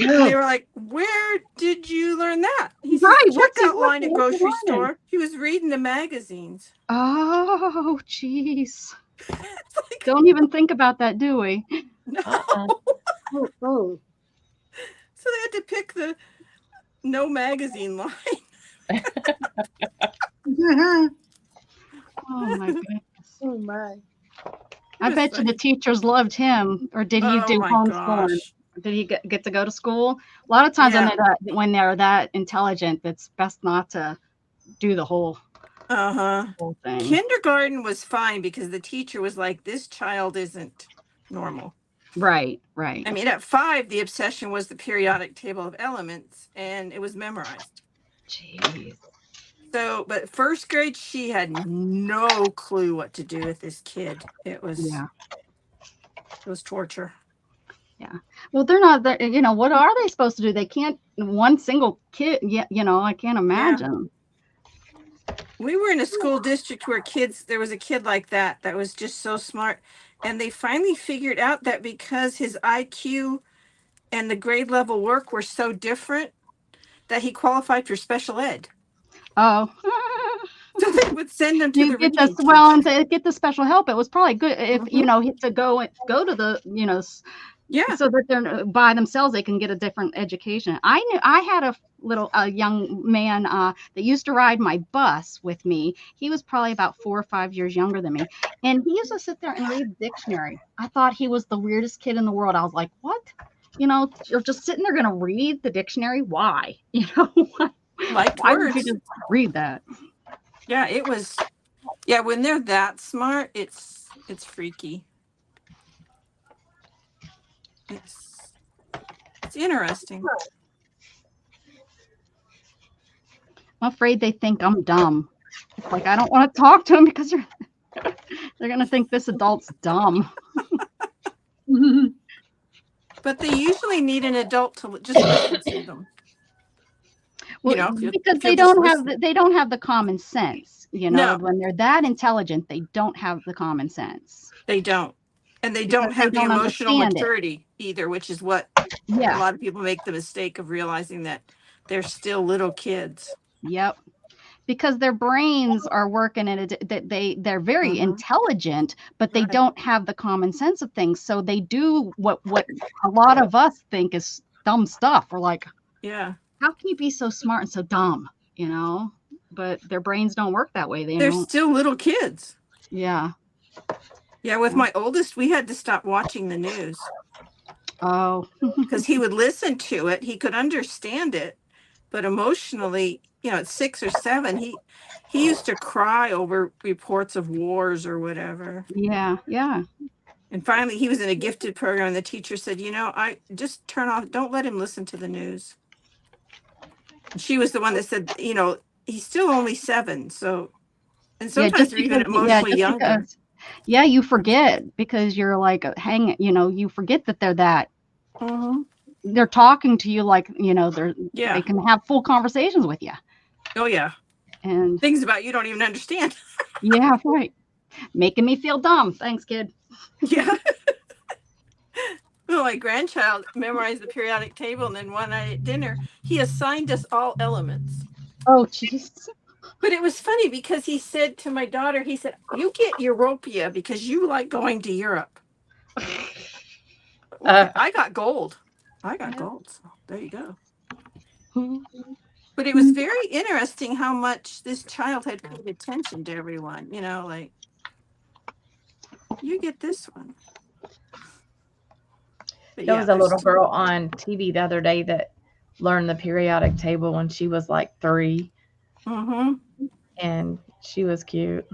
S1: And they were like, where did you learn that? He said, checkout line at grocery store. He was reading the magazines.
S4: Oh, jeez. Like, don't even think about that, do we?
S1: No.
S3: Oh.
S1: So they had to pick the no magazine line.
S4: Oh my goodness.
S3: Oh my.
S4: I bet you the teachers loved him. Or did he do homeschooling?
S1: Gosh.
S4: Did he get to go to school? A lot of times when they're that intelligent, it's best not to do the whole thing.
S1: Kindergarten was fine because the teacher was like, this child isn't normal.
S4: Right.
S1: I mean, at 5, the obsession was the periodic table of elements, and it was memorized.
S4: Jeez.
S1: So, but first grade, she had no clue what to do with this kid. It was torture.
S4: Yeah. Well, they're not there. What are they supposed to do? They can't, one single kid, I can't imagine.
S1: Yeah. We were in a school district where there was a kid like that was just so smart. And they finally figured out that because his IQ and the grade level work were so different that he qualified for special ed.
S4: Oh.
S1: So they would send them to
S4: You
S1: the
S4: get the
S1: reading
S4: well,
S1: teacher.
S4: and to get the special help, it was probably good if to go to the
S1: Yeah.
S4: so that they're by themselves, they can get a different education. I had a young man that used to ride my bus with me. He was probably about 4 or 5 years younger than me, and he used to sit there and read the dictionary. I thought he was the weirdest kid in the world. I was like, what? You're just sitting there going to read the dictionary. Why?
S1: Liked
S4: Why would you
S1: words.
S4: just read that?
S1: Yeah, it was. Yeah, when they're that smart, it's freaky. It's interesting.
S4: I'm afraid they think I'm dumb. It's like I don't want to talk to them because they're gonna think this adult's dumb.
S1: But they usually need an adult to just listen to them.
S4: Well,
S1: If
S4: because
S1: you'll
S4: they
S1: just
S4: don't have the common sense.
S1: No.
S4: When they're that intelligent, they don't have the common sense.
S1: They don't. And they
S4: Because
S1: don't have the
S4: don't
S1: emotional
S4: understand it.
S1: maturity either, which is what a
S4: Yeah.
S1: lot of people make the mistake of realizing that they're still little kids.
S4: Yep. Because their brains are working in they're very intelligent, but they
S1: Right.
S4: don't have the common sense of things. So they do what a lot of us think is dumb stuff. We're like,
S1: Yeah.
S4: how can you be so smart and so dumb? But their brains don't work that way.
S1: They're still little kids.
S4: Yeah.
S1: Yeah, with my oldest, we had to stop watching the news.
S4: Oh.
S1: Because he would listen to it. He could understand it. But emotionally, at 6 or 7, he used to cry over reports of wars or whatever.
S4: Yeah, yeah.
S1: And finally, he was in a gifted program. And the teacher said, I just turn off. Don't let him listen to the news. And she was the one that said, he's still only 7. So, and sometimes they're even emotionally younger.
S4: You forget because you're like, you forget that they're that. They're talking to you like, they can have full conversations with you.
S1: Oh, yeah.
S4: And
S1: things about you don't even understand.
S4: Yeah, right. Making me feel dumb. Thanks, kid.
S1: Yeah. Well, my grandchild memorized the periodic table, and then one night at dinner, he assigned us all elements.
S4: Oh, jeez.
S1: But it was funny because he said to my daughter, he said, you get Europia because you like going to Europe. I got gold. So there you go. But it was very interesting how much this child had paid attention to everyone, like, you get this one. But
S2: there was a little girl on TV the other day that learned the periodic table when she was like 3. And she was cute.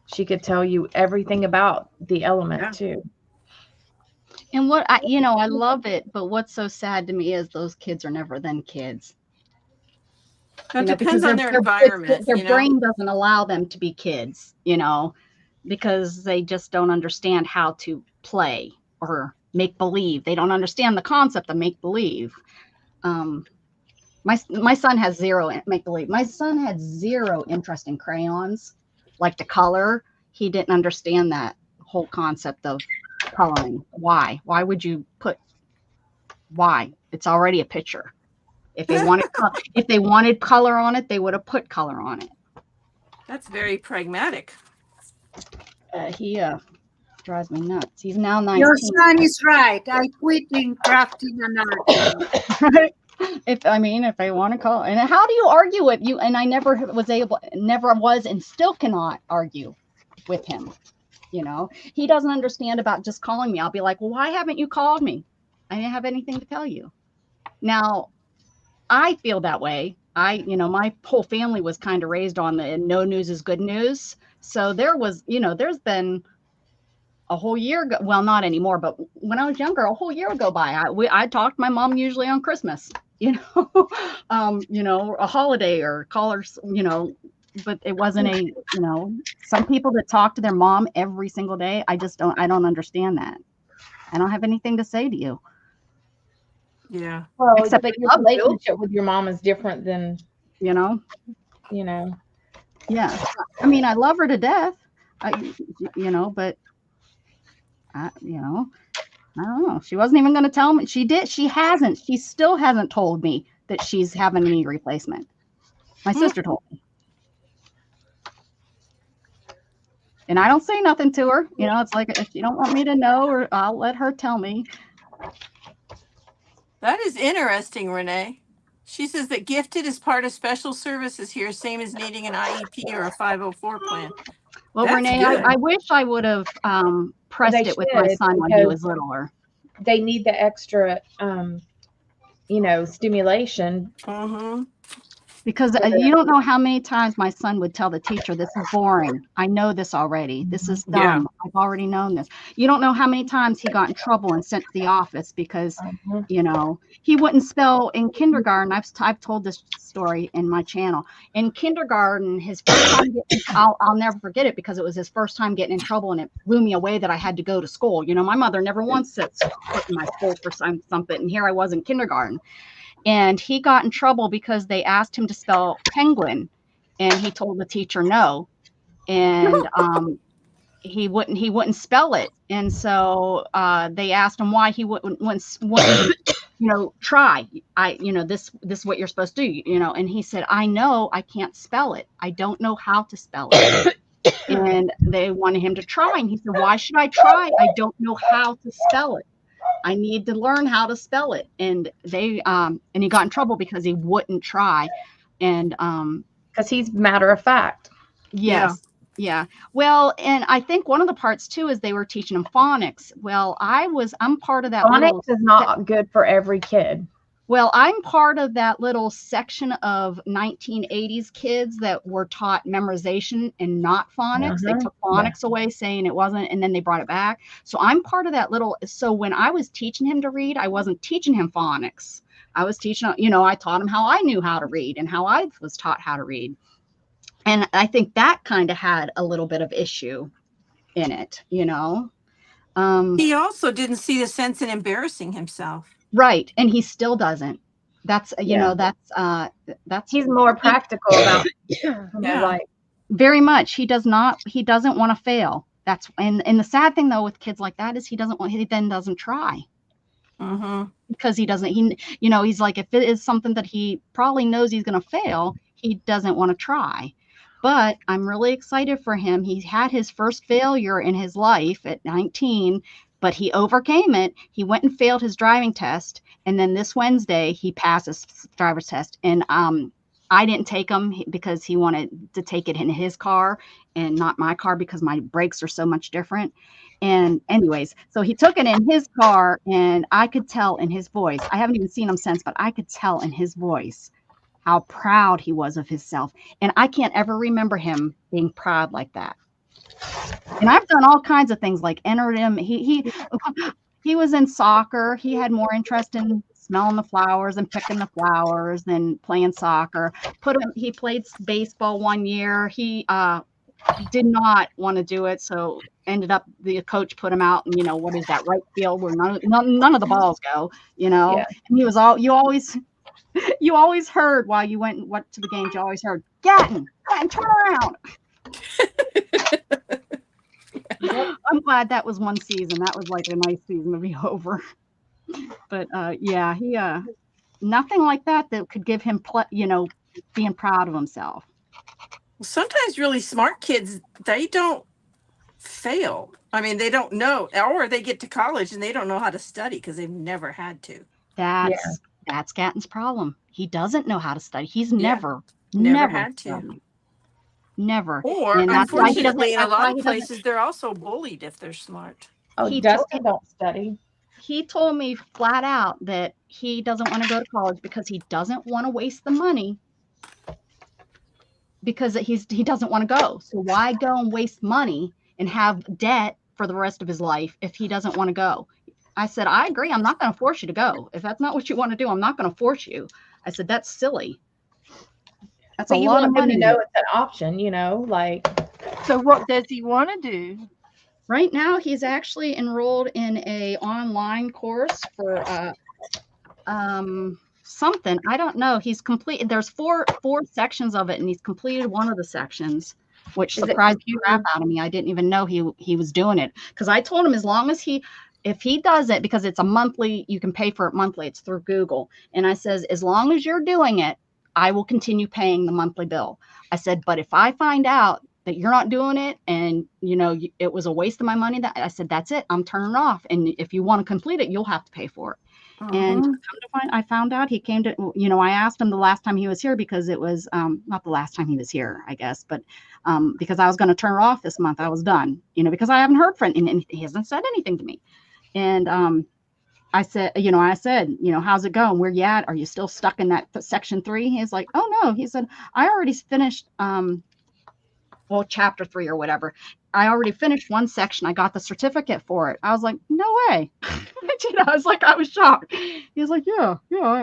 S2: She could tell you everything about the element too.
S4: And what I love it, but what's so sad to me is those kids are never then kids.
S1: It depends on their environment.
S4: Their brain doesn't allow them to be kids, because they just don't understand how to play or make believe. They don't understand the concept of make believe. My son has zero make believe. My son had zero interest in crayons, like to color. He didn't understand that whole concept of coloring. Why would you put why? It's already a picture. If they wanted color on it, they would have put color on it.
S1: That's very pragmatic.
S4: He drives me nuts. He's now 19.
S3: Your son is right. I quit in crafting an art.
S4: If they want to call, and how do you argue with you? And I never was and still cannot argue with him. He doesn't understand about just calling me. I'll be like, well, why haven't you called me? I didn't have anything to tell you. Now, I feel that way. My whole family was kind of raised on the no news is good news. So there was, there's been a whole year ago. Well, not anymore, but when I was younger, a whole year go by. I talked to my mom usually on Christmas, a holiday or callers, but it wasn't some people that talk to their mom every single day. I don't understand that. I don't have anything to say to you.
S1: Yeah.
S2: Well, except that your relationship with your mom is different than,
S4: Yeah. I love her to death, but I don't know. She wasn't even going to tell me. She still hasn't told me that she's having a knee replacement. My sister told me. And I don't say nothing to her. You know, it's like, if you don't want me to know, or I'll let her tell me.
S1: That is interesting, Renee. She says that gifted is part of special services here, same as needing an IEP or a 504 plan.
S4: Well,
S1: That's
S4: Renee,
S1: good.
S4: I wish I would have pressed
S2: They
S4: it with my
S2: should,
S4: son when he
S2: because
S4: was littler.
S2: they need the extra, stimulation.
S1: Mm-hmm.
S4: Because you don't know how many times my son would tell the teacher, this is boring. I know this already. This is dumb.
S1: Yeah.
S4: I've already known this. You don't know how many times he got in trouble and sent to the office because, he wouldn't spell in kindergarten. I've told this story in my channel. In kindergarten, his first time I'll never forget it, because it was his first time getting in trouble, and it blew me away that I had to go to school. My mother never once set foot in my school for something, and here I was in kindergarten. And he got in trouble because they asked him to spell penguin, and he told the teacher no. And he wouldn't spell it. And so they asked him why he wouldn't try. This is what you're supposed to do, and he said, I know I can't spell it. I don't know how to spell it. And they wanted him to try. And he said, why should I try? I don't know how to spell it. I need to learn how to spell it. And they and he got in trouble because he wouldn't try. And
S2: because he's matter of fact.
S4: Yes. Yeah. Well, and I think one of the parts too is they were teaching him phonics. Well, I'm part of that.
S2: Phonics is not good for every kid.
S4: Well, I'm part of that little section of 1980s kids that were taught memorization and not phonics. They took phonics away, saying it wasn't, and then they brought it back. So I'm part of that little. So when I was teaching him to read, I wasn't teaching him phonics. I was teaching, I taught him how I knew how to read and how I was taught how to read. And I think that kind of had a little bit of issue in it,
S1: He also didn't see the sense in embarrassing himself.
S4: Right. And he still doesn't. That's, that's
S2: he's more practical about
S4: like very much. He doesn't want to fail. That's, and the sad thing though, with kids like that is he then doesn't try. Because he doesn't, he's like, if it is something that he probably knows he's going to fail, he doesn't want to try. But I'm really excited for him. He had his first failure in his life at 19, but he overcame it. He went and failed his driving test. And then this Wednesday, he passed his driver's test. And I didn't take him because he wanted to take it in his car and not my car because my brakes are so much different. And anyways, so he took it in his car, and I could tell in his voice, I haven't even seen him since, but I could tell in his voice how proud he was of himself. And I can't ever remember him being proud like that. And I've done all kinds of things, like entered him. He was in soccer. He had more interest in smelling the flowers and picking the flowers than playing soccer. He played baseball one year. He did not want to do it, so ended up the coach put him out, and what is that, right field, where none of the balls go, And he was you always heard while you went to the games, you always heard, Gatton, turn around. I'm glad that was one season. That was like a nice season to be over. But he nothing like that could give him being proud of himself.
S1: Sometimes really smart kids, they don't fail. I mean, they don't know, or they get to college and they don't know how to study because they've never had to.
S4: That's Gatton's problem. He doesn't know how to study. He's never
S1: had to.
S4: Studied. Never.
S1: Or unfortunately, in a lot of places, they're also bullied if they're smart.
S2: Oh, Dustin don't study.
S4: He told me flat out that he doesn't want to go to college because he doesn't want to waste the money, because he doesn't want to go. So why go and waste money and have debt for the rest of his life if he doesn't want to go? I said, I agree. I'm not going to force you to go. If that's not what you want to do, I'm not going to force you. I said, that's silly. That's a lot of money.
S2: You know, it's an option,
S5: So what does he want to do?
S4: Right now, he's actually enrolled in a online course for something. I don't know. He's completed. There's four sections of it, and he's completed one of the sections, which surprised the crap out of me. I didn't even know he was doing it, because I told him if he does it, because it's a monthly, you can pay for it monthly. It's through Google. And I says, as long as you're doing it, I will continue paying the monthly bill. I said, but if I find out that you're not doing it, and it was a waste of my money. That I said, that's it. I'm turning off. And if you want to complete it, you'll have to pay for it. And I found out he came to, I asked him the last time he was here, because it was not the last time he was here, I guess, but because I was going to turn it off this month. I was done, because I haven't heard from him, and he hasn't said anything to me. And I said, how's it going? Where you at? Are you still stuck in that section 3? He's like, oh no. He said, I already finished, chapter 3 or whatever. I already finished one section. I got the certificate for it. I was like, no way. I was shocked. He was like, yeah,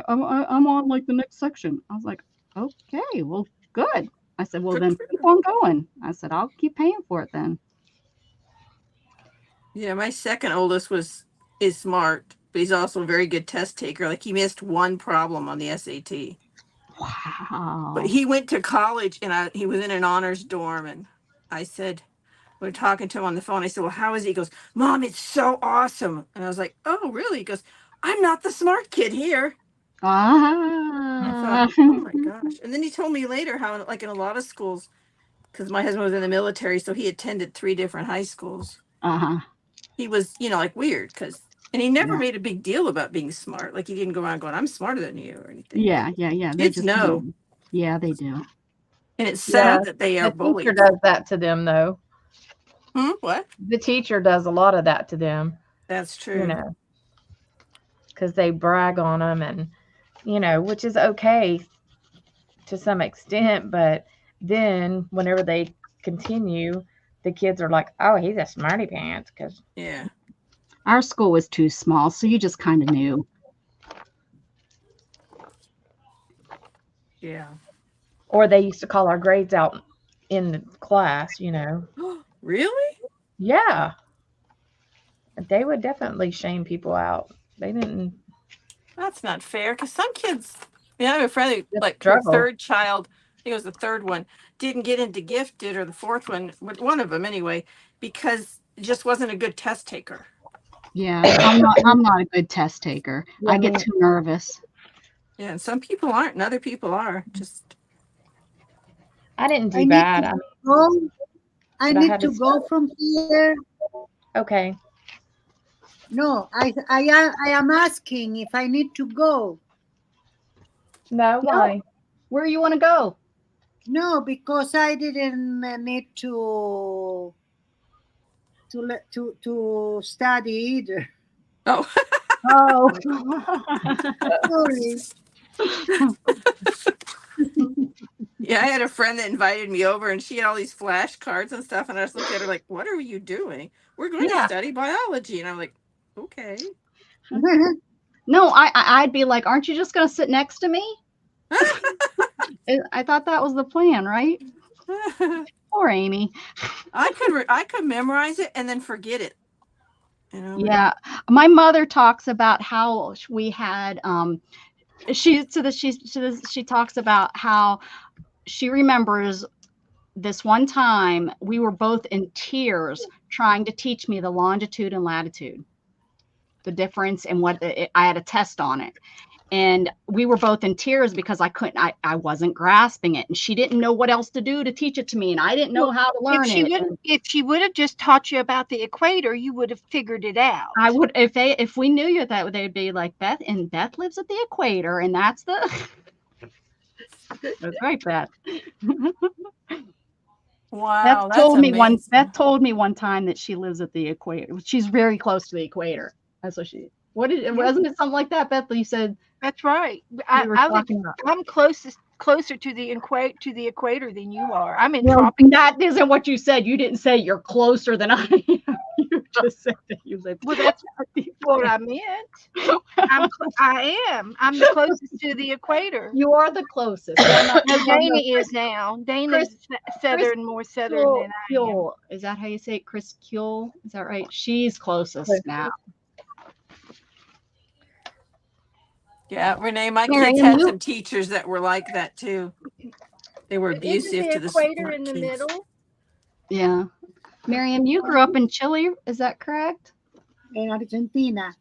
S4: I'm on like the next section. I was like, okay, well, good. I said, well, then keep on going. I said, I'll keep paying for it then.
S1: Yeah, my second oldest is smart, but he's also a very good test taker. Like, he missed one problem on the SAT.
S4: Wow.
S1: But he went to college, and he was in an honors dorm, and I said, we were talking to him on the phone. I said, well, how is he? He goes, Mom, it's so awesome. And I was like, oh, really? He goes, I'm not the smart kid here. I thought, oh my gosh. And then he told me later how, like, in a lot of schools, because my husband was in the military, so he attended 3 different high schools. He was, like, weird, and he never made a big deal about being smart. Like, he didn't go around going, I'm smarter than you or anything.
S4: Yeah. They
S1: just know.
S4: Yeah, they do.
S1: And it's sad that they are bullied.
S2: The teacher does that to them, though.
S1: What?
S2: The teacher does a lot of that to them.
S1: That's true.
S2: Because they brag on them, and, which is okay to some extent. But then whenever they continue, the kids are like, oh, he's a smarty pants.
S1: Yeah.
S4: Our school was too small, so you just kind of knew.
S1: Yeah.
S2: Or they used to call our grades out in the class,
S1: Really?
S2: Yeah. They would definitely shame people out. They didn't.
S1: That's not fair, because some kids, I have a friend who, like,
S2: struggle.
S1: her third child, I think it was the third one, didn't get into gifted, or the fourth one of them anyway, because it just wasn't a good test taker.
S4: Yeah, I'm not a good test taker. I get too nervous.
S1: Yeah, and some people aren't, and other people are. Just.
S2: I didn't do bad.
S3: I need to go from here.
S2: Okay.
S3: No, I am asking if I need to go.
S2: No, why?
S4: Where you want to go?
S3: No, because I didn't need to study either.
S1: Oh.
S3: Sorry.
S1: Yeah, I had a friend that invited me over, and she had all these flashcards and stuff, and I was looking at her like, what are you doing? We're going to study biology. And I'm like, okay.
S4: No, I'd be like, aren't you just going to sit next to me? I thought that was the plan, right? Poor Amy.
S1: I could memorize it and then forget it.
S4: Yeah. My mother talks about how we had she talks about how she remembers this one time we were both in tears trying to teach me the longitude and latitude, the difference, and I had a test on it. And we were both in tears because I wasn't grasping it. And she didn't know what else to do to teach it to me. And I didn't know how to learn it.
S5: If she would have just taught you about the equator, you would have figured it out.
S4: I would, if we knew you, that they'd be like, Beth lives at the equator. And that's that's right, Beth.
S1: Wow.
S4: Beth told me one time that she lives at the equator. She's very close to the equator. That's what wasn't it something like that, Beth? You said.
S5: That's right. I'm closer to the equator than you are. I'm in tropical.
S4: That isn't what you said. You didn't say you're closer than I am. You just said that you live.
S5: Well, that's what I meant. I am. I'm the closest to the equator.
S4: You are the closest.
S5: No, Dana is now. Dana's more southern than I am.
S4: Is that how you say it? Chris Kuehl? Is that right? She's closest now.
S1: Yeah, Renee, my kids had some teachers that were like that too. They were abusive to the
S5: equator in the middle.
S4: Yeah. Miriam, you grew up in Chile, is that correct?
S3: In Argentina.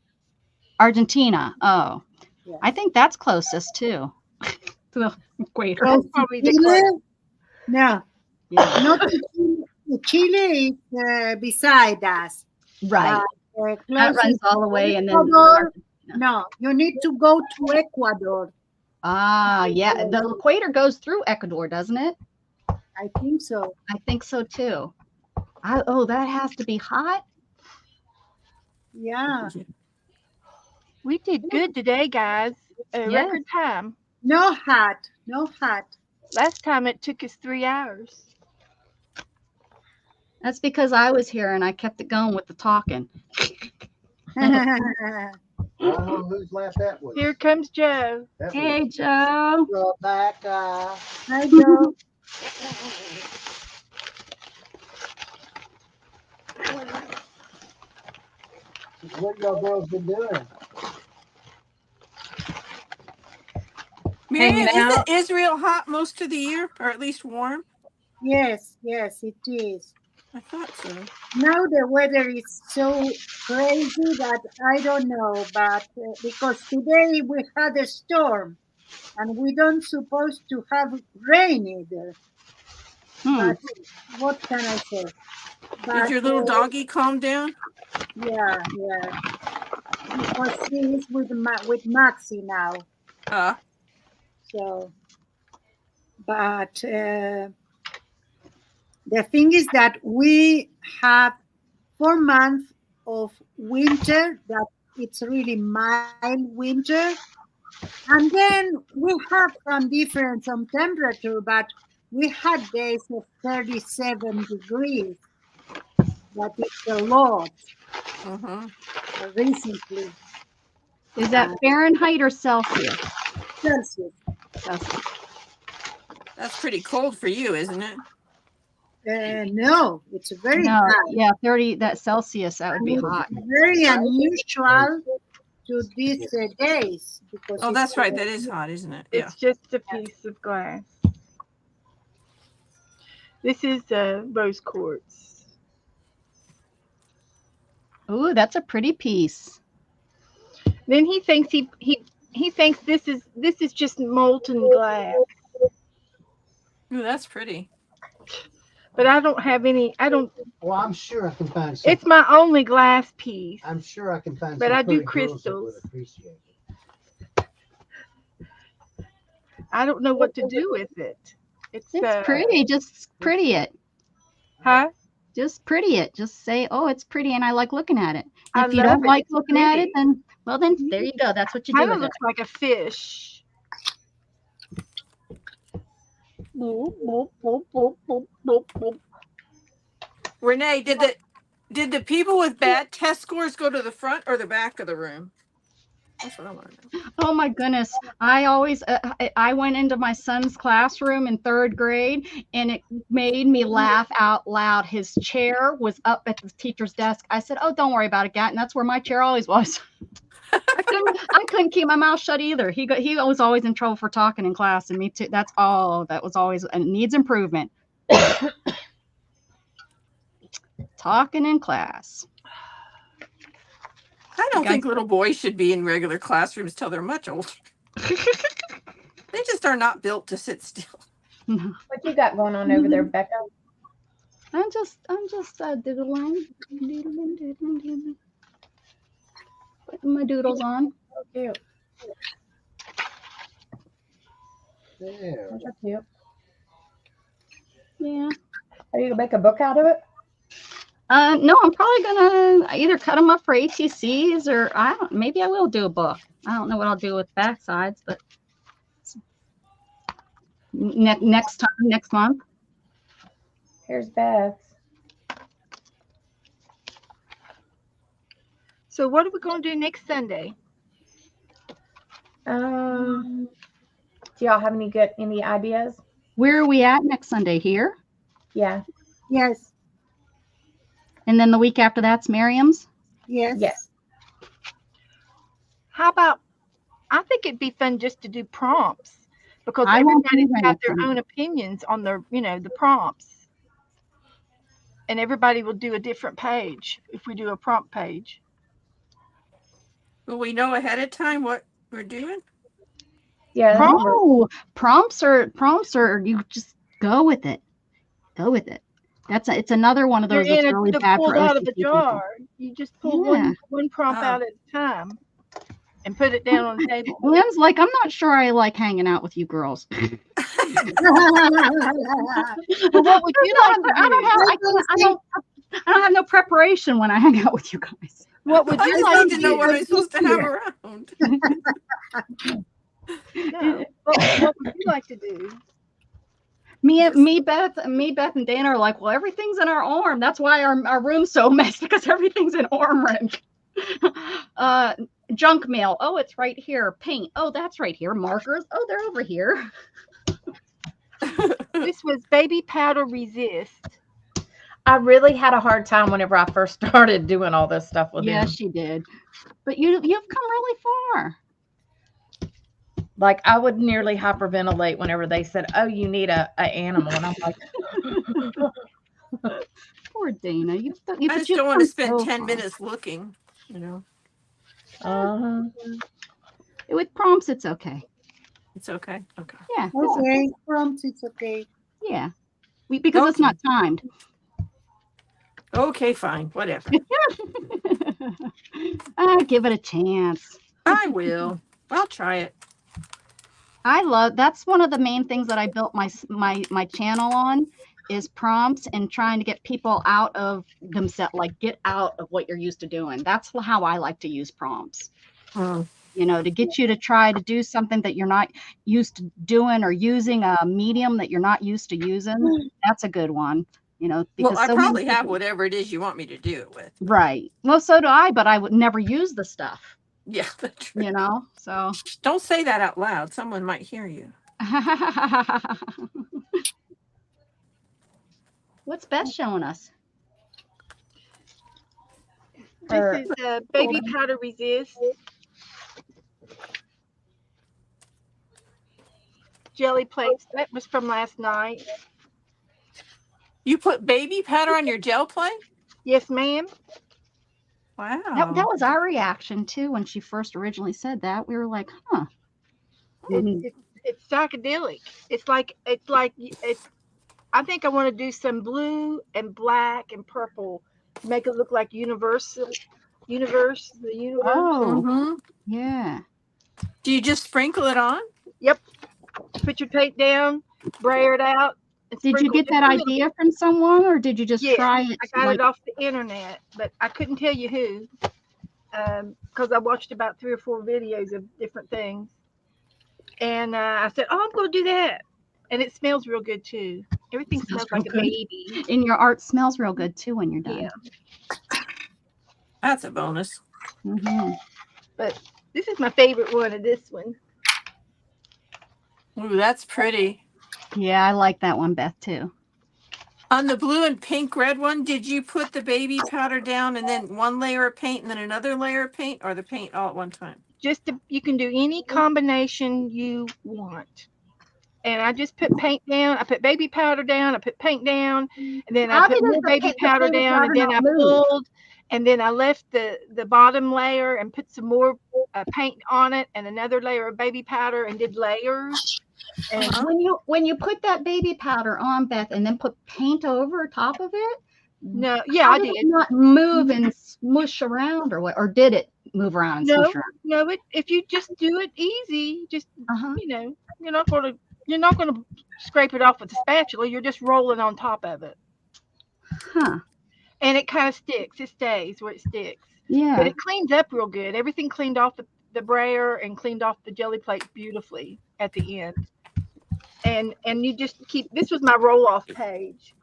S4: Argentina. Oh. Yeah. I think that's closest too. To the equator.
S3: That's probably the closest. No.
S4: Yeah.
S3: Not to Chile, Chile is beside us.
S4: Right.
S3: But
S4: That runs
S3: closest
S4: all the way, and then
S3: Ecuador, no, you need to go to Ecuador.
S4: yeah, the equator goes through Ecuador, doesn't it?
S3: I think so.
S4: I think so too. Oh, that has to be hot.
S3: Yeah.
S5: We did good today, guys. A
S4: Yes.
S5: record time.
S3: No hat. No hat.
S5: Last time it took us 3 hours.
S4: That's because I was here and I kept it going with the talking.
S6: I don't know whose lap that was.
S5: Here comes Joe.
S6: That
S4: Hey, Joe.
S6: was Rebecca.
S3: I know.
S6: What y'all girls been doing?
S1: Miriam,
S2: Hanging
S1: isn't
S2: out.
S1: Israel hot most of the year, or at least warm?
S3: Yes, yes, it is.
S1: I thought so.
S3: Now the weather is so crazy that I don't know, but because today we had a storm and we don't supposed to have rain either. But what can I say?
S1: Did
S3: But
S1: your little doggy calm down?
S3: yeah, yeah, because she is with Maxie now. So, but the thing is that we have 4 months of winter that it's really mild winter, and then we have some difference on temperature, but we had days of 37 degrees. That is a lot recently.
S4: Is that Fahrenheit or Celsius?
S3: Celsius.
S4: Celsius.
S1: That's pretty cold for you, isn't it?
S3: No, it's very
S4: No,
S3: hot.
S4: yeah, 30. That Celsius, that would be hot.
S3: Very unusual to these days because
S1: Oh,
S3: it's
S1: that's right. That is hot, isn't it? Yeah.
S5: It's just a piece of glass. This is rose quartz.
S4: Ooh, that's a pretty piece.
S5: Then he thinks he thinks this is just molten glass.
S1: Ooh, that's pretty.
S5: But I don't have any. I don't.
S6: Well, I'm sure I can find some.
S5: It's my only glass piece.
S6: I'm sure I can find
S5: But
S6: some
S5: I do
S6: pretty girls that would
S5: crystals.
S6: appreciate it.
S5: I don't know what to do with it. It's
S4: pretty. Just pretty it.
S5: Huh?
S4: Just pretty it. Just say, oh, it's pretty, and I like looking at it.
S5: I
S4: If you
S5: love
S4: don't
S5: it.
S4: like
S5: It's
S4: looking at it,
S5: pretty.
S4: then there you go. That's what you do
S5: Kind of
S4: with it.
S5: looks like a fish. Boop, boop, boop, boop, boop, boop, boop.
S1: Renee, did the people with bad test scores go to the front or the back of the room? That's what I want to know.
S4: Oh my goodness. I went into my son's classroom in 3rd grade and it made me laugh out loud. His chair was up at the teacher's desk. I said, oh, don't worry about it, Gat. And that's where my chair always was. I couldn't keep my mouth shut either. He was always in trouble for talking in class, and me too. That was always, and it needs improvement. Talking in class.
S1: I don't think little boys should be in regular classrooms till they're much older. They just are not built to sit still.
S2: What you got going on over there, Becca?
S4: I'm just doodling. Putting my doodles on.
S2: Oh, cute.
S6: There.
S2: Those are cute.
S4: Yeah.
S2: Are you gonna make a book out of it?
S4: No, I'm probably gonna either cut them up for ATCs or maybe I will do a book. I don't know what I'll do with back sides, but next month.
S2: Here's Beth's.
S5: So what are we going to do next Sunday?
S2: Do y'all have any ideas?
S4: Where are we at next Sunday? Here?
S2: Yeah.
S3: Yes.
S4: And then the week after that's Miriam's?
S3: Yes.
S2: Yes.
S5: How about? I think it'd be fun just to do prompts because
S4: I won't
S5: everybody
S4: do
S5: have their
S4: anything.
S5: own opinions on the prompts, and everybody will do a different page if we do a prompt page.
S1: Will we know ahead of time what we're doing?
S2: Yeah.
S4: Oh, prompts are you just go with it. Go with it. It's another one of
S5: They're
S4: those that's
S5: in
S4: really
S5: they're
S4: bad for
S5: pulled out of a
S4: OCD people.
S5: jar. You just pull
S4: Yeah.
S5: one prompt
S1: Oh.
S5: out at a time and put it down on the table.
S4: Lynn's like, I'm not sure I like hanging out with you girls.
S5: Well, what would you like to do?
S4: I don't have no preparation when I hang out with you guys.
S5: What would
S1: I
S5: you
S1: just
S5: like
S1: need
S5: to
S1: to know
S5: do?
S1: what I'm supposed to have around.
S5: No. What would you like to do?
S4: Me, Beth, and Dana are like, well, everything's in our arm. That's why our room's so messed, because everything's in arm range. Junk mail. Oh, it's right here. Paint. Oh, that's right here. Markers. Oh, they're over here.
S5: This was baby powder resist.
S2: I really had a hard time whenever I first started doing all this stuff with
S4: Yeah,
S2: him.
S4: she did. But you've come really far.
S2: Like, I would nearly hyperventilate whenever they said, "Oh, you need a animal," and I'm like,
S4: Poor Dana.
S1: I just don't want to spend 10 minutes looking,
S4: With prompts, it's okay.
S1: It's okay. Okay.
S4: Yeah. It's okay.
S3: Okay, prompts, it's okay.
S4: Yeah. Because it's not timed.
S1: Okay, fine. Whatever.
S4: Give it a chance.
S1: I will. I'll try it.
S4: That's one of the main things that I built my channel on, is prompts and trying to get people out of themselves, like get out of what you're used to doing. That's how I like to use prompts.
S1: Oh.
S4: To get you to try to do something that you're not used to doing, or using a medium that you're not used to using. That's a good one. Because
S1: well, I probably have whatever it is you want me to do it with.
S4: Right. Well, so do I, but I would never use the stuff.
S1: Yeah, that's true.
S4: So
S1: don't say that out loud. Someone might hear you.
S4: What's Beth showing us?
S5: This is baby powder resist. Jelly plates. That was from last night.
S1: You put baby powder on your gel plate?
S5: Yes, ma'am.
S1: Wow.
S4: That was our reaction too when she first originally said that. We were like, huh.
S5: It's psychedelic. It's like I think I want to do some blue and black and purple, make it look like the universe.
S4: Oh,
S1: Mhm.
S4: Yeah.
S1: Do you just sprinkle it on?
S5: Yep. Put your tape down, brayer it out.
S4: Did you get that idea from someone, or did you just try it?
S5: I got it off the internet, but I couldn't tell you who, because I watched about 3 or 4 videos of different things. And I said, oh, I'm going to do that. And it smells real good, too. Everything smells like a baby.
S4: And your art smells real good, too, when you're done.
S5: Yeah.
S1: That's a bonus.
S4: Mm-hmm.
S5: But this is my favorite one of this one.
S1: Ooh, that's pretty.
S4: Yeah, I like that one, Beth, too.
S1: On the blue and pink red one, did you put the baby powder down and then one layer of paint and then another layer of paint, or the paint all at one time?
S5: You can do any combination you want. And I just put paint down. I put baby powder down. I put paint down. And then I put more baby powder down. And then I pulled. And then I left the bottom layer and put some more paint on it and another layer of baby powder and did layers. And
S4: when you put that baby powder on, Beth, and then put paint over top of it,
S5: I did.
S4: It not move and smush around, or what? Or did it move around and smush around?
S5: No. If you just do it easy, just you're not going to scrape it off with a spatula. You're just rolling on top of it.
S4: Huh.
S5: And it kind of sticks. It stays where it sticks.
S4: Yeah.
S5: But it cleans up real good. Everything cleaned off the brayer and cleaned off the jelly plate beautifully at the end. And you just this was my roll-off page.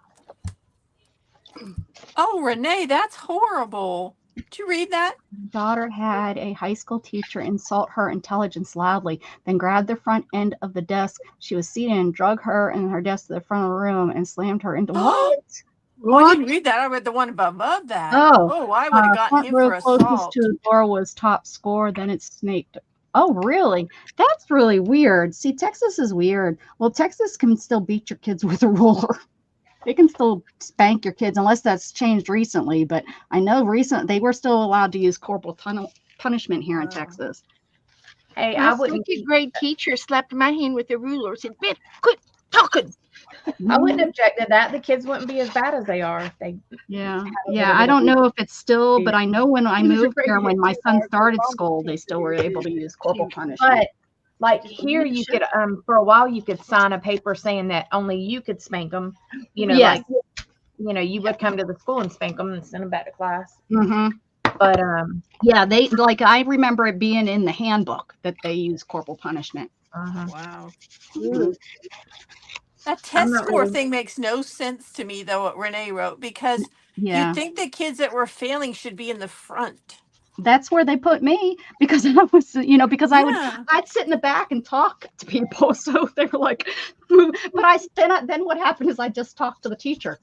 S1: Oh, Renee, that's horrible. Did you read that?
S4: Daughter had a high school teacher insult her intelligence loudly, then grabbed the front end of the desk she was seated and drug her and her desk to the front of the room and slammed her into what?
S1: Well, I didn't read that. I read the one above that.
S4: Oh,
S1: I would have gotten him for
S4: closest
S1: assault.
S4: to the door was top score. Then it snaked. Oh, really? That's really weird. See, Texas is weird. Well, Texas can still beat your kids with a ruler. They can still spank your kids, unless that's changed recently. But I know they were still allowed to use corporal punishment here in Texas.
S5: Hey, I wouldn't. Second grade teacher slapped my hand with a ruler and said, "Beth, quit talking."
S2: I wouldn't object to that. The kids wouldn't be as bad as they are if they
S4: Yeah.
S2: a
S4: Yeah.
S2: little
S4: I
S2: bit
S4: don't
S2: of
S4: know if it's still, but I know when I
S2: He was
S4: moved
S2: afraid
S4: here,
S2: to
S4: when
S2: get
S4: my
S2: too
S4: son
S2: hard for
S4: started
S2: mom.
S4: school, they still were able to use corporal punishment.
S2: But like here, you could for a while you could sign a paper saying that only you could spank them. You know,
S4: Yes.
S2: like you would come to the school and spank them and send them back to class.
S4: Mm-hmm.
S2: But
S4: Yeah, they like I remember it being in the handbook that they use corporal punishment.
S1: Wow.
S3: Good.
S1: That
S2: I'm
S1: test
S2: not
S1: score
S2: really.
S1: thing makes no sense to me, though, what Renee wrote, because you'd
S4: Yeah.
S1: think the kids that were failing should be in the front.
S4: That's where they put me because I was, because
S1: Yeah.
S4: I'd sit in the back and talk to people. So they were like, but then what happened is I just talked to the teacher.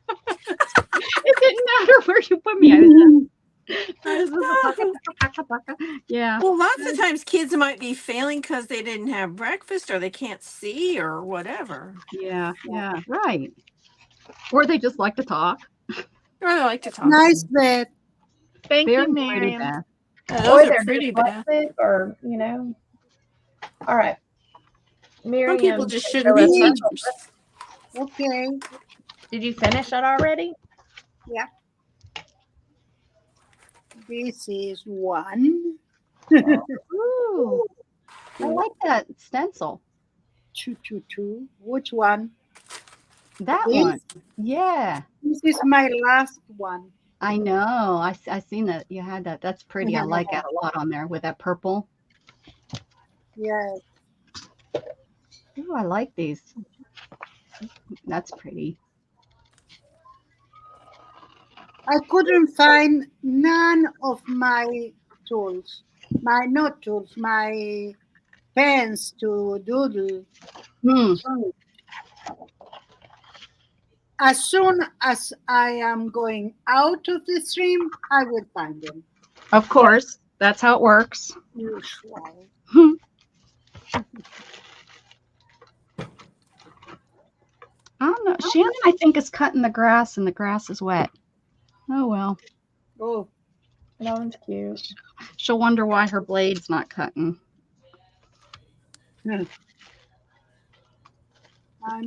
S4: It didn't matter where you put me. Yeah.
S1: Well, lots of times kids might be failing because they didn't have breakfast or they can't see or whatever.
S4: Yeah. Yeah. Right. Or they just like to talk.
S1: Or they like to talk.
S3: Nice bed.
S5: Thank
S4: Very
S5: you,
S4: pretty,
S5: Miriam.
S4: Beth.
S1: Yeah,
S2: Or
S1: those are
S2: they're
S1: pretty bad.
S2: dyslexic, or All right,
S1: Some people
S2: Miriam.
S1: just
S2: can
S1: shouldn't
S2: show
S1: be
S2: us-
S1: teachers.
S3: Okay.
S2: Did you finish it already?
S3: Yeah. This is one.
S4: Ooh, I like that stencil.
S3: Two. Which one?
S4: That
S3: This?
S4: one. Yeah.
S3: This is my last one.
S4: I know. I seen that you had that. That's pretty. I like that a lot on there with that purple.
S3: Yes.
S4: Ooh, I like these. That's pretty.
S3: I couldn't find none of my tools. Not tools, my pens to doodle.
S4: Hmm.
S3: As soon as I am going out of the stream, I will find them.
S4: Of course. That's how it works.
S3: Usual.
S4: I don't know. Shannon, I think, is cutting the grass and the grass is wet. Oh, well.
S3: Oh,
S2: That one's cute.
S4: She'll wonder why her blade's not cutting.
S3: and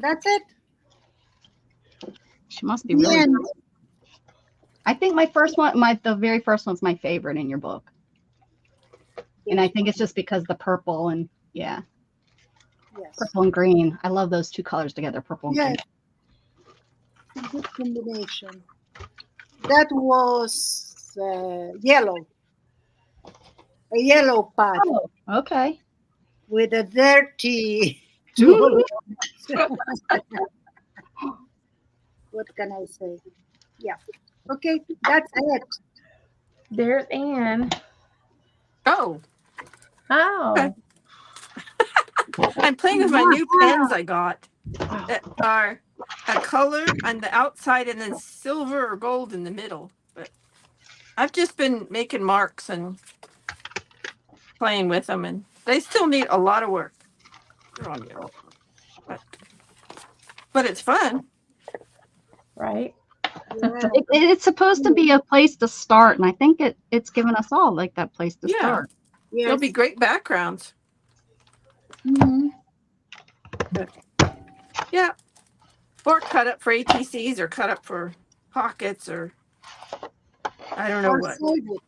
S3: that's it.
S4: She must be
S3: The
S4: really.
S3: end.
S4: I think the very first one's my favorite in your book. And I think it's just because the purple and
S3: Yes.
S4: purple and green. I love those two colors together, purple and
S3: Yes.
S4: green.
S3: Good combination. That was yellow. A yellow pad
S4: Oh, okay.
S3: with a dirty tool. What can I say? Yeah. Okay, that's it.
S2: There's Anne.
S1: Oh,
S2: Oh.
S1: I'm playing with my new pens I got that are a color on the outside and then silver or gold in the middle. But I've just been making marks and playing with them, and they still need a lot of work. They're on yellow. But it's fun.
S2: Right.
S3: Yeah.
S4: It's supposed to be a place to start, and I think it's given us all like that place to
S1: Yeah.
S4: start.
S3: Yes.
S1: They'll be great backgrounds.
S3: Mhm.
S1: Yeah. Or cut up for ATCs or cut up for pockets or I don't know
S3: Or
S1: what.
S3: save it.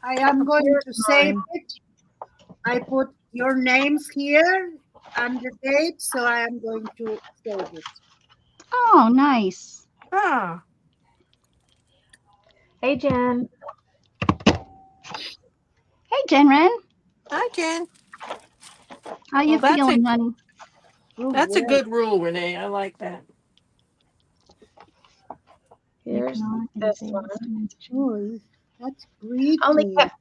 S3: I am going to save it. I put your names here and the date, so I am going to save it.
S4: Oh, nice.
S1: Ah,
S2: Hey, Jen.
S4: Hey, Jenren.
S1: I can.
S4: How you
S1: Well,
S4: feeling, honey?
S3: Oh,
S1: That's a
S3: yes.
S1: good rule, Renee. I like that.
S2: Here's this one.
S3: Oh, that's pretty.
S2: I only kept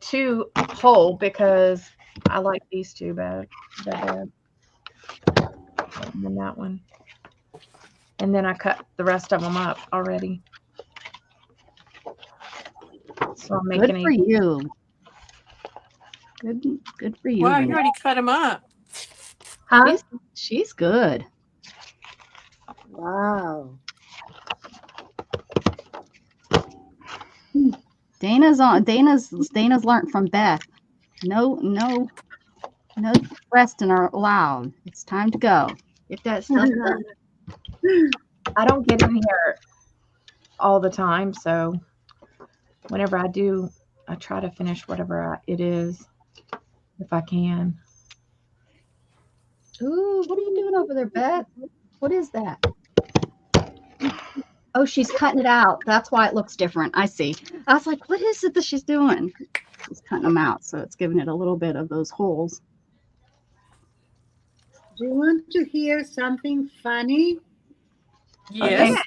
S2: two whole because I like these two better. And then that one. And then I cut the rest of them up already. So I'm
S4: Good
S2: making
S4: for you. Good for you.
S1: Wow, you
S4: Renee.
S1: already cut them up.
S2: Huh?
S4: She's good.
S3: Wow.
S4: Dana's learned from Beth. No resting are allowed. It's time to go. Get that stuff done.
S2: I don't get in here all the time, so whenever I do, I try to finish whatever it is if I can.
S4: Ooh, what are you doing over there, Beth? What is that? Oh, she's cutting it out. That's why it looks different. I see. I was like, what is it that she's doing? She's cutting them out, so it's giving it a little bit of those holes.
S3: Do you want to hear something funny?
S1: Yes.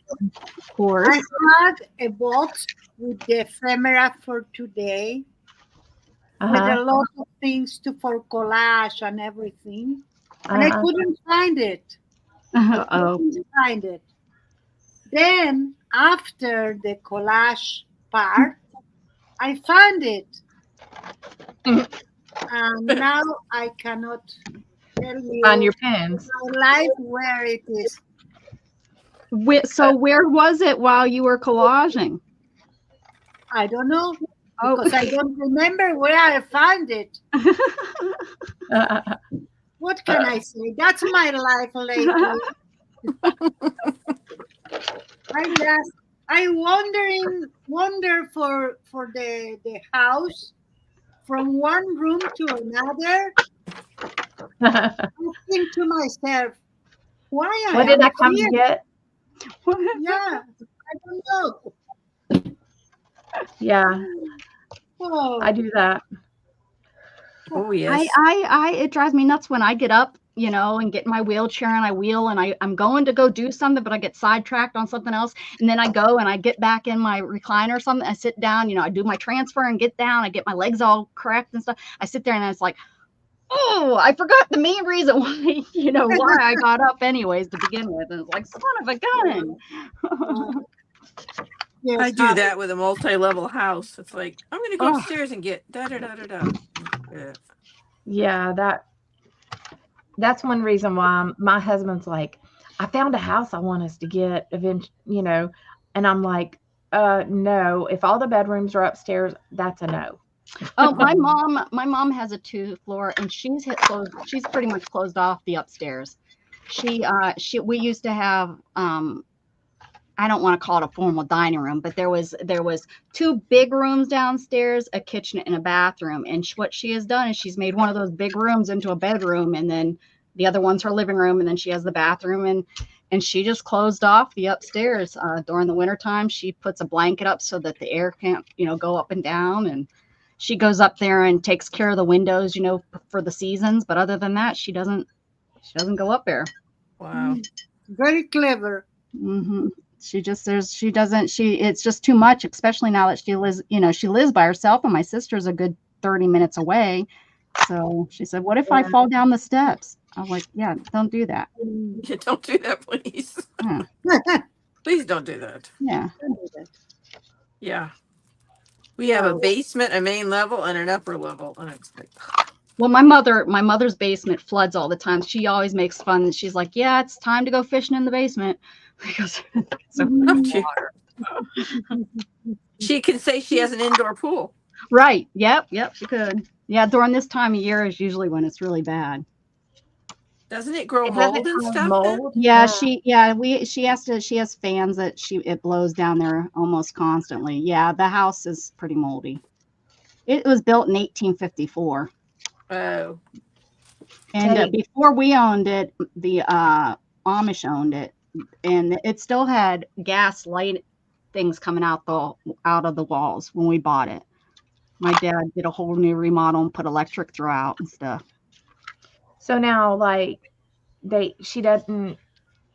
S4: Of course.
S3: I had a box with the ephemera for today with a lot of things for collage and everything. And I couldn't find it.
S4: Uh-oh.
S3: Couldn't find it. Then after the collage part, I found it. And now I cannot tell you
S2: Find your pens.
S3: my life where it is.
S4: So where was it while you were collaging?
S3: I don't know
S4: Oh.
S3: because I don't remember where I found it. What can I say? That's my life lately. I wonder for the house from one room to another. I think to myself, why
S2: What
S3: I
S2: did
S3: am
S2: I come
S3: here?
S2: to get?
S3: Yeah, I don't know.
S2: Yeah,
S3: Oh,
S2: I do that.
S1: Oh yes.
S4: It drives me nuts when I get up, and get in my wheelchair and I wheel and I'm going to go do something, but I get sidetracked on something else. And then I go and I get back in my recliner or something. I sit down, I do my transfer and get down. I get my legs all correct and stuff. I sit there and it's like, oh, I forgot the main reason why, why I got up anyways to begin with. And it's like, son of a gun.
S3: yes,
S1: I do that with a multi-level house. It's like, I'm going to go
S4: Oh.
S1: upstairs and get da-da-da-da-da.
S2: Yeah, that's one reason why my husband's like, I found a house I want us to get eventually, and I'm like, no, if all the bedrooms are upstairs, that's a no.
S4: Oh, my mom has a 2-floor and she's pretty much closed off the upstairs. We used to have, I don't want to call it a formal dining room, but there was 2 big rooms downstairs, a kitchen and a bathroom. And what she has done is she's made one of those big rooms into a bedroom, and then the other one's her living room, and then she has the bathroom, and she just closed off the upstairs. During the wintertime, she puts a blanket up so that the air can't, go up and down, and she goes up there and takes care of the windows, for the seasons. But other than that, she doesn't go up there.
S1: Wow.
S3: very clever.
S4: Mm-hmm. It's just too much, especially now that she lives by herself, and my sister's a good 30 minutes away. So she said, what if I fall down the steps? I was like, yeah, don't do that.
S1: Yeah, don't do that, please.
S4: Yeah.
S1: Please don't do that.
S4: Yeah.
S1: Yeah. We have a basement, a main level, and an upper level. And it's like,
S4: Well, my mother's basement floods all the time. She always makes fun. She's like, yeah, it's time to go fishing in the basement. Because so water.
S1: She can say she has an indoor pool.
S4: Right. Yep, she could. Yeah, during this time of year is usually when it's really bad.
S1: Doesn't it grow mold and stuff?
S2: Mold?
S4: Yeah, she has fans that it blows down there almost constantly. Yeah, the house is pretty moldy. It was built in 1854.
S1: Oh.
S4: And before we owned it, the Amish owned it, and it still had gas light things coming out of the walls when we bought it. My dad did a whole new remodel and put electric throughout and stuff.
S2: So now, like, they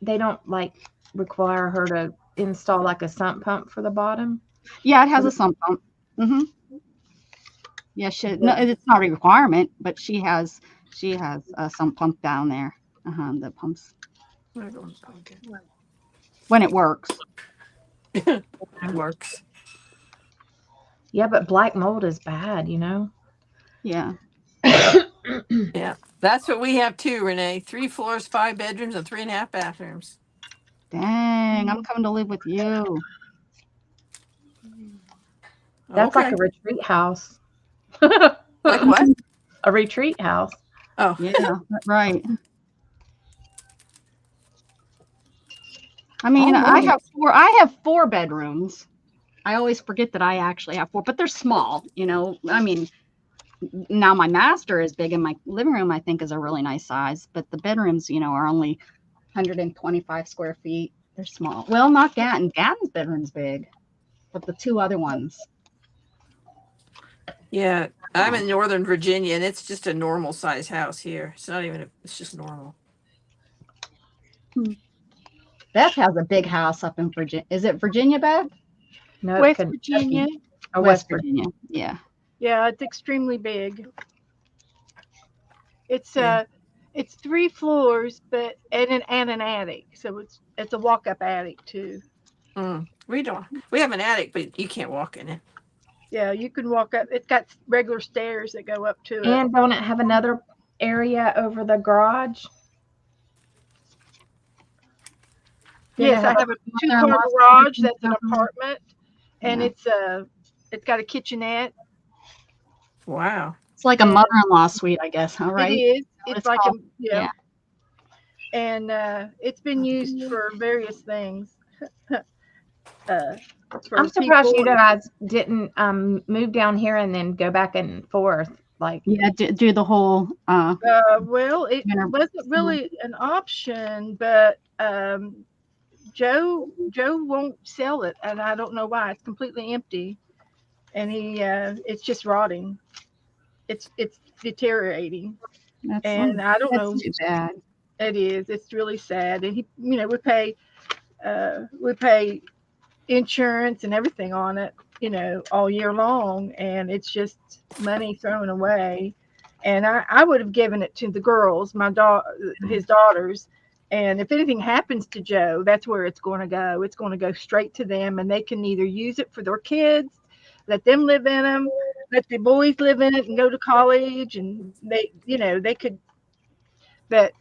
S2: don't like require her to install like a sump pump for the bottom.
S4: Yeah, it has a sump pump. Mm-hmm. Yeah, no, it's not a requirement, but she has a sump pump down there. That pumps when it works.
S1: It works.
S2: Yeah, but black mold is bad,
S4: Yeah.
S1: Yeah, that's what we have too, Renee. 3 floors, 5 bedrooms, and 3.5 bathrooms.
S4: Dang, I'm coming to live with you.
S2: That's like a retreat house.
S1: Like what?
S2: A retreat house.
S1: Oh,
S4: yeah, right. I mean,
S1: Almost.
S4: I have 4 bedrooms. I always forget that I actually have 4, but they're small, you know. I mean, now my master is big and my living room I think is a really nice size, but the bedrooms, you know, are only 125 square feet. They're small. Well, not Gatton. Gatton's bedroom's big, but the 2 other ones.
S1: Yeah, I'm in Northern Virginia, and it's just a normal size house here. It's not even. It's just normal.
S4: Beth has a big house up in Virginia. Is it Virginia, Beth?
S2: No,
S5: West
S2: Kentucky.
S5: Virginia.
S2: Oh,
S4: West Virginia. Yeah.
S5: Yeah, it's extremely big. It's
S1: Yeah.
S5: it's 3 floors, but and an attic. So it's a walk up attic too.
S1: We don't. We have an attic, but you can't walk in it.
S5: Yeah, you can walk up. It's got regular stairs that go up to it.
S2: And don't it have another area over the garage? Didn't
S5: Yes,
S2: it
S5: I
S2: have
S5: have a
S4: There
S5: 2-car
S4: was
S5: garage that's an
S4: something.
S5: apartment, and
S4: Yeah.
S5: it's got a kitchenette.
S1: Wow.
S4: It's like a
S5: And
S4: mother-in-law suite, I guess, huh,
S5: it
S4: right?
S5: is.
S4: What
S5: It's
S4: it's
S5: like a
S4: called.
S5: yeah,
S4: Yeah.
S5: and it's been used for various things. uh,
S2: I'm
S5: for
S2: surprised you
S5: people.
S2: guys didn't move down here and then go back and forth. Like,
S4: Yeah, do the whole
S5: Well, it
S4: inter-
S5: wasn't really an option, but Joe won't sell it, and I don't know why. It's completely empty, and it's just rotting. It's deteriorating,
S4: that's
S5: and I don't
S4: that's
S5: know.
S4: too bad.
S5: It is. It's really sad, and we pay insurance and everything on it, all year long, and it's just money thrown away. And I would have given it to the girls, his daughters. And if anything happens to Joe, that's where it's going to go. It's going to go straight to them, and they can either use it for their kids, let them live in them, let the boys live in it and go to college, and they could. But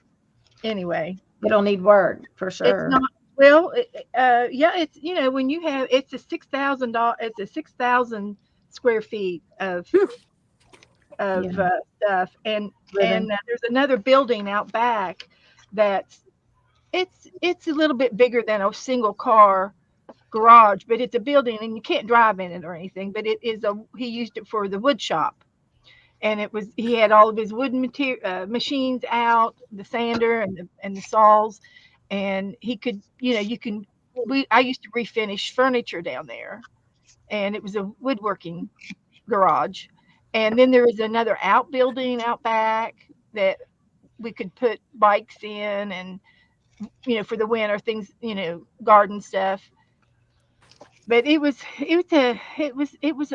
S5: anyway,
S2: it'll need work for
S5: it's
S2: sure.
S5: not. Well, yeah, it's when you have it's a it's a 6,000 square feet of
S2: Yeah,
S5: stuff, and
S2: living.
S5: there's another building out back that's it's a little bit bigger than a single car garage, but it's a building and you can't drive in it or anything. But he used it for the wood shop, and he had all of his wooden machines out, the sander and the saws, and he could you can we I used to refinish furniture down there, and it was a woodworking garage. And then there was another outbuilding out back that we could put bikes in, and for the winter things, garden stuff. But it was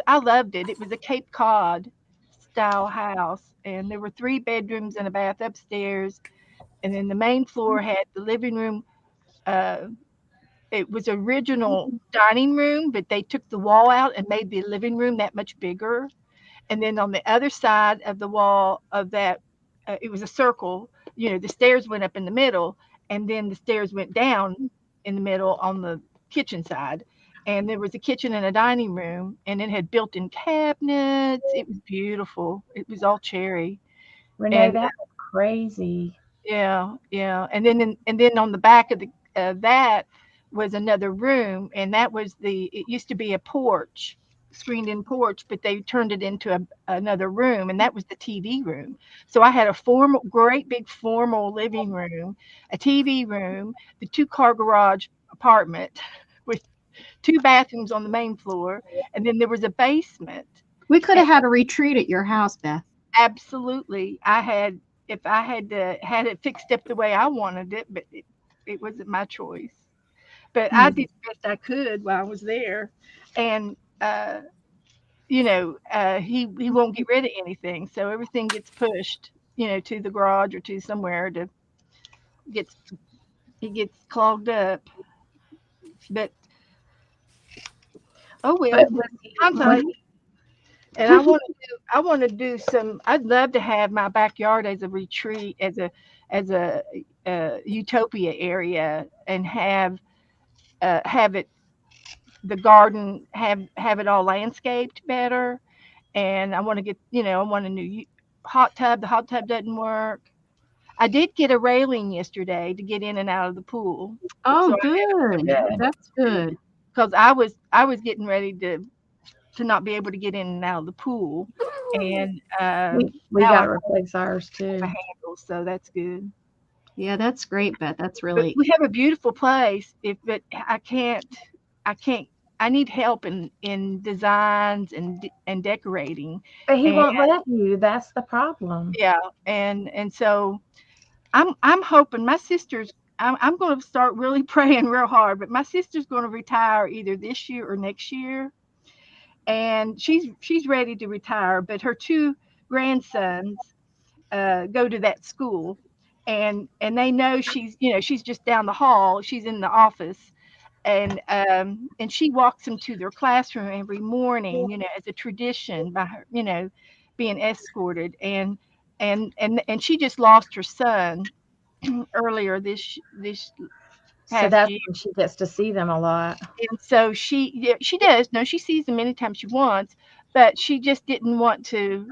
S5: I loved it. It was a Cape Cod style house, and there were 3 bedrooms and a bath upstairs, and then the main floor had the living room. Uh, it was original dining room, but they took the wall out and made the living room that much bigger. And then on the other side of the wall of that, it was a circle. The stairs went up in the middle, and then the stairs went down in the middle on the kitchen side. And there was a kitchen and a dining room, and it had built-in cabinets. It was beautiful. It was all cherry,
S2: Renee,
S5: and
S2: that was crazy.
S5: yeah, yeah. And then on the back of that was another room, and it used to be a porch, screened in porch, but they turned it into another room, and that was the TV room. So I had a great big formal living room, a TV room, the 2-car garage apartment with 2 bathrooms on the main floor, and then there was a basement.
S4: We could
S5: And
S4: have had a retreat at your house, Beth.
S5: absolutely, if I had it fixed up the way I wanted it, but it wasn't my choice. But I
S4: Hmm.
S5: did the best I could while I was there, and he won't get rid of anything, so everything gets pushed, to the garage or to somewhere to gets it gets clogged up. But oh
S2: But
S5: well, time's
S2: was
S5: up. And I want to do some. I'd love to have my backyard as a retreat, as a utopia area, and have it the garden have it all landscaped better. And I want to get I want a new hot tub. The hot tub doesn't work. I did get a railing yesterday to get in and out of the pool.
S4: Oh,
S5: So
S4: good.
S2: Good.
S4: That's good.
S5: because I was getting ready to not be able to get in and out of the pool, and
S2: We
S5: now I
S2: got
S5: have
S2: to replace ours
S5: a
S2: too.
S5: handle, so that's good.
S4: Yeah, that's great, Beth. That's
S5: But
S4: really
S5: we have a beautiful place. But I can't. I need help in designs and decorating,
S2: But he
S5: and
S2: won't let you. That's the problem.
S5: yeah, and so I'm hoping my sister's. I'm going to start really praying real hard, but my sister's going to retire either this year or next year, and she's ready to retire. But her two grandsons go to that school, and they know she's just down the hall. She's in the office, and she walks them to their classroom every morning, as a tradition by her, being escorted, and she just lost her son earlier this
S2: So
S5: past
S2: that's
S5: year.
S2: when she gets to see them a lot.
S5: And so she does. No, she sees them anytime she wants, but she just didn't want to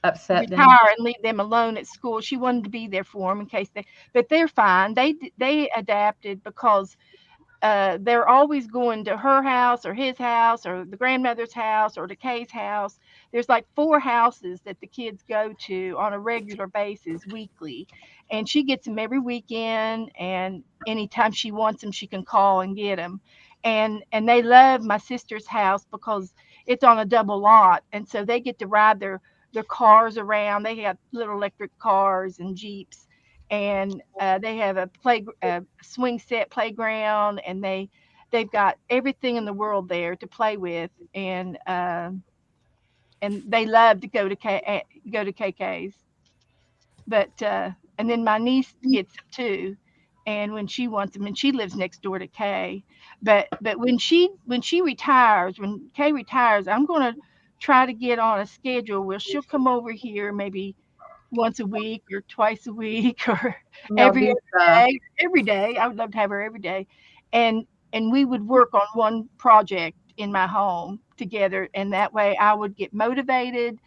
S2: Upset them.
S5: retire and leave them alone at school. She wanted to be there for them in case but they're fine. They adapted because they're always going to her house or his house or the grandmother's house or the Kay's house. There's like four houses that the kids go to on a regular basis weekly. And she gets them every weekend. And anytime she wants them, she can call and get them. And they love my sister's house because it's on a double lot. And so they get to ride their cars around. They have little electric cars and Jeeps, and they have a swing set playground, and they've got everything in the world there to play with, and they love to go to KK's. But and then my niece gets them too, and when she wants them, and she lives next door to Kay. But when she retires, when Kay retires, I'm gonna try to get on a schedule where she'll come over here maybe once a week or twice a week or
S2: And y'all
S5: every
S2: do
S5: other
S2: stuff.
S5: day. Every day. I would love to have her every day. And we would work on one project in my home together, and that way I would get motivated.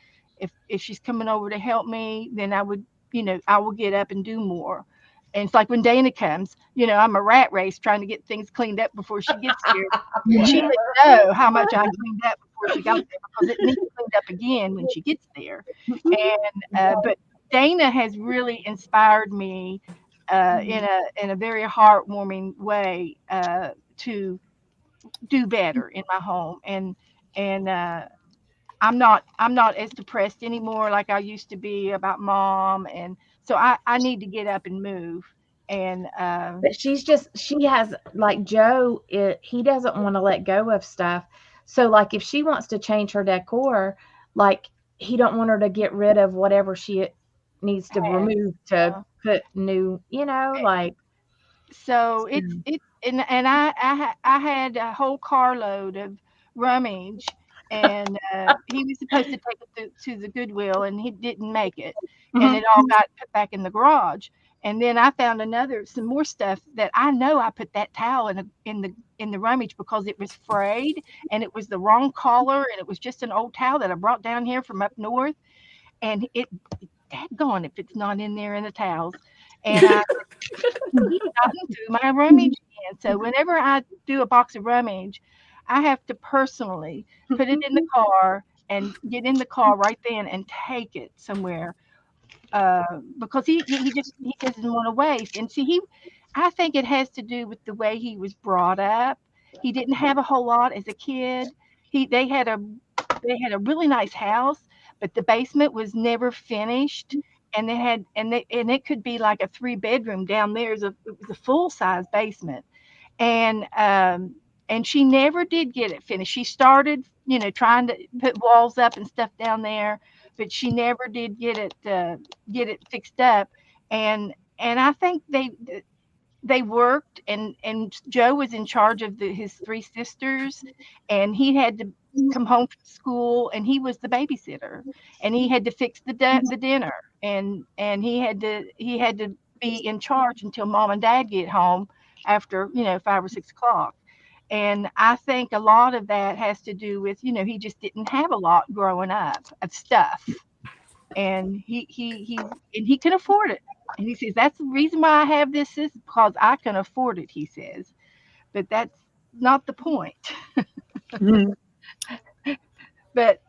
S5: If she's coming over to help me, then I will get up and do more. And it's like when Dana comes, I'm a rat race trying to get things cleaned up before she gets here. And she didn't know how much I cleaned up before she got there because it needs cleaned up again when she gets there. But Dana has really inspired me in a very heartwarming way to do better in my home, and I'm not as depressed anymore like I used to be about mom, and so I need to get up and move, and
S2: But she has, like Joe, he doesn't want to let go of stuff. So like if she wants to change her decor, like he don't want her to get rid of whatever she needs to
S5: has,
S2: remove to
S5: uh,
S2: put new, like
S5: so I had a whole carload of rummage, and he was supposed to take it to the Goodwill, and he didn't make it, and
S2: Mhm.
S5: it all got put back in the garage. And then I found some more stuff that I know I put that towel in the rummage because it was frayed, and it was the wrong color, and it was just an old towel that I brought down here from up north, and it daggone if it's not in there in the towels. And I He's gotten through my rummage again. So whenever I do a box of rummage, I have to personally put it in the car and get in the car right then and take it somewhere, because he doesn't want to waste. And see, I think it has to do with the way he was brought up. He didn't have a whole lot as a kid. He they had a really nice house, but the basement was never finished. And and it could be like a three-bedroom down there. It was a full-size basement, and she never did get it finished. She started, trying to put walls up and stuff down there, but she never did get it fixed up. And I think they worked, and Joe was in charge of his three sisters, and he had to come home from school, and he was the babysitter, and he had to fix the dinner, and he had to be in charge until mom and dad get home after 5 or 6 o'clock. And I think a lot of that has to do with he just didn't have a lot growing up of stuff, and he can afford it. And he says, that's the reason why I have this is because I can afford it, he says. But that's not the point. But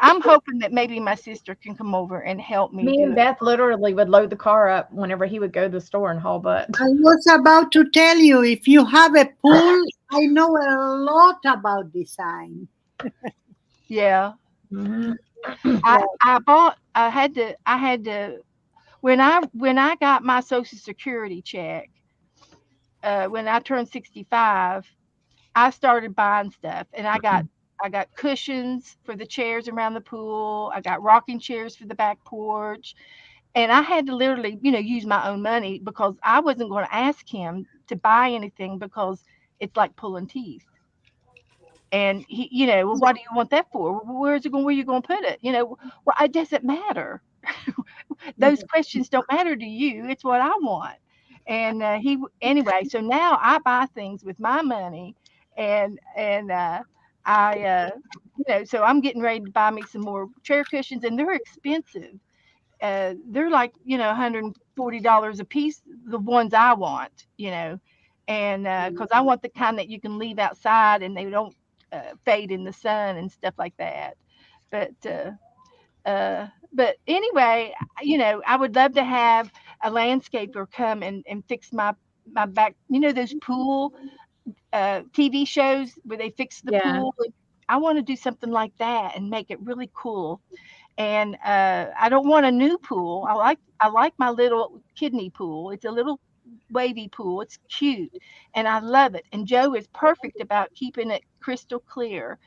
S5: I'm hoping that maybe my sister can come over and help me
S2: Me
S5: do
S2: and
S5: it.
S2: Beth literally would load the car up whenever he would go to the store and haul butt.
S3: I was about to tell you, if you have a pool, I know a lot about design.
S5: Yeah.
S2: Mhm.
S5: I had to when I got my Social Security check, when I turned 65, I started buying stuff, and I got cushions for the chairs around the pool. I got rocking chairs for the back porch, and I had to literally, use my own money because I wasn't going to ask him to buy anything because it's like pulling teeth. And he, well, what do you want that for? Where's it going? Where are you going to put it? Well, it doesn't matter. Those questions don't matter to you. It's what I want. And anyway, so now I buy things with my money, and I so I'm getting ready to buy me some more chair cushions, and they're expensive. They're like $140 a piece, the ones I want, and because I want the kind that you can leave outside and they don't fade in the sun and stuff like that. But but anyway, I would love to have a landscaper come and fix my back. Those pool TV shows where they fix the
S2: Yeah.
S5: pool. I want to do something like that and make it really cool. And I don't want a new pool. I like my little kidney pool. It's a little wavy pool. It's cute, and I love it. And Joe is perfect about keeping it crystal clear.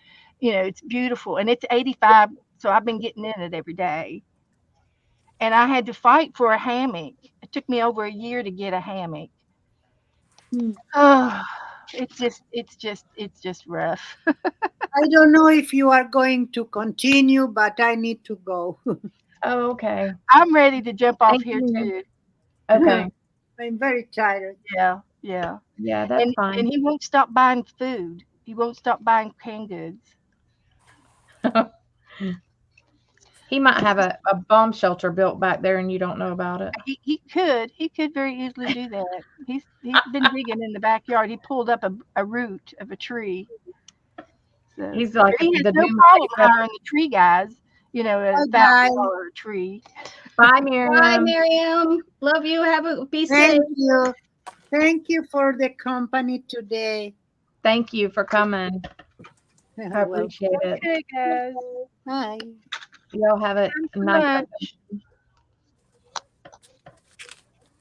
S5: It's beautiful, and it's 85, so I've been getting in it every day. And I had to fight for a hammock. It took me over a year to get a hammock. Oh, it's just rough.
S3: I don't know if you are going to continue, but I need to go.
S2: Oh, okay.
S5: I'm ready to jump off
S2: Thank
S5: here
S2: you.
S5: too.
S2: Okay.
S3: I'm very tired.
S5: Yeah, yeah.
S2: Yeah, that's
S5: And
S2: fine.
S5: he won't stop buying food. He won't stop buying canned goods.
S2: He might have a bomb shelter built back there and you don't know about it.
S5: He could very easily do that. He's been digging in the backyard. He pulled up a root of a tree. So
S2: He's like
S5: he has
S2: the
S5: no
S2: doom.
S5: problem hiring the tree guys. A
S3: Bye, guys.
S5: $1,000 tree.
S2: Bye,
S4: Bye,
S2: Miriam.
S4: Miriam. Love you. Be safe.
S3: Thank you. Thank you for the company today.
S2: Thank you for coming. I
S3: Well,
S2: appreciate it.
S5: Okay, guys.
S3: bye.
S2: Y'all have a
S5: Time for
S2: nice.
S5: lunch.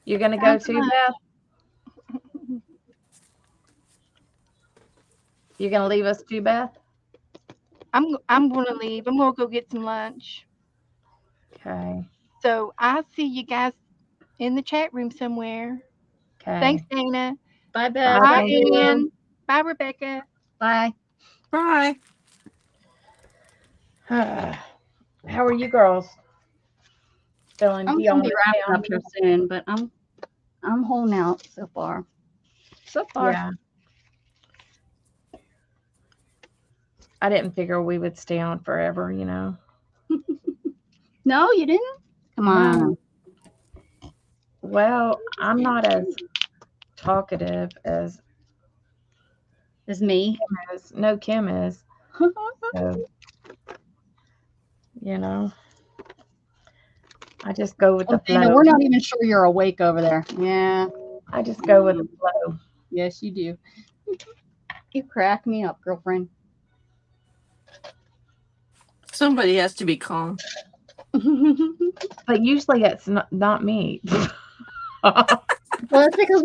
S2: You're gonna go too, Beth? You're gonna leave us too, Beth?
S5: I'm gonna leave. I'm gonna go get some lunch.
S2: Okay.
S5: So I'll see you guys in the chat room somewhere.
S2: Okay.
S5: Thanks, Dana.
S4: Bye, Beth.
S2: Bye,
S5: Bye,
S2: thank you.
S5: Ann. Bye, Rebecca.
S4: Bye.
S1: Bye.
S2: How are you girls feeling?
S4: I'm
S2: You
S4: gonna
S2: on
S4: be
S2: the
S4: wrapping
S2: town?
S4: up here soon, but I'm holding out so far. So far.
S2: Yeah. I didn't figure we would stay on forever,
S4: No, you didn't? Come on.
S2: Well, I'm not as talkative as
S4: It's me.
S2: Kim is. So, I just go with the
S4: Dana,
S2: flow.
S4: we're not even sure you're awake over there. Yeah.
S2: I just go with the flow.
S4: Yes, you do. You crack me up, girlfriend.
S1: Somebody has to be calm.
S2: But usually it's not me.
S4: Well, it's because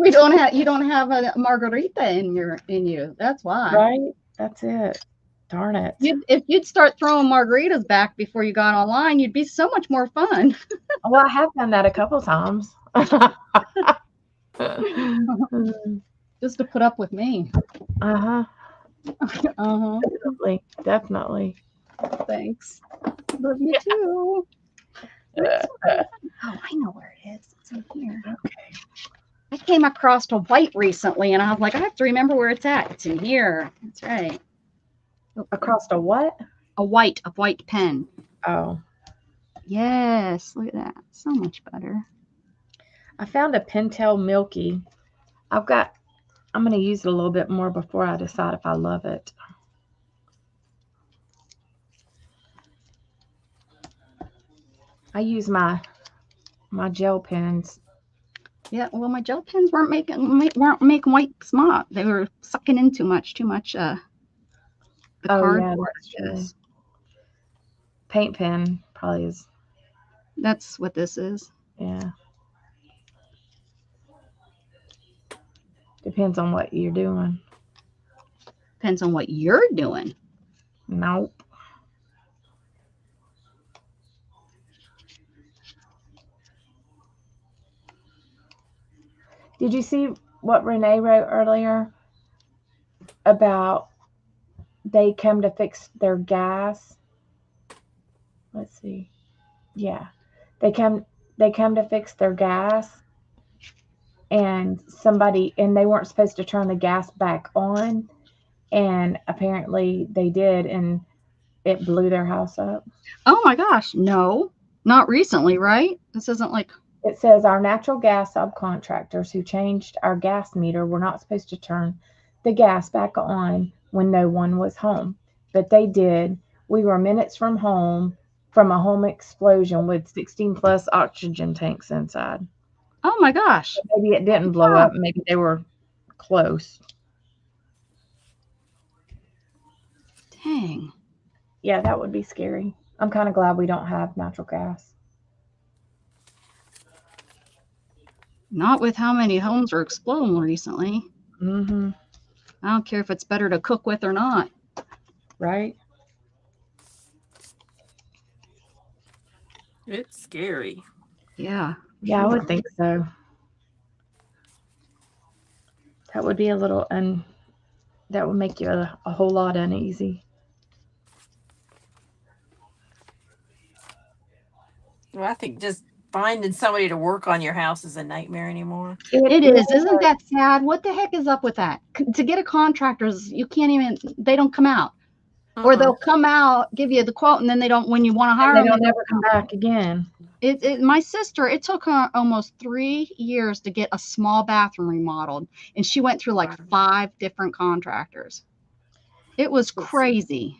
S4: you don't have a margarita in you. That's why.
S2: Right? That's it. Darn it.
S4: If you'd start throwing margaritas back before you got online, you'd be so much more fun.
S2: Well, I have done that a couple times.
S4: Just to put up with me.
S2: Uh-huh.
S4: Uh-huh.
S2: Definitely.
S4: Thanks. Love you too. Oh, I know where it is. It's in here.
S2: Okay.
S4: I came across a white recently, and I was like, I have to remember where it's at. It's in here. That's right.
S2: Across a what?
S4: A white pen.
S2: Oh.
S4: Yes, look at that. So much better.
S2: I found a Pentel Milky. I'm going to use it a little bit more before I decide if I love it. I use my gel pens.
S4: Yeah, well, my gel pens weren't making white smart. They were sucking in too much. The cardboard.
S2: That's true. Paint pen probably is.
S4: That's what this is.
S2: Yeah. Depends on what you're doing.
S4: Depends on what you're doing.
S2: Nope. Did you see what Renee wrote earlier about they come to fix their gas? Let's see. Yeah. They come to fix their gas, and they weren't supposed to turn the gas back on, and apparently they did, and it blew their house up.
S4: Oh my gosh, no. Not recently, right? This isn't like...
S2: It says our natural gas subcontractors who changed our gas meter were not supposed to turn the gas back on when no one was home, but they did. We were minutes from a home explosion with 16 plus oxygen tanks inside.
S4: Oh my gosh.
S2: Maybe it didn't blow up. Maybe they were close.
S4: Dang.
S2: Yeah, that would be scary. I'm kind of glad we don't have natural gas.
S4: Not with how many homes are exploding recently.
S2: Mm-hmm.
S4: I don't care if it's better to cook with or not.
S2: Right?
S1: It's scary.
S4: Yeah.
S2: Yeah, I would think so. That would be a little, that would make you a whole lot uneasy.
S1: Well, I think just finding somebody to work on your house is a nightmare anymore.
S4: It is. Isn't that sad? What the heck is up with that? To get a contractor's, you can't even, they don't come out. Or they'll come out, give you the quote, and then they don't, when you want to hire them,
S2: they don't ever come back again.
S4: My sister, it took her almost 3 years to get a small bathroom remodeled, and she went through like 5 different contractors. It was crazy.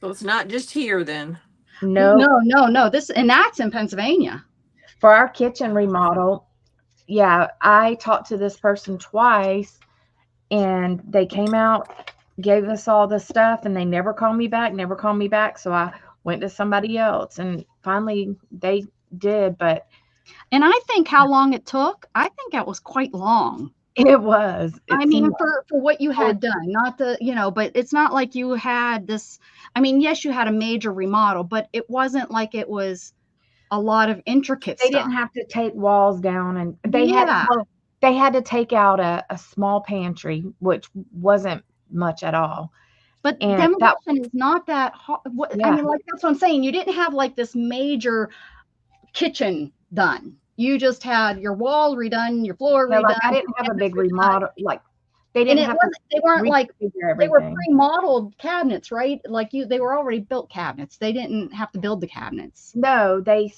S1: So it's not just here then.
S2: No.
S4: And that's in Pennsylvania.
S2: For our kitchen remodel, yeah, I talked to this person twice, and they came out, gave us all the stuff, and they never called me back. So I went to somebody else, and finally they did.
S4: And I think how long it took, I think that was quite long.
S2: It was.
S4: I mean, for what you had done, not the, but it's not like you had this. I mean, yes, you had a major remodel, but it wasn't like it was a lot of intricate stuff.
S2: They didn't have to take walls down, and they had to take out a small pantry, which wasn't much at all.
S4: But demolition is not that hard. I mean, like, that's what I'm saying. You didn't have like this major kitchen done. You just had your wall redone, your floor redone.
S2: Like, I didn't have a big remodel. Like, they didn't have.
S4: They weren't like they were pre-modeled cabinets, right? Like they were already built cabinets. They didn't have to build the cabinets.
S2: No, they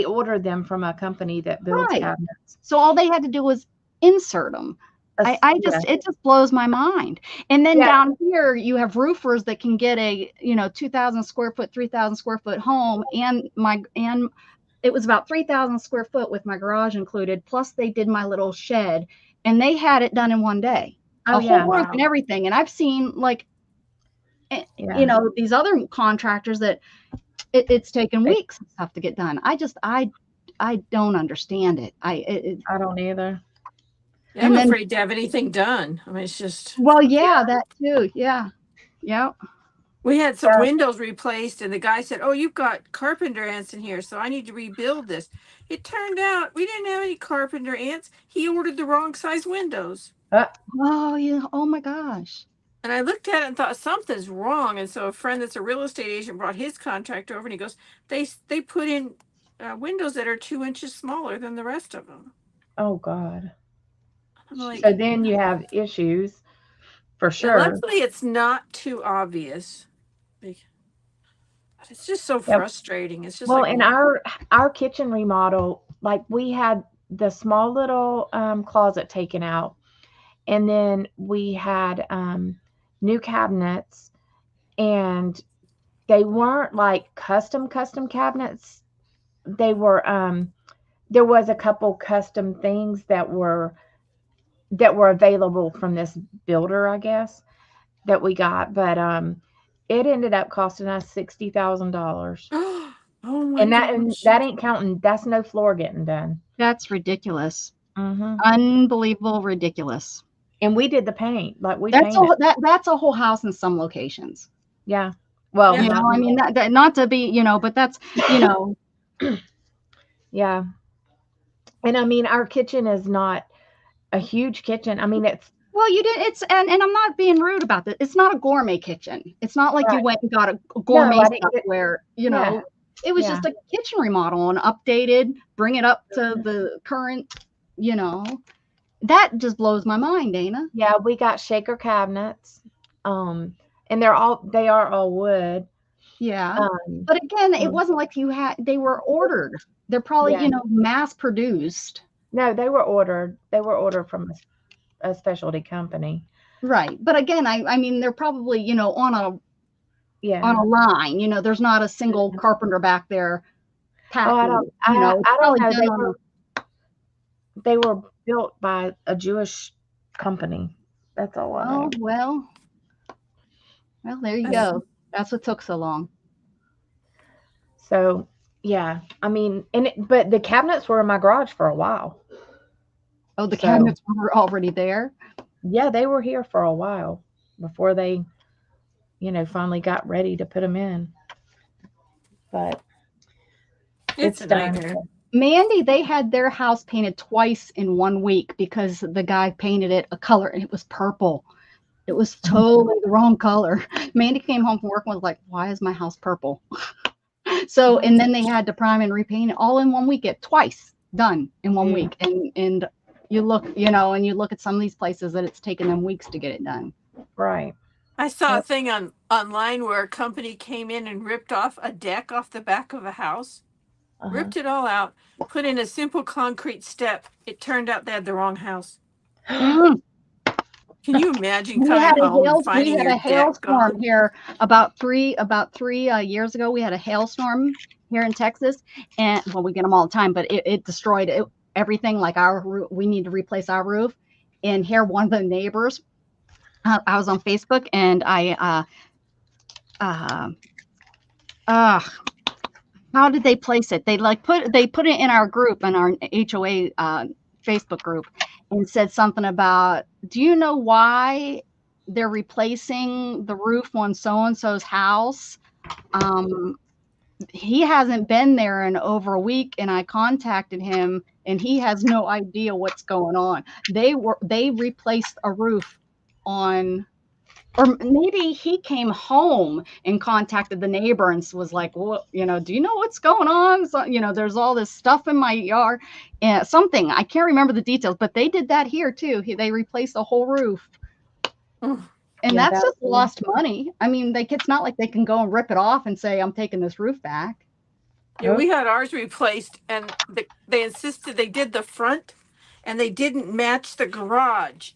S2: ordered them from a company that builds cabinets.
S4: So all they had to do was insert them. It just blows my mind. And then down here you have roofers that can get a 2,000 square foot, 3,000 square foot home, and it was about 3,000 square foot with my garage included. Plus they did my little shed, and they had it done in one day. Whole roof and everything. And I've seen these other contractors that it's taken weeks and stuff to get done. I don't understand it. I
S2: don't either.
S1: Yeah, I'm afraid to have anything done. I mean, it's just.
S4: Well, that too. Yeah.
S1: We had some windows replaced, and the guy said, "Oh, you've got carpenter ants in here, so I need to rebuild this." It turned out we didn't have any carpenter ants. He ordered the wrong size windows.
S4: Oh my gosh.
S1: And I looked at it and thought something's wrong. And so a friend that's a real estate agent brought his contractor over, and he goes, "They put in windows that are 2 inches smaller than the rest of them."
S2: Oh God.
S1: Like,
S2: so then you have issues for sure.
S1: Luckily, it's not too obvious. But it's just so frustrating. It's just
S2: in our kitchen remodel, like we had the small little closet taken out, and then we had new cabinets, and they weren't like custom cabinets. They were there was a couple custom things that were available from this builder, I guess, that we got, but it ended up costing us $60,000.
S1: Oh my
S2: And
S1: gosh.
S2: that ain't counting. That's no floor getting done.
S4: That's ridiculous.
S2: Hmm.
S4: Unbelievable, ridiculous.
S2: And we did the paint. Like we
S4: That's
S2: painted.
S4: that's a whole house in some locations.
S2: Yeah. Well,
S1: Yeah.
S4: You know, I mean, that not to be, you know, but that's, you know,
S2: yeah. And I mean, our kitchen is not a huge kitchen. I mean, it's
S4: well, you did. It's and I'm not being rude about this. It's not a gourmet kitchen. It's not like you
S2: Right.
S4: went and got a gourmet
S2: I didn't
S4: stuff
S2: get-
S4: where, you
S2: Yeah.
S4: know, it was
S2: Yeah.
S4: just a kitchen remodel and updated, bring it up to the current, you know. That just blows my mind, Dana.
S2: yeah, we got shaker cabinets. And they are all wood.
S4: Yeah.
S2: Um,
S4: But again, it
S2: um,
S4: wasn't like they were ordered. They're probably,
S2: Yeah.
S4: you know, mass produced.
S2: no, they were ordered. They were ordered from a specialty company.
S4: Right. But again, I mean, they're probably, you know,
S2: Yeah.
S4: on a line, you know, there's not a single carpenter back there packing,
S2: I don't
S4: it's probably
S2: know.
S4: done on
S2: They were built by a Jewish company. That's all I know.
S4: well, there you go. That's what took so long.
S2: So, yeah. I mean, but the cabinets were in my garage for a while.
S4: Oh, the
S2: So-
S4: cabinets were already there.
S2: Yeah, they were here for a while before they, finally got ready to put them in. But
S1: It's a
S2: done.
S1: nightmare.
S4: Mandy, they had their house painted twice in 1 week because the guy painted it a color and it was purple. It was totally the wrong color. Mandy came home from work and was like, "Why is my house purple?" So, and then they had to prime and repaint it all in 1 week. It twice done in 1 week. And you look, and you look at some of these places that it's taken them weeks to get it done.
S2: Right.
S1: I saw a thing online where a company came in and ripped off a deck off the back of a house, ripped it all out, put in a simple concrete step. It turned out they had the wrong house.
S4: Mm.
S1: Can you imagine
S4: We
S1: coming
S4: had
S1: home and
S4: we
S1: finding
S4: had
S1: your
S4: a
S1: deck
S4: hailstorm
S1: gone?
S4: here about three years ago. We had a hailstorm here in Texas, and well, we get them all the time, but it destroyed everything. Like we need to replace our roof. And here, one of the neighbors, I was on Facebook, and how did they place it? They put it in our group, in our HOA Facebook group, and said something about, do you know why they're replacing the roof on so-and-so's house? He hasn't been there in over a week, and I contacted him, and he has no idea what's going on. They replaced a roof on, or maybe he came home and contacted the neighbor and was like, well, do you know what's going on? So, there's all this stuff in my yard and something. I can't remember the details, but they did that here too. They replaced the whole roof. And
S2: Yeah,
S4: that's just lost money. I mean, it's not like they can go and rip it off and say, I'm taking this roof back.
S1: Yeah, we had ours replaced, and they insisted they did the front, and they didn't match the garage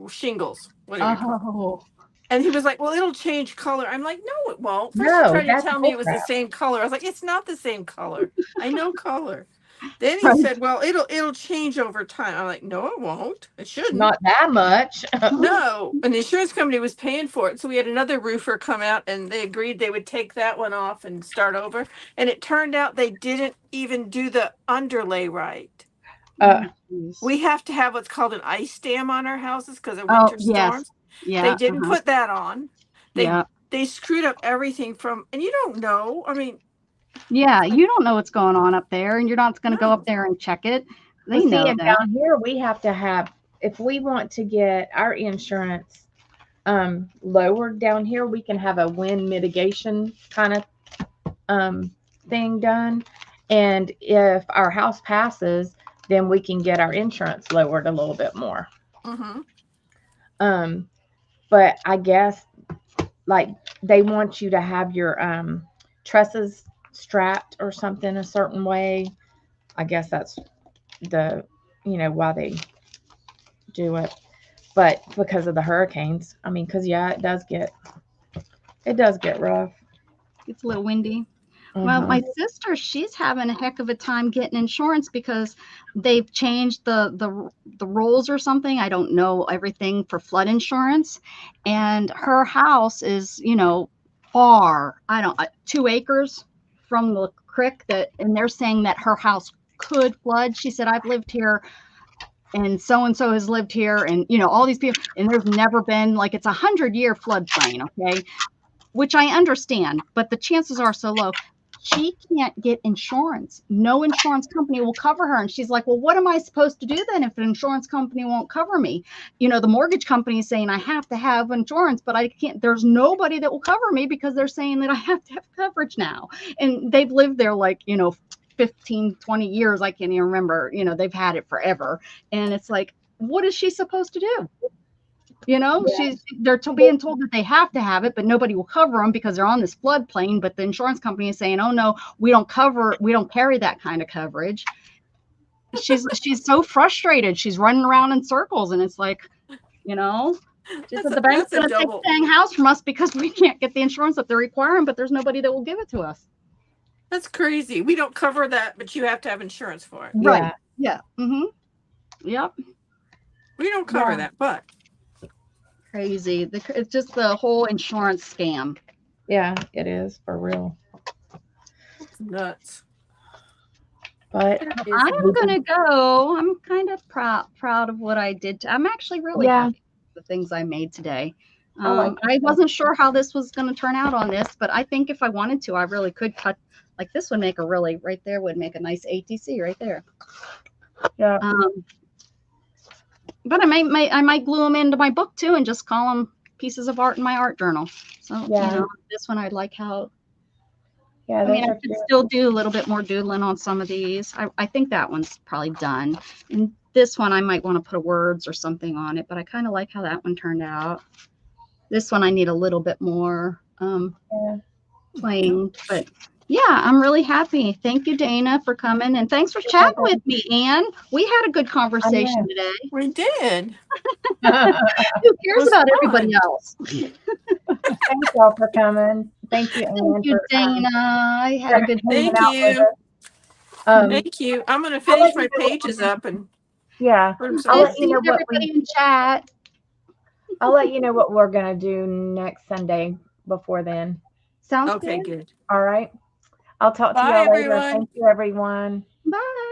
S1: shingles.
S4: Oh.
S1: And he was like, "Well, it'll change color." I'm like, "No, it won't." First,
S2: No,
S1: you tried to
S2: that's
S1: tell me it was the
S2: bullcrap.
S1: same color. I was like, "It's not the same color. I know color." Then he
S4: Right.
S1: said, "Well, it'll change over time." I'm like, "No, it won't. It shouldn't."
S2: Not that much.
S1: No, and the insurance company was paying for it, so we had another roofer come out, and they agreed they would take that one off and start over. And it turned out they didn't even do the underlay right. We have to have what's called an ice dam on our houses because of winter storms.
S4: Yeah.
S1: They didn't put that on.
S4: Yeah.
S1: They screwed up everything and you don't know. I mean,
S4: yeah, you don't know what's going on up there, and you're not going to go
S1: No.
S4: up there and check it. They
S2: Well,
S4: know
S2: see, and
S4: that.
S2: down here we have to have, if we want to get our insurance lowered down here, we can have a wind mitigation kind of thing done. And if our house passes, then we can get our insurance lowered a little bit more. But I guess like they want you to have your trusses strapped or something a certain way. I guess that's the, why they do it. But because of the hurricanes, I mean, because yeah, it does get rough.
S4: It's a little windy. Well, my sister, she's having a heck of a time getting insurance because they've changed the rules or something. I don't know everything for flood insurance, and her house is, far, 2 acres from the creek and they're saying that her house could flood. She said, I've lived here and so has lived here, and all these people, and there's never been, like, it's 100-year floodplain, okay, which I understand, but the chances are so low. She can't get insurance. No insurance company will cover her. And she's like, well, what am I supposed to do then if an insurance company won't cover me? The mortgage company is saying I have to have insurance, but I can't. There's nobody that will cover me because they're saying that I have to have coverage now. And they've lived there 15, 20 years. I can't even remember. They've had it forever. And it's like, what is she supposed to do? They're being told that they have to have it, but nobody will cover them because they're on this floodplain. But the insurance company is saying, "Oh no, we don't carry that kind of coverage." She's so frustrated. She's running around in circles, and it's like, just that the bank's going to take the dang house from us because we can't get the insurance that they're requiring, but there's nobody that will give it to us.
S1: That's crazy. We don't cover that, but you have to have insurance for it.
S4: Right? Yeah. Yep.
S1: We don't cover that, but.
S4: Crazy. It's just the whole insurance scam.
S2: Yeah, it is for real.
S1: It's nuts.
S2: But
S4: I'm gonna go. I'm kind of proud of what I did. I'm actually really happy with the things I made today. I wasn't sure how this was going to turn out on this, but I think if I wanted to, I really could cut. Like this would make right there would make a nice ATC right there.
S2: Yeah.
S4: But I might glue them into my book too and just call them pieces of art in my art journal. So, this one I'd like how. Yeah, I could still do a little bit more doodling on some of these. I think that one's probably done. And this one I might want to put words or something on it, but I kind of like how that one turned out. This one I need a little bit more playing, but yeah, I'm really happy. Thank you, Dana, for coming, and thanks for chatting with me, Anne. We had a good conversation today.
S1: We did.
S4: Who cares about everybody else?
S2: Thank y'all for coming. Thank you, Anne.
S4: Thank you, Dana. I had a good
S1: Thank you. Thank you. I'm going to finish my pages up and
S2: I'll let you know what
S4: everybody in chat.
S2: I'll let you know what we're gonna do next Sunday before then.
S4: Sounds
S1: okay. Good.
S2: All right. I'll talk to you all later. Thank you, everyone.
S4: Bye.